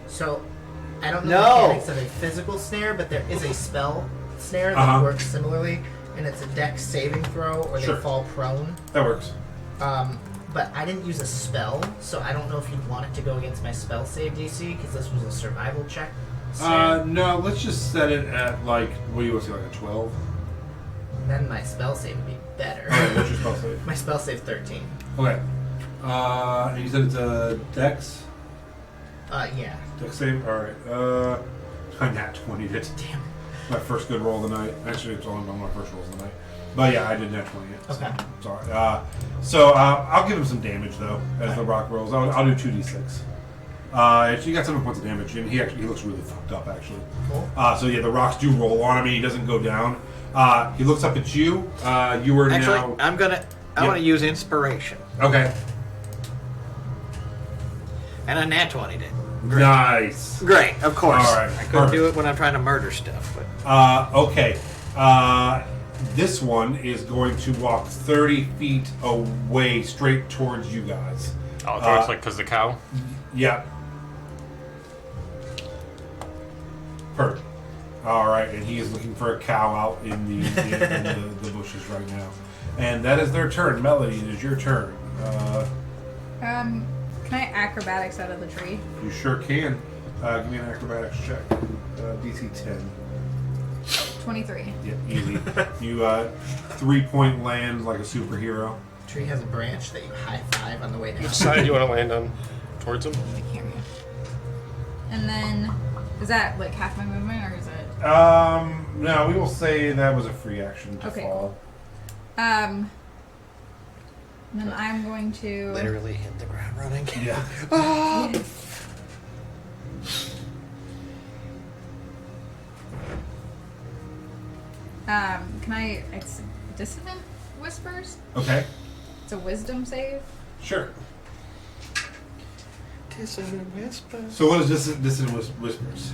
So, I don't know No. the mechanics of a physical snare, but there is a spell snare that Uh-huh. works similarly, and it's a dex saving throw, or Sure. they fall prone. That works. But I didn't use a spell, so I don't know if you'd want it to go against my spell save DC, because this was a survival check. snare. No. Let's just set it at like what do you want to say, like a 12? Then my spell save would be better. Okay. What's your spell save? My spell save 13. Okay. And you said it's a Dex. Yeah. Dex save. All right. I nat 20'd it. Damn. My first good roll of the night. Actually, it's only one of my first rolls of the night. But yeah, I did nat 20 it. Okay. So, sorry. I'll give him some damage though as the rock rolls. I'll do 2d6. You got 7 points of damage, and he looks really fucked up actually. Cool. So yeah, the rocks do roll on him, and he doesn't go down. He looks up at you. You are Actually, now I want to use inspiration, okay. and a nat 20 did. Nice. Great, of course. All right, I couldn't do perfect. it when I'm trying to murder stuff, but Okay. This one is going to walk 30 feet away, straight towards you guys. Oh, it's like because the cow. Yeah. Perfect. All right, and he is looking for a cow out in the bushes right now, and that is their turn. Melody, it is your turn. Can I acrobatics out of the tree? You sure can. Give me an acrobatics check. DC 10. 23. Yeah, easy. You 3-point land like a superhero. Tree has a branch that you high five on the way down. Which side do you want to land on? Towards him? The camera. And then, is that like half my movement, or is it? No, we will say that was a free action to Okay, fall. Then I'm going to. literally hit the ground running. Yeah. Can I dissonant whispers? Okay. It's a wisdom save. Sure. Dissonant whisper. So what is Dissonant Whispers?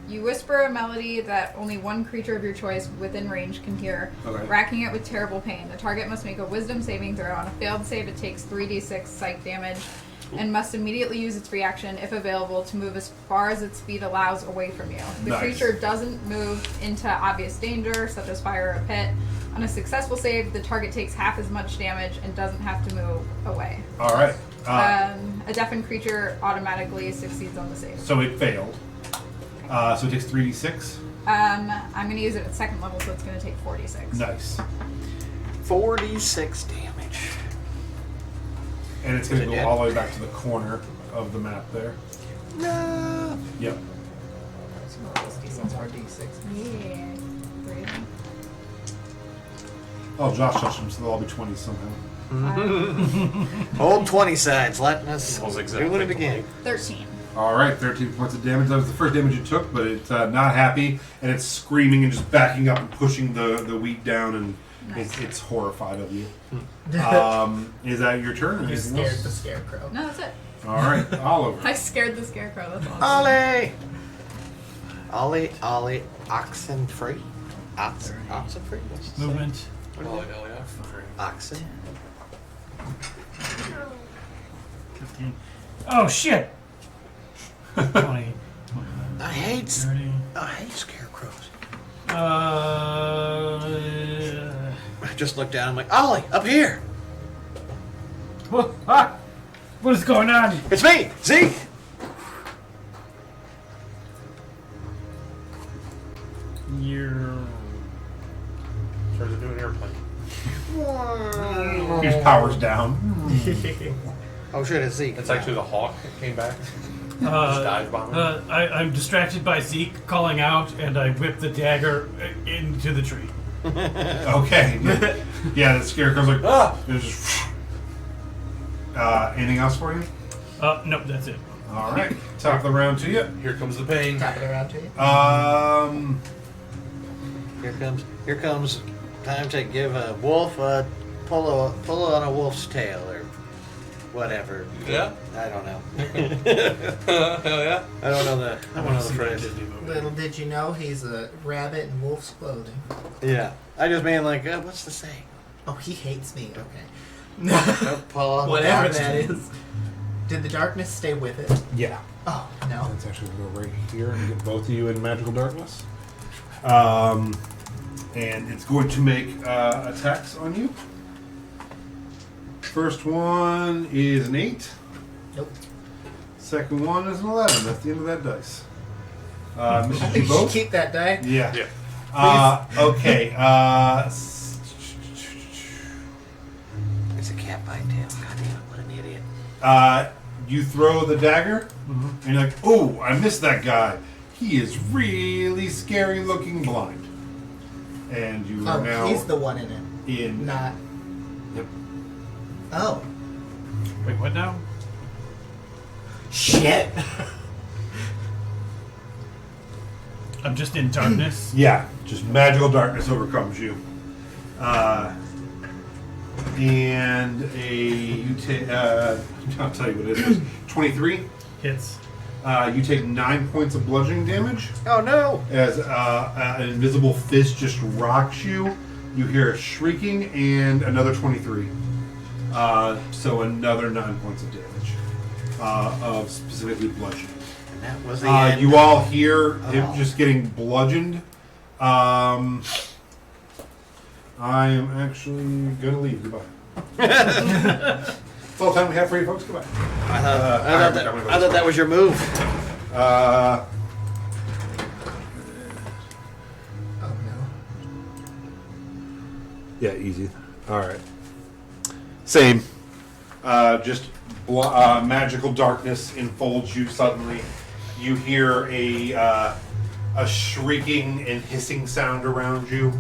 You whisper a melody that only one creature of your choice within range can hear, Okay. racking it with terrible pain. The target must make a wisdom saving throw. On a failed save, it takes 3d6 psych damage and must immediately use its reaction, if available, to move as far as its speed allows away from you. The Nice. creature doesn't move into obvious danger, such as fire or a pit. On a successful save, the target takes half as much damage and doesn't have to move away. All right. A deafened creature automatically succeeds on the save. So it failed. So it takes 3d6. I'm going to use it at second level, so it's going to take 46. Nice. 46 damage. And it's going Is to it go dead? all the way back to the corner of the map there. No. Yep. Some of those D6 are D6. Yeah. 3 of them. Oh, Josh touched them, so they'll all be 20s somehow. Old 20 sides letting us Was do exactly it again. 13. All right, 13 points of damage. That was the first damage it took, but it's not happy, and it's screaming and just backing up and pushing the wheat down, and Nice. it's horrified of you. Is that your turn? Or You anything scared else? the scarecrow. No, that's it. All right, Oliver. I scared the scarecrow. That's awesome. Ollie, oxen free? Oxen free? What's the Movement. Oxen? 15. Oh, shit! 20. I hate 30. scarecrows. Uh, I just looked down. I'm like, Ollie, up here. what is going on? It's me, Zeke. You're. Turns into an airplane. His power's down. Oh shit, it's Zeke. It's actually the hawk that came back. Just Uh, dive bomb. I'm distracted by Zeke calling out, and I whip the dagger into the tree. Okay. Yeah, the scarecrow's like, ah! And it's just, anything else for you? Nope, that's it. All right. Top of the round to you. Here comes the pain. Tap it around to you. Here comes time to give a wolf a pull on a wolf's tail or whatever. Yeah. I don't know. Hell yeah. I don't know the phrase. Disney movie. Little did you know he's a rabbit in wolf's clothing. Yeah, I just mean like what's the saying? Oh, he hates me. Okay. Pull on the Whatever ox. that is. Did the darkness stay with it? Yeah. Oh, no. Let's actually go right here and get both of you in magical darkness. And it's going to make attacks on you. First one is an 8. Nope. Second one is an 11. That's the end of that dice. I Misses think you you should both? keep that die. Yeah. Yeah. Okay. It's a cat by tail. God damn, what an idiot. You throw the dagger, and you're like, oh, I missed that guy. He is really scary looking blind. And you are Oh, now he's the one in it. in. Not. Yep. Oh. Wait, what now? Shit. I'm just in darkness. Yeah, just magical darkness overcomes you. And you take. I'll tell you what it is. 23. Hits. You take 9 points of bludgeoning damage Oh no! as an invisible fist just rocks you. You hear a shrieking and another 23. So another 9 points of damage of specifically bludgeoning. And that was the end. You all hear him Oh. just getting bludgeoned. I am actually gonna leave. Goodbye. That's all the time we have for you folks. Goodbye. I thought that was your move. Oh, no. Yeah, easy. All right. Same. Just magical darkness enfolds you suddenly. You hear a shrieking and hissing sound around you.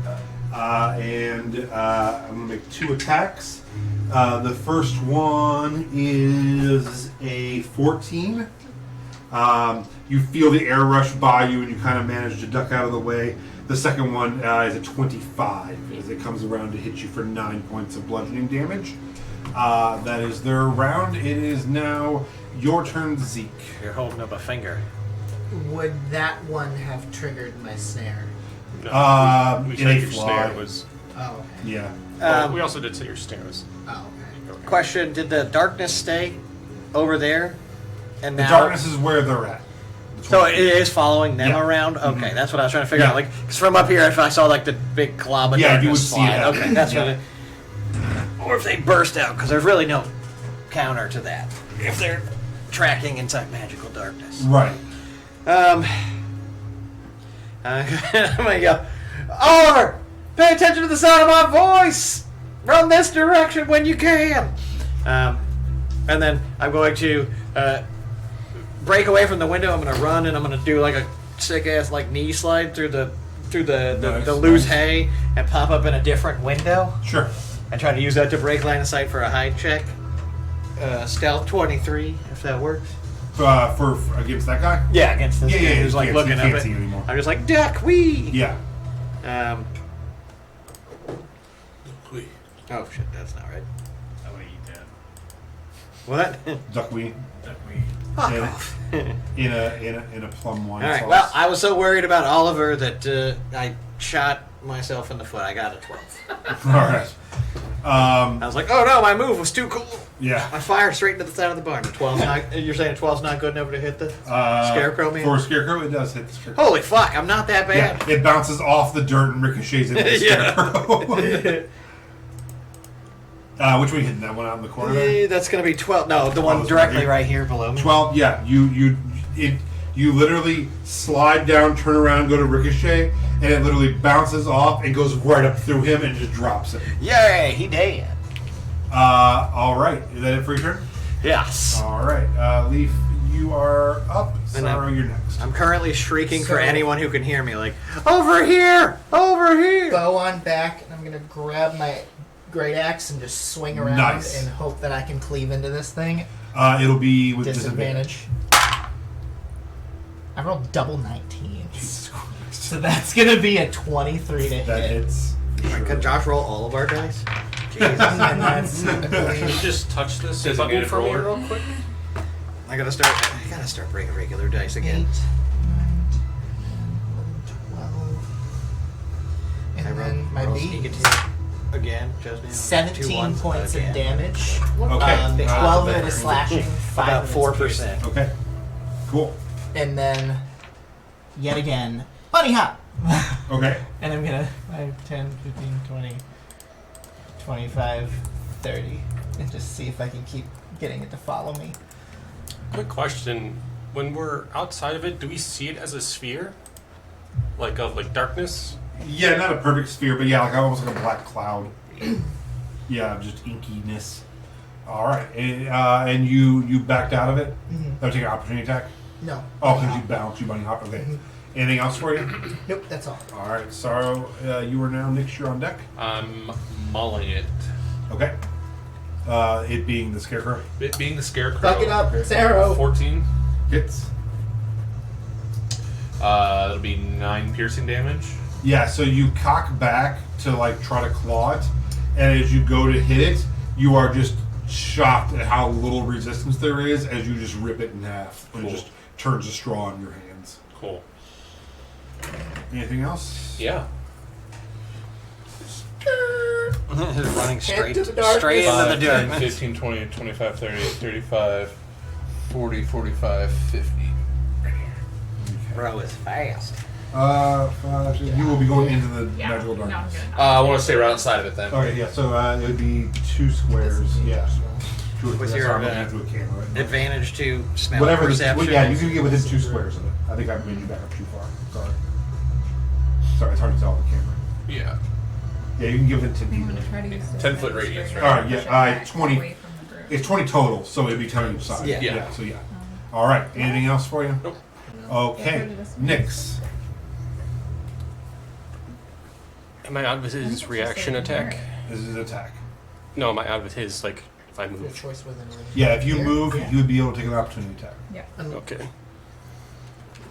And I'm going to make 2 attacks. The first one is a 14. You feel the air rush by you and you kind of manage to duck out of the way. The second one is a 25 as it comes around to hit you for 9 points of bludgeoning damage. That is their round. It is now your turn, Zeke. You're holding up a finger. Would that one have triggered my snare? No, we in said a your fly. snare was. Oh, okay. Yeah. Well, we also did say your snare was. Oh, okay. Question: did the darkness stay over there? And The now, darkness is where they're at. The so 20. it is following them Yeah. around. Okay, that's what I was trying to figure Yeah. out. Like, 'cause from up here, if I saw like the big glob of Yeah, you darkness would see slide. it. Okay, that's Yeah. what. Or if they burst out, because there's really no counter to that. If they're tracking inside magical darkness. Right. I'm gonna go, Oliver, pay attention to the sound of my voice. Run this direction when you can. And then I'm going to break away from the window. I'm gonna run and I'm gonna do like a sick ass like knee slide through the Nice, loose nice. hay and pop up in a different window Sure. and try to use that to break line of sight for a hide check. Stealth 23, if that works. For against that guy? Yeah, against this Yeah, dude yeah, who's you like can't- looking you up can't at see anymore. I'm just like, duck, wee! Yeah. Oh shit, that's not right. I want to eat that. What? Duckweed. Duckweed. Fuck Yeah. off. In a plum wine All right. sauce. Well, I was so worried about Oliver that I shot myself in the foot. I got a 12. All right. I was like, oh no, my move was too cool. Yeah. I fired straight into the side of the barn. 12's not. You're saying 12's not good enough to hit the scarecrow man? For a scarecrow, it does hit the scarecrow. Holy fuck! I'm not that bad. Yeah, it bounces off the dirt and ricochets into the Yeah. scarecrow. Which one hitting? That one out in the corner there? Yeah, that's gonna be 12. No, the one it's directly right here. right here below me. 12, yeah. You literally slide down, turn around, go to ricochet, and it literally bounces off and goes right up through him and just drops him. Yay! He dead. All right. Is that it for your turn? Yes. All right. Leaf, you are up. And Sorrow, you're next. I'm currently shrieking for So- anyone who can hear me, like, over here! Over here! Bow on back, and I'm gonna grab my great axe and just swing around Nice. and hope that I can cleave into this thing. It'll be with disadvantage. Disadvantage. I rolled double 19. Jesus Christ. So that's gonna be a 23 to That hit. hits. Can Josh roll all of our dice? And that's, I Can you believe, just touch this Designated button for me roller. real quick? I gotta start bringing regular dice 8, again. 9, 10, 11, 12. And then my roll beat. sneak attack again, just now. 17 2 1s points again. of damage. Okay. 12 of it is slashing, 5 About of it is 4%. Okay. Cool. and then yet again bunny hop. Okay. And I'm gonna 5, 10, 15, 20, 25, 30, and just see if I can keep getting it to follow me. Quick question: when we're outside of it, do we see it as a sphere, like of like darkness? Yeah, not a perfect sphere, but yeah, like almost like a black cloud. Yeah, just inkiness. All right, and you backed out of it. Mhm. That would take an opportunity attack. No. Oh, because you bounced, you bunny hop. Okay. Mhm. Anything else for you? Nope, that's all. All right, Sorrow, you are now Nick. You're on deck. I'm mulling it. Okay. It being the scarecrow It being the scarecrow. Fuck it up, it's arrow. 14. hits. It'll be 9 piercing damage. Yeah, so you cock back to like try to claw it, and as you go to hit it, you are just shocked at how little resistance there is as you just rip it in half and it Cool. just turns to straw in your hands. Cool. Anything else? Yeah. Running straight, to the darkness. straight into the 5, 10, dirt. 15, 20, 25, 30, 35, 40, 45, 50. Bro is fast. You will be going into the Yeah. magical No, I'm darkness. good. I want to stay right outside of it then. Okay, yeah, so it would be 2 squares. Yeah. With That's your, how I'm looking at it through a camera, right? Advantage to smell Whatever. perception. Yeah, you can get within 2 squares of it. I think I made you back up too far. Sorry, it's hard to tell on the camera. Yeah. Yeah, you can give it 10 I'm feet. gonna try to use this 10-foot as a radius, straight right? All right, yeah, push it back 20 away from the group. It's 20 total, so it'd be 10 on each side. Yeah. Yeah. So yeah. All right. Anything else for you? Nope. Okay. Nyx. Am I out with his reaction attack? This is attack. No, am I out with his like if I Your move? choice within range. Yeah, if you Here? move, Yeah. you would be able to take an opportunity attack. Okay.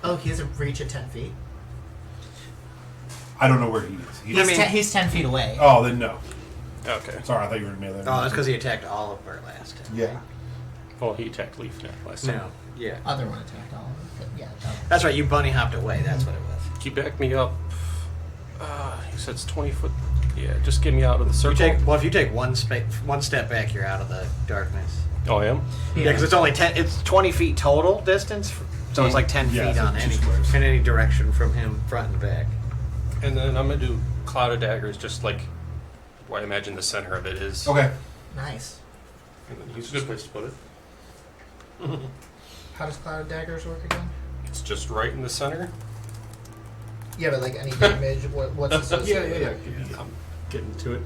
Oh, he has a reach of 10 feet. I don't know where he is. He's, he's 10 feet away. Oh, then no. Okay. Sorry, I thought you were in melee. Oh, that's because he attacked Oliver last time. Yeah. Well, he attacked Leaf last time. No. Yeah. Other one attacked all of them. Yeah. That's right. You bunny hopped away. That's what it was. Can you back me up? You said it's 20 foot. Yeah, just get me out of the circle. If you take one step back, you're out of the darkness. Oh, I am? Yeah, because it's only 10. It's 20 feet total distance, so it's like 10 Yeah, feet so on 2 any squares. in any direction from him, front and back. And then I'm going to do Cloud of Daggers, just like where I imagine the center of it is. Okay. Nice. And then It's a good place to put it. How does Cloud of Daggers work again? It's just right in the center. Yeah, but like any damage, what's associated? I'm getting to it.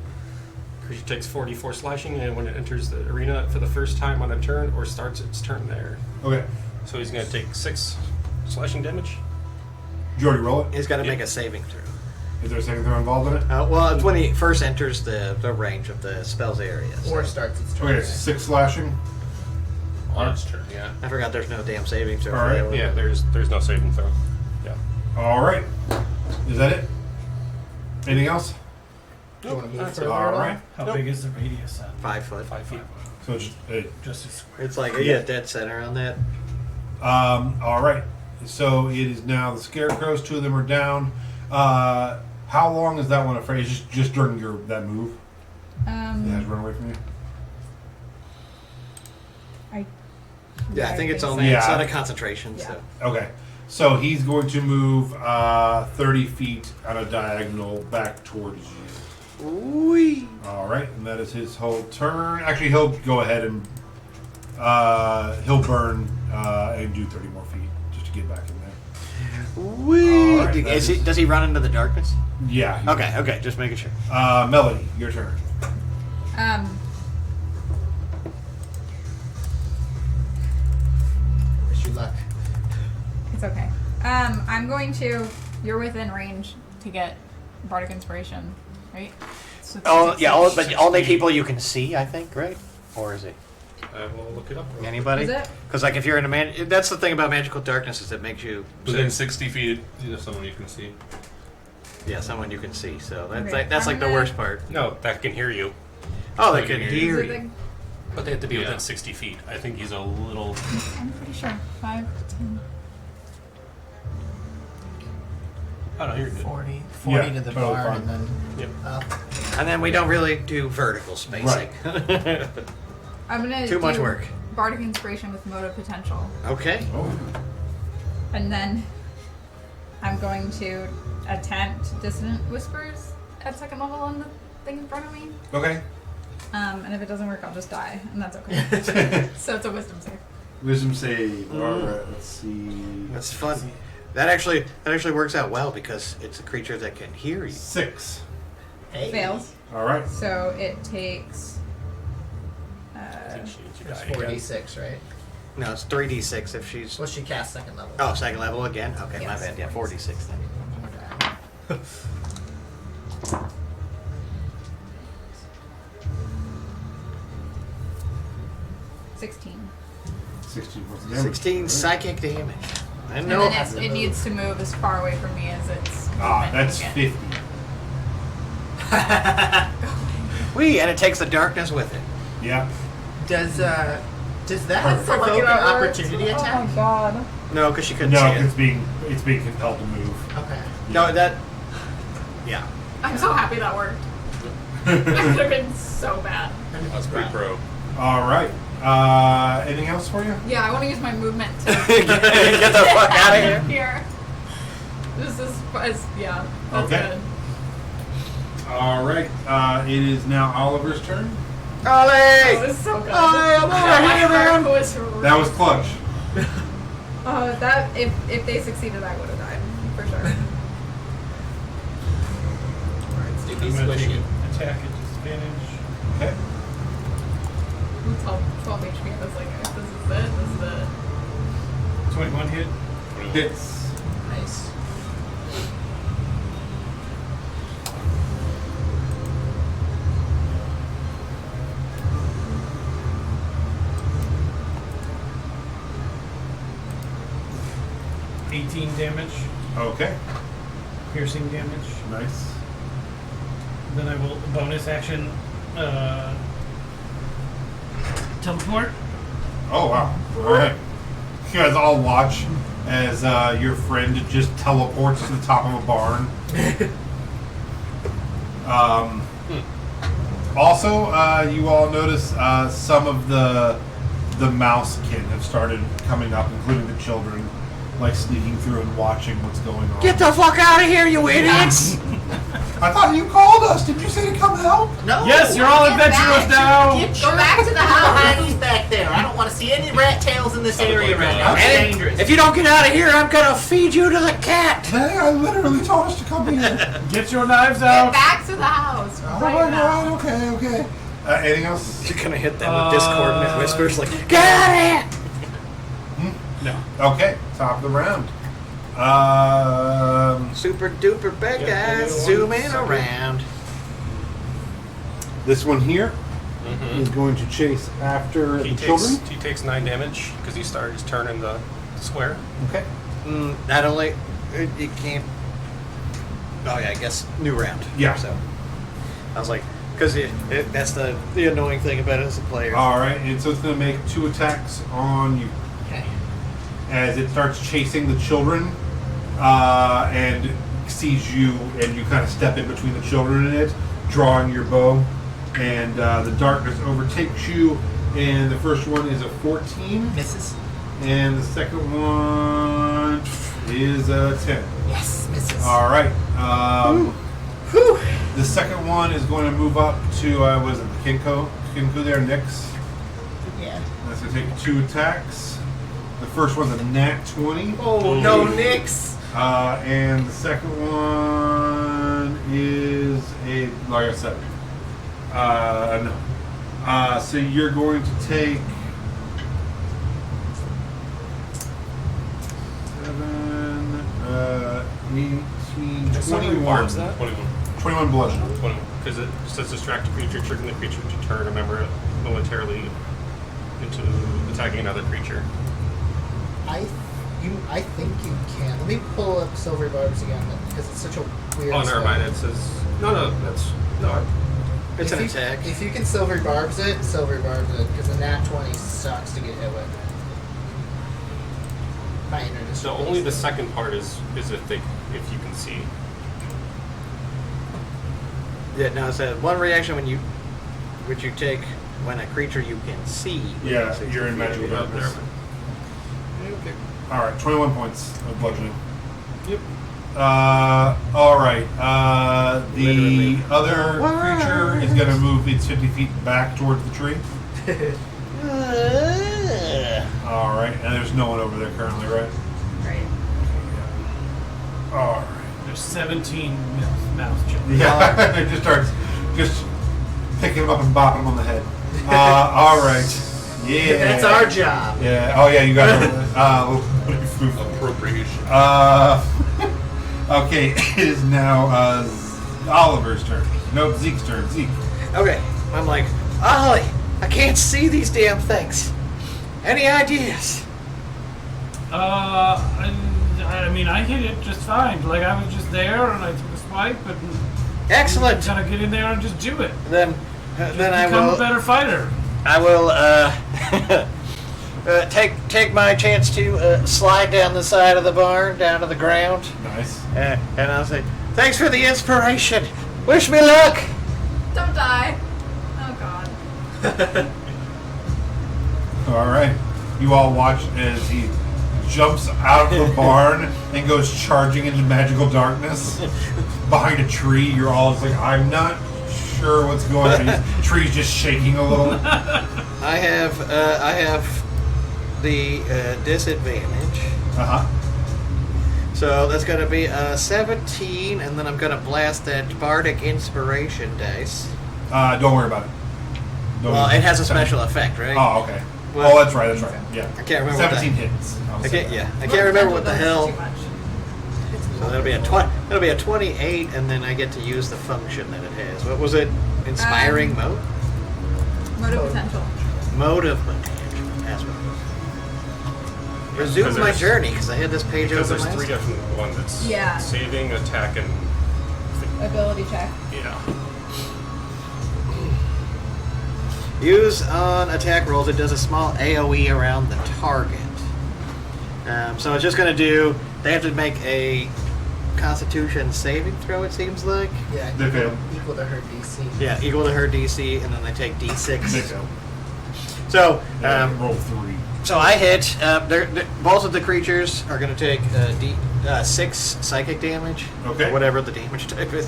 Creature takes 44 slashing, and when it enters the arena for the first time on a turn or starts its turn there. Okay. So he's going to take 6 slashing damage. Did you already roll it? He's got to make a saving throw. Is there a saving throw involved in it? Well, it's when he first enters the range of the spell's area. So. Or starts its turn. Okay, 6 slashing. On its turn, yeah. I forgot there's no damn saving throw. All for right, that one. Yeah, there's no saving throw. Yeah. All right. Is that it? Anything else? Do you want to move That's further? All at all? right. How big is the radius on 5 foot. 5 feet. So just just a square? It's like yeah, dead center on that. all right. So it is now the scarecrows. 2 of them are down. How long is that one afraid? Just during that move? It has run away from you. Yeah, I think it's so. only Yeah. it's not a concentration. Yeah. So Okay. So he's going to move 30 feet on a diagonal back towards you. Ooh. All right, and that is his whole turn. Actually, he'll go ahead and he'll burn and do 30 more feet just to get back in there. Wee. All right, that is- Does he run into the darkness? Yeah. he- Okay, just making sure. Melody, your turn. Wish you luck. It's okay. I'm going to. You're within range to get bardic inspiration, right? So But only people you can see, I think, right? Or is it I will look it up. anybody? Is it? Because like if you're in a that's the thing about magical darkness is it makes you Within 60 feet, someone you can see. someone you can see. So that's Okay, that's I'm like the gonna- worst part. No, that can hear you. Oh, they They can can hear Is it you. But they have to be Yeah. within 60 feet. I think he's a little. I'm pretty sure. 5, 10. Oh, no, you're good. 40 Yeah, to the totally bar fine. and then Yep. up. And then we don't really do vertical spacing. I'm gonna Too much do work. bardic inspiration with motive potential, Okay. Oh. and then I'm going to attempt dissonant whispers at 2nd level on the thing in front of me. Okay. And if it doesn't work, I'll just die, and that's okay. So it's a wisdom save. Wisdom save. All right. Let's see. That's fun. That actually works out well because it's a creature that can hear you. 6. Hey. Fails. All right. So it takes. I think she needs to It's die again. 46, right? No, it's 3d6 if she's. Well, she cast 2nd level. Oh, 2nd level again? Okay, my Yes. bad. Yeah, 46 then. Okay. 16. 16. What's the damage? 16 psychic damage. I And know. then it needs to move as far away from me as it's. Ah, movement that's can. 50. Wee, and it takes the darkness with it. Yeah. Does that That's so lucky provoke an that works. opportunity Oh attack? my god. No, because she couldn't No, see it's it. being compelled to move. Okay. No, that. Yeah. I'm so happy that worked. That could have been so bad. That's pretty pro. All right. Anything else for you? Yeah, I want to use my movement to Get the fuck out of here. here. This is yeah. That's Okay. good. All right. It is now Oliver's turn. That Ollie! was so good. I'm over here, man. That was That was clutch. that if they succeeded, I would have died for sure. Alright, so I'm gonna take an attack at disadvantage. Okay. 12 HP. I was like, this is it. This is it. 21 hit. Hits. Nice. Damage. Okay. piercing damage. Nice. Then I will bonus action teleport. Oh wow! All right. You guys all watch as your friend just teleports to the top of a barn. Also, you all notice some of the mousekin have started coming up, including the children, like sneaking through and watching what's going on. Get the fuck out of here, you idiots! I thought you called us. Did you say to come help? No. Yes, you're all Get adventurous back. now. Get Go back to the house. Hades back there. I don't want to see any rat tails in this area right now. It's And dangerous. if you don't get out of here, I'm gonna feed you to the cat. Hey, I literally told us to come here. Get your knives Get out. back to the house Oh right my now. god, okay. Anything else? You're gonna hit them with discordant whispers like, get out of here! No. Okay, top of the round. Super duper big guys zooming around. This one here is going to chase after the children. He takes 9 damage because he started his turn in the square. Okay. Not only you can't. Oh yeah, I guess new round. Yeah. So I was like, because that's the annoying thing about it as a player. All right, and so it's going to make 2 attacks on you Okay. as it starts chasing the children and sees you, and you kind of step in between the children and it, drawing your bow, and the darkness overtakes you. And the first one is a 14, Misses. and the second one is a 10. Yes, misses. All right. The second one is going to move up to was it the Kinku there, Nyx. Yeah. That's going to take 2 attacks. The first one's a nat 20. Oh, no, Nyx. And the second one is a, like I said, no. So you're going to take 7, 18, 21. 21 bludgeoning. 21. Because it says distract a creature, triggering the creature to turn a member momentarily into attacking another creature. I think you can. Let me pull up Silver Barbs again because it's such a weird. Oh, never mind. It says no. That's no. It's if an you, attack. If you can Silver Barbs it, because the nat 20 sucks to get hit with. My internet is So only the second part is if you can see. Yeah, no, it says one reaction which you take when a creature you can see. Yeah, within 60 you're in feet magical of you. darkness. Okay. All right, 21 points of bludgeoning. Yep. All right. The Literally. other creature is going to move its 50 feet back towards the tree. All right, and there's no one over there currently, right? Right. All right. There's 17 mouse children. Yeah, it just starts picking him up and bopping him on the head. All right. Yeah. That's our job. Yeah. Oh yeah, you got Appropriation. Okay, it is now Oliver's turn. Nope, Zeke's turn. Zeke. Okay, I'm like, Ollie, I can't see these damn things. Any ideas? I mean, I hit it just fine. Like, I was just there, and I took a swipe, and Excellent. kind of get in there and just do it. Then I Become a will. better fighter. I will take my chance to slide down the side of the barn, down to the ground, Nice. and I'll say, "Thanks for the inspiration. Wish me luck." Don't die. Oh god. All right. You all watch as he jumps out of the barn and goes charging into magical darkness behind a tree. You're all just like, I'm not sure what's going on. The tree's just shaking a little. I have the disadvantage. Uh huh. So that's going to be 17, and then I'm going to blast that bardic inspiration dice. Don't worry about it. Well, it has a special effect, right? Oh, okay. Well, Oh, that's right. That's right. Yeah. I can't remember 17 what hits. I'll I say can't. that. Yeah, I can't remember what the hell. Too much. So that'll be a That'll be a 28, and then I get to use the function that it has. What was it? Inspiring mode. Mode of potential. Mode of potential. That's what Resume Because my there's- journey because I had this page Because open there's last. three different ones. It's Yeah. saving, attack, and Ability check. yeah. Use on attack rolls. It does a small AOE around the target. So it's just going to do. They have to make a Constitution saving throw. It seems like. Yeah, They fail. equal to her DC. Yeah, equal to her DC, and then they take D6. They fail. So, Roll 3. so I hit. Both of the creatures are going to take 6 psychic damage. Okay. Or whatever the damage type is.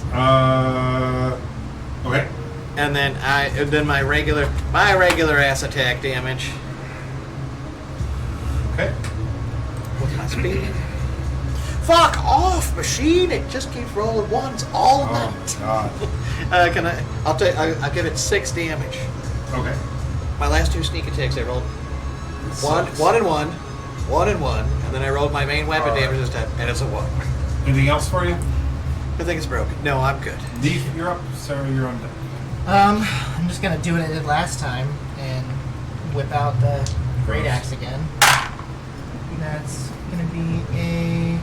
Okay. And then my regular ass attack damage Okay. with my speed. Fuck off, machine! It just keeps rolling ones all Oh night. God. I'll give it 6 damage. Okay. My last 2 sneak attacks I rolled one and one, and then I rolled my main weapon Alright. damage this time, and it's a 1. Anything else for you? I think it's broken. No, I'm good. Leaf, you're up. Sarah, you're on deck. I'm just gonna do what I did last time and whip out the great axe again. That's gonna be a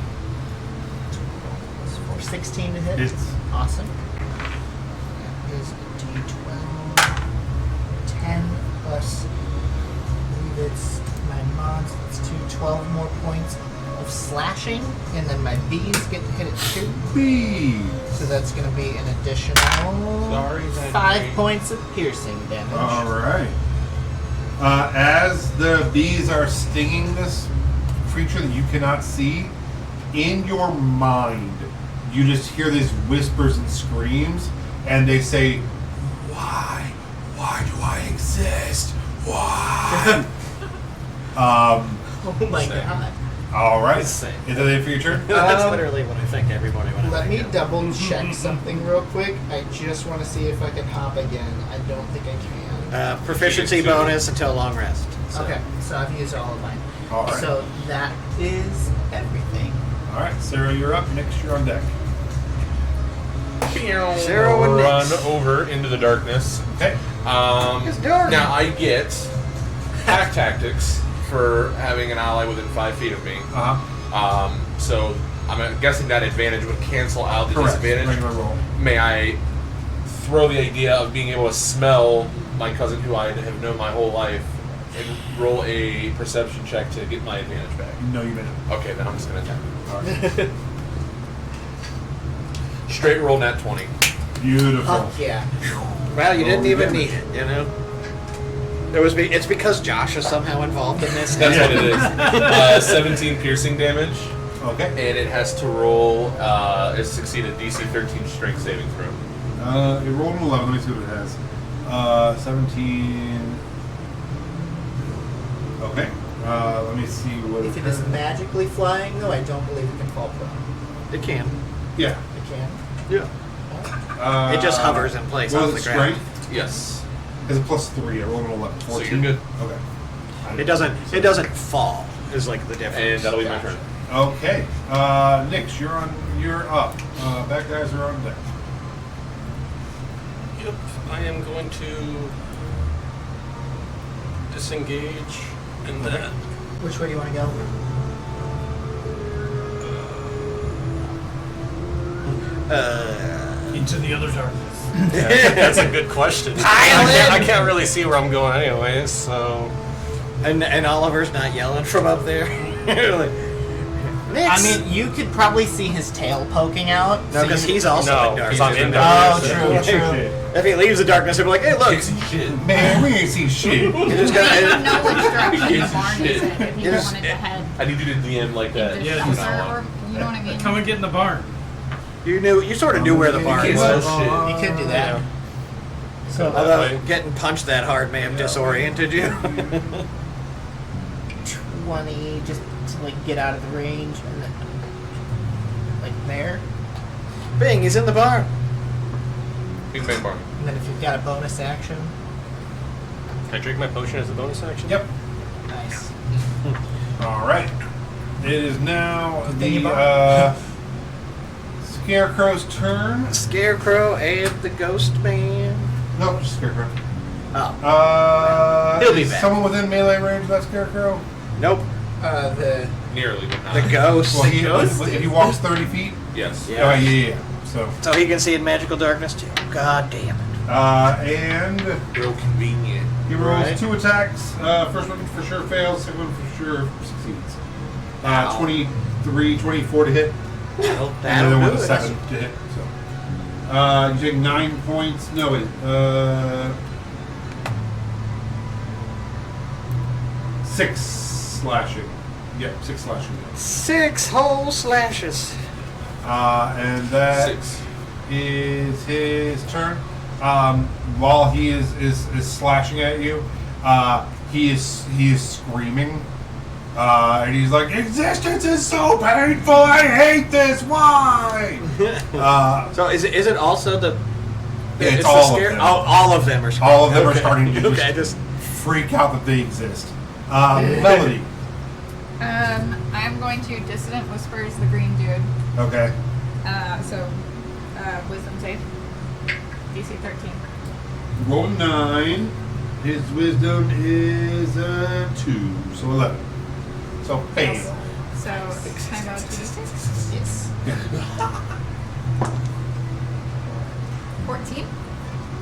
16 to hit. It's Awesome. That is a D12. 10 plus, I believe it's my mods. It's 12 more points of slashing, and then my bees get to hit it too. B. So that's going to be an additional Sorry, that 5 ain't- points of piercing damage. All right. As the bees are stinging this creature that you cannot see, in your mind, you just hear these whispers and screams, and they say, "Why? Why do I exist? Why?" Oh my god. All right. Insane. Is that it for your turn? That's literally what I think every morning when I Let me wake up. double check something real quick. I just want to see if I can hop again. I don't think I can. Proficiency bonus until long rest. So. Okay, so I've used all of mine. All right. So that is everything. All right, Sarah, you're up. Next, you're on deck. Zero and Run Nix. over into the darkness. Okay. It's dark. Now I get pack tactics for having an ally within 5 feet of me. So I'm guessing that advantage would cancel out the Correct. disadvantage. Regular roll. May I throw the idea of being able to smell my cousin, who I have known my whole life, and roll a perception check to get my advantage back? No, you may not. Okay, then I'm just gonna attack. All right. Straight roll nat 20. Beautiful. Fuck yeah. Well, you didn't Oh, even damage. need it, you know? It's because Josh is somehow involved in this. That's what it is. 17 piercing damage, Okay. and it has to roll. It succeeded DC 13 strength saving throw. It rolled an 11. Let me see what it has. 17. Okay. Let me see what If it is magically flying, though, I don't believe it can fall prone. It can. Yeah. It can. Yeah. It just hovers in place What on was the it, ground. strength? Yes. It's a plus 3. I rolled an 11. So 14. you're good. Okay. It doesn't fall. Is like the difference. And that'll be my turn. Okay. Nix, you're up. Bad guys are on deck. Yep, I am going to disengage and then Which way do you want to go? Into the other darkness. that's a good question. I can't really see where I'm going anyways, so and Oliver's not yelling from up there. Like, Nix! I mean, you could probably see his tail poking out. no, because he's also no, in because darkness. I'm in Oh, darkness. true, true. If he leaves the darkness, he'll be like, "Hey, look!" Man, we ain't seen shit. You're just You don't gonna, know which direction the barn Shit. is in if you Yes. wanted to head I need you to DM like that. Yeah, into just- shelter, or you know what I mean? Come and get in the barn. you sort of knew where the barn can't was. spell shit. You could do that. So, Although getting punched that hard may have disoriented you. 20, just to, like, get out of the range. And then, like, there. Bing, he's in the barn. Big Bang Barn. And then if you've got a bonus action, Can I drink my potion as a bonus action? Yep. nice. All right. It is now Thingy the Scarecrow's turn. Scarecrow and the Ghost Man. Nope, just Scarecrow. Oh, He'll be is back. someone within melee range of that Scarecrow? nope. The Nearly, but not. The ghost. Well, if he walks 30 feet. Yes. Yeah. Yeah. So, So he can see in magical darkness too. God damn it. and Real convenient. he rolls Right. 2 attacks. First one for sure fails. Second one for sure succeeds. Wow. 23, 24 to hit. That'll And the other do one it. is 7 to hit. So, you take 9 points. No, wait. 6 slashing. Yep, 6 slashing. 6 whole slashes. And that 6. is his turn. While he is slashing at you, he is screaming, and he's like, "Existence is so painful. I hate this. Why?" So is it also the? Yeah, it's the all of scare- them. All of them are. Scary. All of them are Okay. starting to Okay, just freak out that they exist. Melody. I am going to Dissident Whispers the green dude. Okay. Wisdom save. DC 13. Roll 9. His wisdom is 2, so 11. So fail. So, can I go 2d6? yes. 14.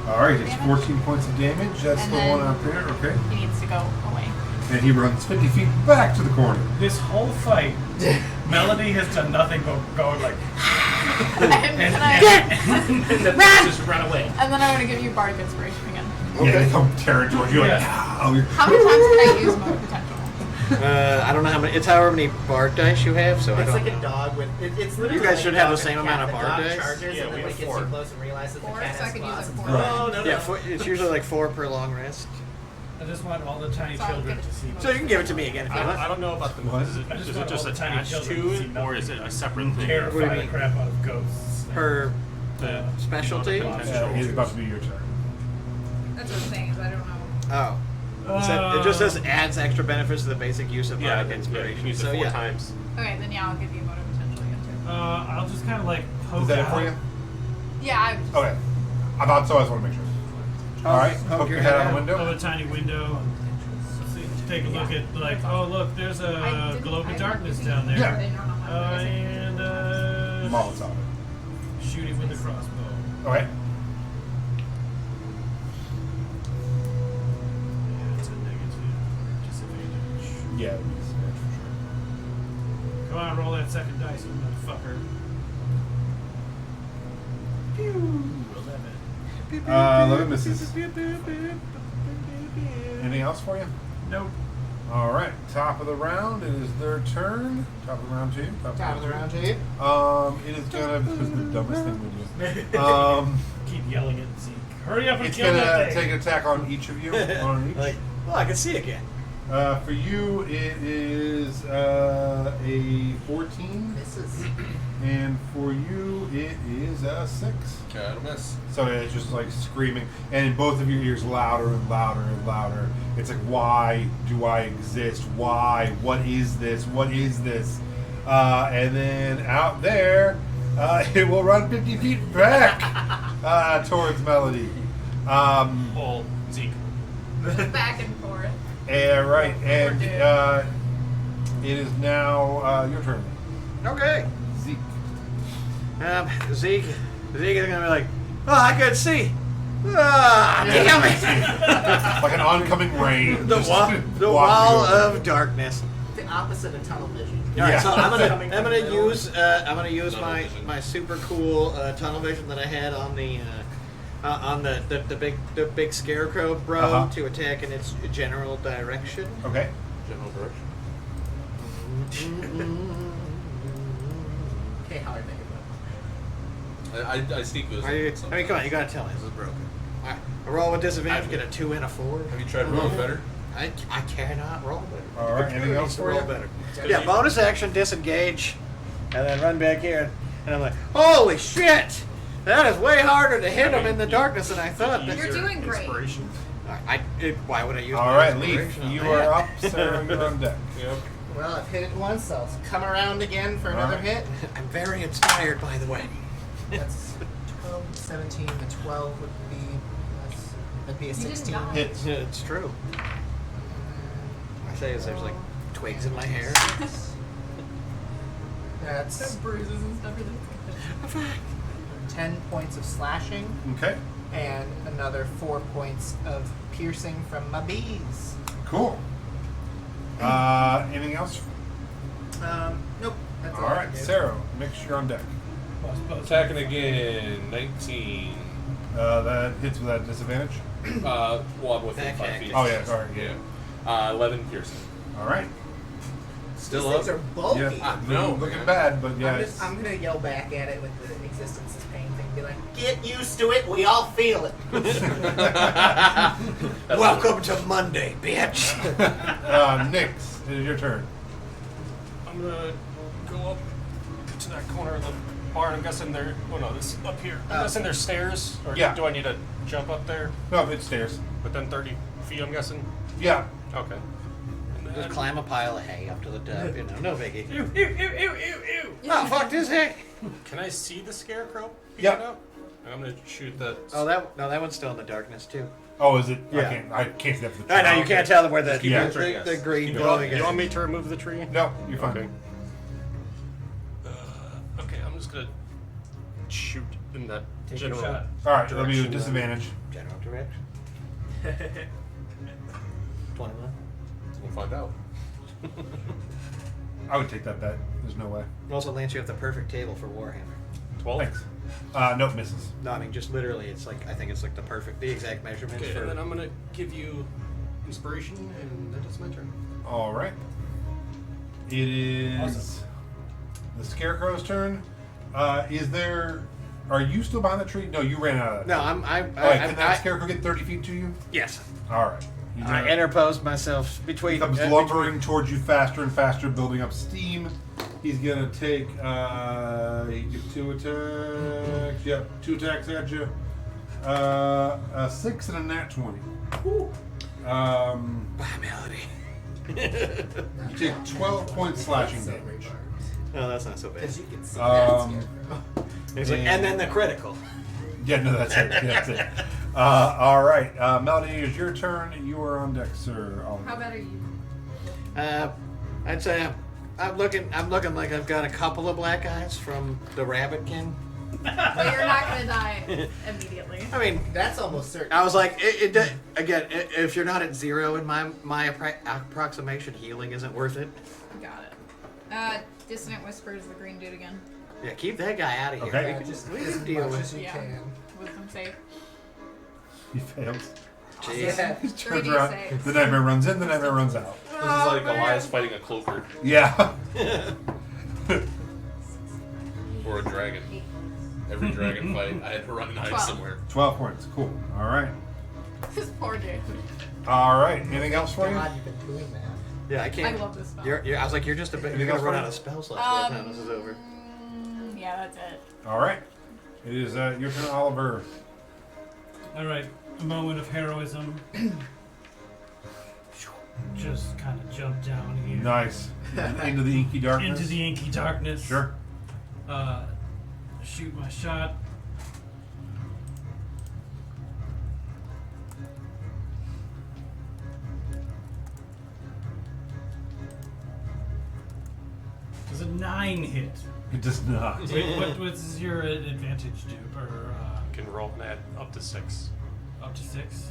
All right, it's 14 points of damage. That's And the then- one out there. Okay. He needs to go away. And he runs 50 feet back to the corner. This whole fight, Melody has done nothing but go like, And I Just run away. and then I want to give you Bardic Inspiration again. Yeah, they come tearing towards you. Like, Yeah. How many times can I use Mode Potential? I don't know how many. It's however many bard dice you have. So I It's don't like know. a dog with. It's literally. You guys like should a have dog the same and a amount cat. of The bar dog dice? charges, Yeah, and then we when it have gets 4. too close and realizes the 4, cat so I has can use claws. it 4. Right. Oh no! Yeah, it's usually like 4 per long rest. I just want all the tiny So I'll children give it to see. So you can give it to me again if you I want. don't know about the What? Is it, I just is want it just all the tiny attached children to to see it, or is it a separate thing? Terrify the mean? crap out of ghosts. Her The specialty? It's about to be your turn. That's what I'm saying, is I don't know. Oh. It just says adds extra benefits to the basic use of yeah, bardic you inspiration. can use So it 4 yeah. times. Okay, then yeah, I'll give you Mode Potential again too. I'll just kind of like poke Is that it out. for you? Yeah, I was just. Okay. I thought so. I just want to make sure. All right. Poke your head out the Of window. a tiny window. And see, take a look at like, oh look, there's I a didn't- globe I of darkness didn't- down there. Yeah. I didn't know how much it And Molotov. shoot him with a crossbow. Okay. Yeah, it's a negative disadvantage. Yeah. Come on, roll that second dice, you motherfucker. Pew! 11. 11 misses. Anything else for you? Nope. All right. Top of the round. It is their turn. Top of the round, too. Top of the round, Jay. It is gonna. This is the dumbest thing we do. Keep yelling at Zeke. Hurry up and It's kill that gonna thing. take an attack on each of you. On each. Like, well, I can see again. For you, it is a 14, Misses. and for you, it is a 6. Gotta miss. So it's just like screaming, and in both of your ears, louder and louder and louder. It's like, why do I exist? Why? What is this? What is this? And then out there, it will run 50 feet back towards Melody. Oh, Zeke. Back and forth. And right, and it is now your turn, Okay. Zeke. Zeke is gonna be like, oh, I could see. Ah, damn it! Like an oncoming rain. the just wall walking of over. darkness. The opposite of tunnel vision. All right, Yeah. so I'm Coming gonna from the middle. use Tunnel vision. my super cool tunnel vision that I had on the big scarecrow bro Uh-huh. to attack in its general direction. Okay. General direction. Okay, how I make it. I sneak those. I mean, come on, you gotta tell me this is broken. I roll with disadvantage, get a 2 and a 4. Have you tried rolling better? I cannot roll better. All right, anything Computer else needs to for roll you? better. Good Yeah, idea. bonus action, disengage, and then run back here. And I'm like, holy shit! That is way harder to hit him in the darkness than I thought. You're doing great. Inspiration. Why would I use All my right, Leaf, inspiration on you that? are up, Sarah. You're on deck. Yep. Well, I've hit it once. I'll come around again for another Alright. hit. I'm very inspired, by the way. That's 12, 17. The 12 would be. That'd be a didn't 16. die. Hits. Yeah, it's true. I say is there's like twigs in my hair. That's Bruises and stuff. 10 points of slashing Okay. and another 4 points of piercing from my bees. Cool. Anything else? Nope. That's all All I right, can do. Sarah, make sure you're on deck. Attacking again, 19. That hits with that disadvantage. Well, I'm within Back 5 feet. Oh yeah, sorry. Yeah. 11 piercing. All right. Still These things up. are bulky. Yeah. No, looking man. bad, but yeah. I'm gonna yell back at it with the existence is pain thing. Be like, get used to it. We all feel it. Welcome to Monday, bitch. Nyx, it is your turn. I'm gonna go up to that corner of the barn. I'm guessing there. Oh no, this is up here. I'm guessing there's stairs. Or Yeah. do I need to jump up there? No, it's stairs. Within 30 feet, I'm guessing. Yeah. Okay. And Just then, climb a pile of hay up to the top. No biggie. ew, ew, ew, ew, ew, ew. Oh fuck this hay. Can I see the scarecrow? Yeah. peeking out? I'm gonna shoot that. Oh, that one's still in the darkness too. Oh, is it? Yeah. I can't see that from the I know tree. you can't tell where the keep it the, going, the yes. green Keep it glowing You is. want me to remove the tree? No, you're fine. Okay. Okay, I'm just gonna shoot in that Take your general. shot. All right, let me do direction. disadvantage. General direction. 21. We'll find out. I would take that bet. There's no way. Also, Lance, you have the perfect table for Warhammer. 12. Thanks. Nope, misses. No, I mean just literally, it's like I think it's like the exact measurements Okay, for. and then I'm gonna give you inspiration, and that is my turn. All right. It is Awesome. the scarecrow's turn. Is there? Are you still behind the tree? No, you ran out of that. No, tree. I'm. All right, can that scarecrow get 30 feet to you? Yes. All right. He's I gonna- interposed myself between. He comes lumbering towards you faster and faster, building up steam. He's gonna take. He gets 2 attacks. Yep, 2 attacks at you. A 6 and a nat 20. Bye, Melody. You take 12 points slashing damage. No, that's not so bad. Because you can see Um, that scarecrow. He's like, and then the critical. Yeah, no, that's it. That's it. All right, Melody, it's your turn. You are on deck, sir. Oliver. How bad are you? I'd say I'm looking like I've got a couple of black eyes from the Rabbit King. But you're not gonna die immediately. I mean, That's almost certain. I was like, again, if you're not at 0 in my approximation, healing isn't worth it. Got it. Dissonant Whispers, the green dude again. Yeah, keep that guy out of here. Okay. We can, Just we as can deal much with. as you Yeah. can. Wisdom save. He fails. Jeez. Yeah. He turns 3d6. around. The nightmare runs in. The nightmare runs out. This is like Elias fighting a cloaker Yeah. or a dragon. Every dragon fight, I had to run and hide 12. somewhere. 12 points. Cool. All right. This poor dude. All right. Anything else for you? God, you've been doing that. Yeah, I can't. I love this spell. I was like, you're just a bit. Anything You're else gonna run for out you? of spell slots by the time this is over. Yeah, that's it. All right. It is your turn, Oliver. All right, a moment of heroism. Just kind of jump down here Nice. Into the inky darkness. into the inky darkness. Sure. Shoot my shot. Does a 9 hit? It does not. Wait, what does your advantage do? Or Can roll and add up to 6. up to 6?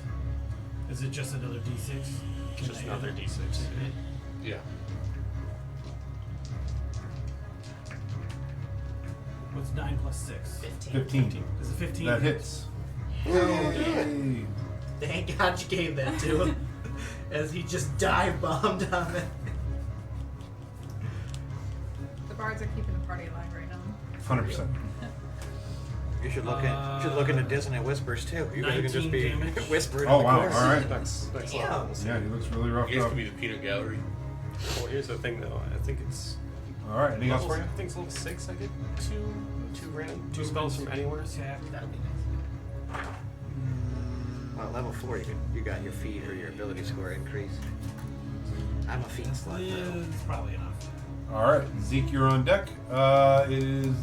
Is it just another d6? Can Just I another add it D6, to yeah. hit? Yeah. What's 9 plus 6? 15. Is it 15? That hits. Oh, Yay. Thank God you gave that to him. As he just dive bombed on it. The bards are keeping the party alive right now. 100%. You should look into Dissonant Whispers too. You guys can just 19 be damage. whispering. Oh, in the wow. corner. All right. Next level. Damn. Yeah, he looks really roughed You guys up. could be the peanut gallery. Well, here's the thing though. I think it's. All right. Anything else for you? I think it's level 6. I get two random 2 spells from anywhere. Attack. That'll be nice. Well, level 4, you got your feat or your ability score increase. I'm a feat slut Yeah, though. it's probably enough. All right, Zeke, you're on deck. It is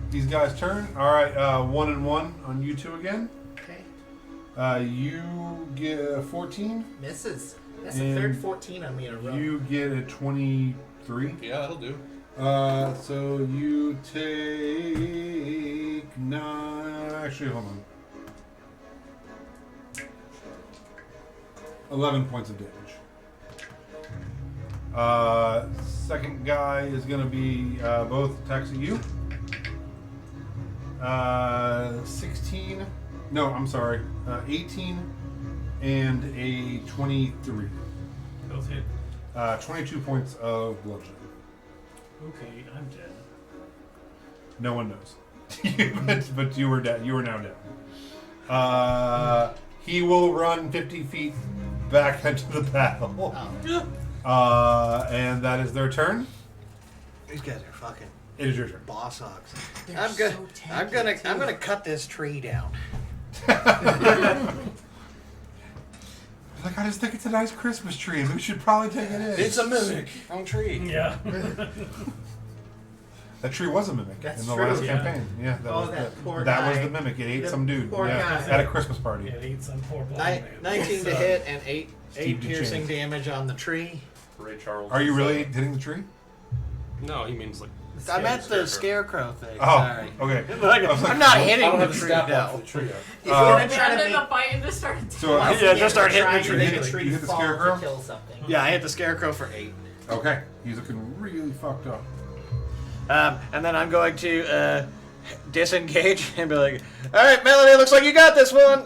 these guys' turn. All right, 1 and 1 on you two again. Okay. You get 14. Misses. That's the third 14 on me in a row. You get a 23. Yeah, that'll do. So you take 9. Actually, hold on. 11 points of damage. Second guy is going to be both attacks at you. 16. No, I'm sorry. 18 and a 23. Both hit. 22 points of bludgeoning. Okay, I'm dead. No one knows. but you were dead. You are now dead. He will run 50 feet back into the battle. Oh. And that is their turn. These guys are fucking It is your turn. boss hogs. They're I'm so gonna, tanky, I'm too. gonna cut this tree down. Like, I just think it's a nice Christmas tree. We should probably take it in. It's a mimic. Wrong tree. Yeah. That tree was a mimic That's in the true. last Yeah. campaign. Yeah, that Oh, was that poor that was guy. the mimic. It ate The some dude. poor Yeah, guy. at a Christmas party. It ate some poor blind man. 19 to hit and 8 Steve piercing Duchesne. damage on the tree. Ray Charles. Are you is, really hitting the tree? No, he means like. I meant the scarecrow thing. Oh, Sorry. okay. Like, I was like, I'm not I hitting don't the have the tree stat block now. for the trio. If you're gonna try Turned to in make the fight and just started. So Yeah, just start hitting trying the to tree. make a You tree hit the fall scarecrow? to kill something. Yeah, I hit the scarecrow for 8. okay, he's looking really fucked up. And then I'm going to disengage and be like, "All right, Melody, looks like you got this one."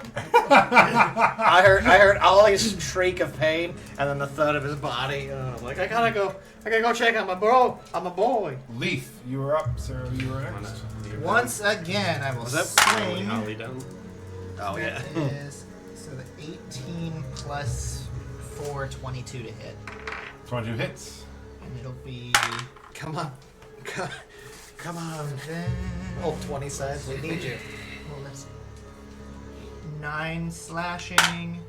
I heard Ollie's shriek of pain, and then the thud of his body. And I'm like, I gotta go check on my bro. On my boy. Leaf, you are up. Sarah, you are next. Once again, I will Was that swing. Ollie down? Oh yeah. That is so the 18 plus 4, 22 to hit, 22 hits. and it'll be Come on. Come on. then. Roll 20 sides. We need you. Well, let's see. 9 slashing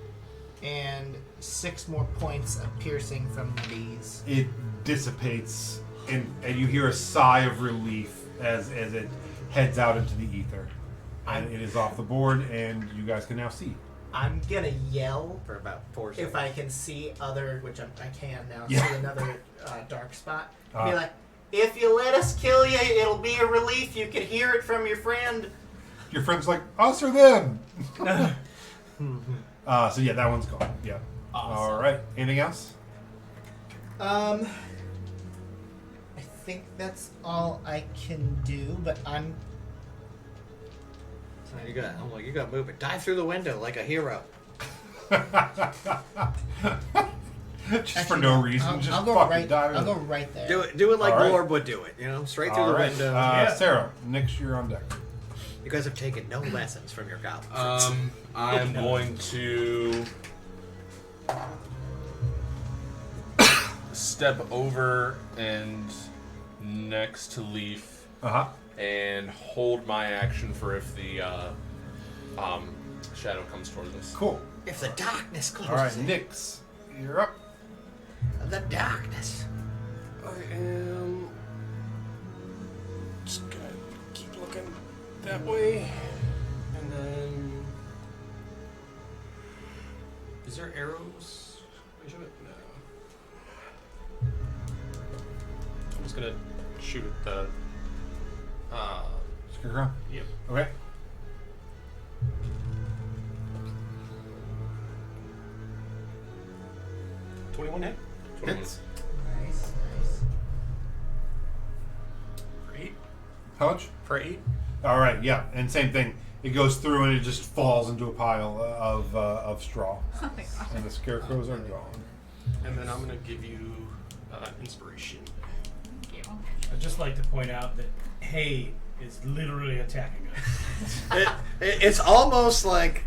and 6 more points of piercing from the bees. It dissipates, and you hear a sigh of relief as it heads out into the ether. And it is off the board, and you guys can now see. I'm gonna yell For about 4 if seconds. I can see other, which I can now, Yeah. see another dark spot. Be Ah. like, if you let us kill you, it'll be a relief. You can hear it from your friend. Your friend's like, us or them? So yeah, that one's gone. Yeah. Awesome. All right. Anything else? I think that's all I can do, but I'm You got. I'm like, you got to move it. Dive through the window like a hero. Just for no reason. I'll just go fucking right. dive in. I'll go right there. Do it like All right. Lord would do it. You know, straight through All the right. window. Yeah. Sarah, next you're on deck. You guys have taken no lessons from your goblins. I'm going to step over and next to Leaf Uh-huh. and hold my action for if the shadow comes towards us. Cool. If the darkness closes All right, in. Nyx, you're up. The darkness. I am just gonna keep looking that way, and then is there arrows? I should no. I'm just gonna shoot at the. Scarecrow. Yep. Okay. Hit. Hits. Nice. For 8. How much? For 8. All right, yeah, and same thing. It goes through and it just falls into a pile of straw, Oh my god. and the scarecrows are gone. And then I'm gonna give you inspiration. Thank you. I'd just like to point out that hay is literally attacking us. It's almost like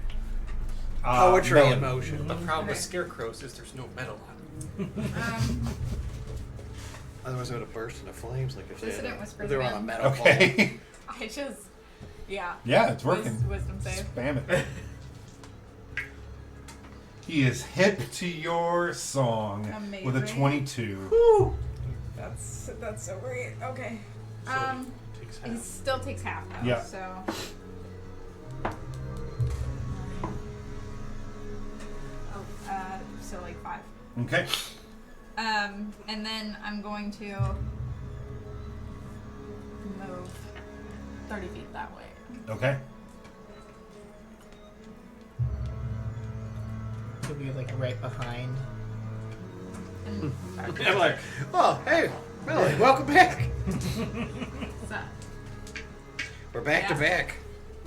poetry in Melanie. motion. The problem with Okay. scarecrows is there's no metal on them. Otherwise, it would have burst into flames like if Dissident whispers they were on a again. metal pole. Okay. I just, yeah. Yeah, it's working. Wisdom save. Spam it. He is hip to your song with a Amazing. 22. That's so great. Okay. So it takes He half. still takes half though. Yeah. So. Oh, so like 5. Okay. And then I'm going to move 30 feet that way. Okay. He'll be like right behind. And I'm like, oh, hey, Melody, welcome back. what's that? We're back to Yeah. back.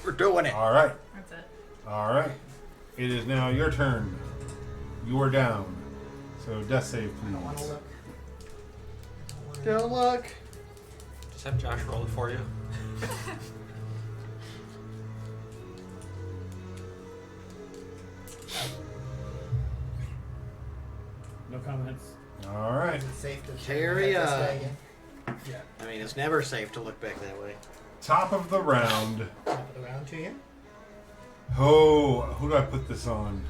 We're doing it. All right. That's it. All right. It is now your turn. You are down. So death save, I don't want to please. look. Don't look. Just have Josh roll it for you. No comments. All right. Is it safe to Carry this on. way again? Yeah. I mean, it's never safe to look back that way. Top of the round. Top of the round to you. Oh, who do I put this on?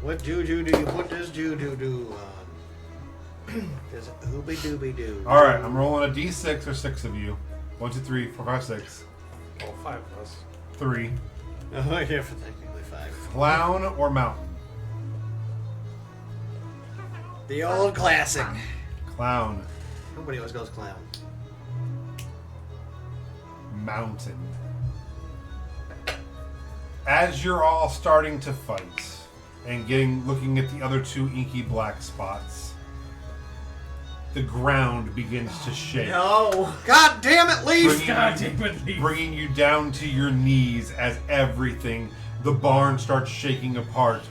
What juju do you put this juju on? Does it ooby dooby doo? All right, I'm rolling a d6 or 6 of you. 1, 2, 3, 4, 5, 6. Well, 5 of us. 3. Oh, yeah, for technically 5. Clown or mountain? The old classic. Clown. Nobody always goes clown. Mountain. As you're all starting to fight and looking at the other 2 inky black spots, the ground begins to shake, No. God damn it, Leaf! Bringing- God damn it, Leaf. bringing you down to your knees as everything, the barn starts shaking apart.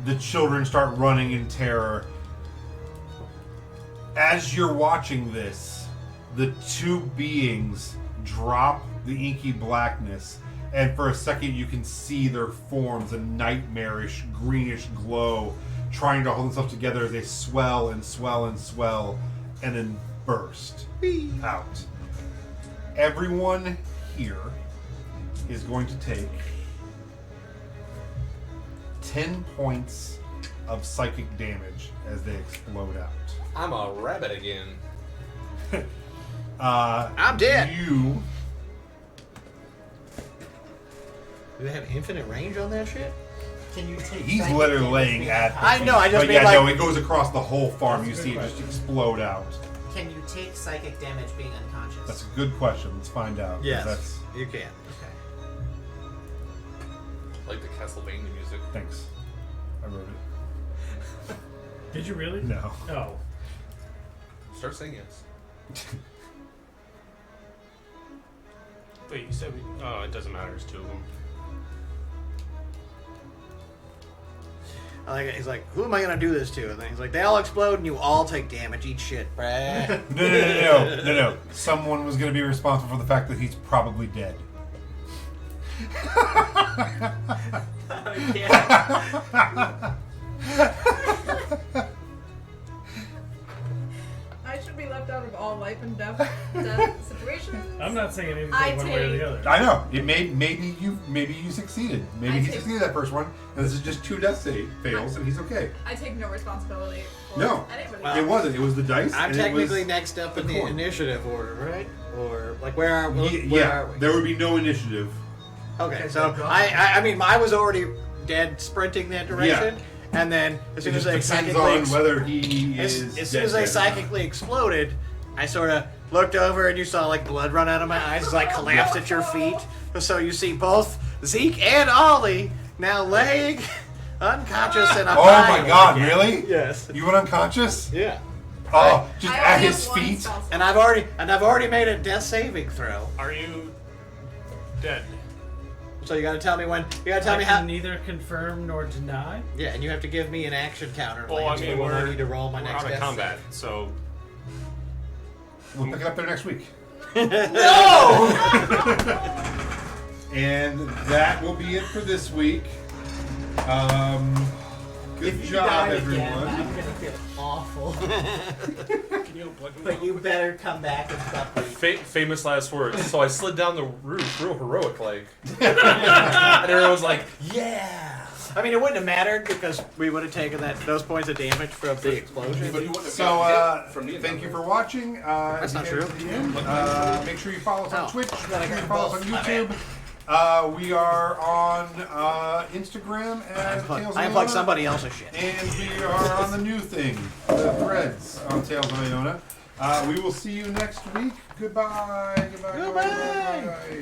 The children start running in terror. As you're watching this, the 2 beings drop the inky blackness, and for a second you can see their forms, a nightmarish greenish glow, trying to hold themselves together as they swell and swell and swell, and then burst out. Everyone here is going to take 10 points of psychic damage as they explode out. I'm a rabbit again. I'm dead. You Do they have infinite range on that shit? Can you take? He's psychic literally damage laying being at. I know, I just but mean yeah, like- no, it goes across the whole farm. You That's a see it good just question. explode out. Can you take psychic damage being unconscious? That's a good question. Let's find out. 'cause Yes, That's you can. Okay. Like the Castlevania music. thanks. I wrote it. Did you really? No. Oh. Start saying yes. Wait, you said we... Oh, it doesn't matter. There's 2 of them. I like it. He's like, who am I gonna do this to? And then he's like, they all explode and you all take damage. Eat shit, bruh. No. Someone was going to be responsible for the fact that he's probably dead. I should be left out of all life and death situations. I'm not saying anything I one way or take- the other. I know. Maybe you succeeded. Maybe I he take- succeeded that first one, and this is just 2 death save fails, and he's okay. I take no responsibility for No. anybody. It wasn't. It was the dice. I'm and it technically was, next up in the the corn. initiative order, right? Or like where are we? Yeah, there would be no initiative. Okay, so I mean, I was already dead sprinting that direction, and then as soon It as just I depends psychically on whether he as is soon as I dead or not. psychically exploded, I sort of looked over and you saw like blood run out of my eyes as I collapsed at your feet. So you see both Zeke and Ollie now laying unconscious in a Oh pile my god, again. really? Yes. You went unconscious? Yeah. Oh, just I at only his have one feet? spell slot. And I've already made a death saving throw. Are you dead? So you got to tell me when. You got to tell I me can how. neither confirm nor deny. Yeah, and you have to give me an action counter. Well, I mean, when I we're, need to roll my we're next out of death combat, save. so We'll pick it up there next week. No! And that will be it for this week. Good If you job, die everyone. again, I'm gonna feel awful. can you unplug me? But you better come back and stop me. Famous last words. So I slid down the roof, real heroic like. And everyone was like, yeah. I mean, it wouldn't have mattered because we would have taken those points of damage from the explosion. But you wouldn't have So, gotten hit from me. thank you for watching. That's not true. Make sure you follow us on Oh. Twitch. Make sure you follow us on YouTube. We are on Instagram at Tales of I Iona. unplugged somebody else's shit. And we are on the new thing, the threads on Tales of Iona. We will see you next week. Goodbye. Goodbye. Goodbye. Goodbye.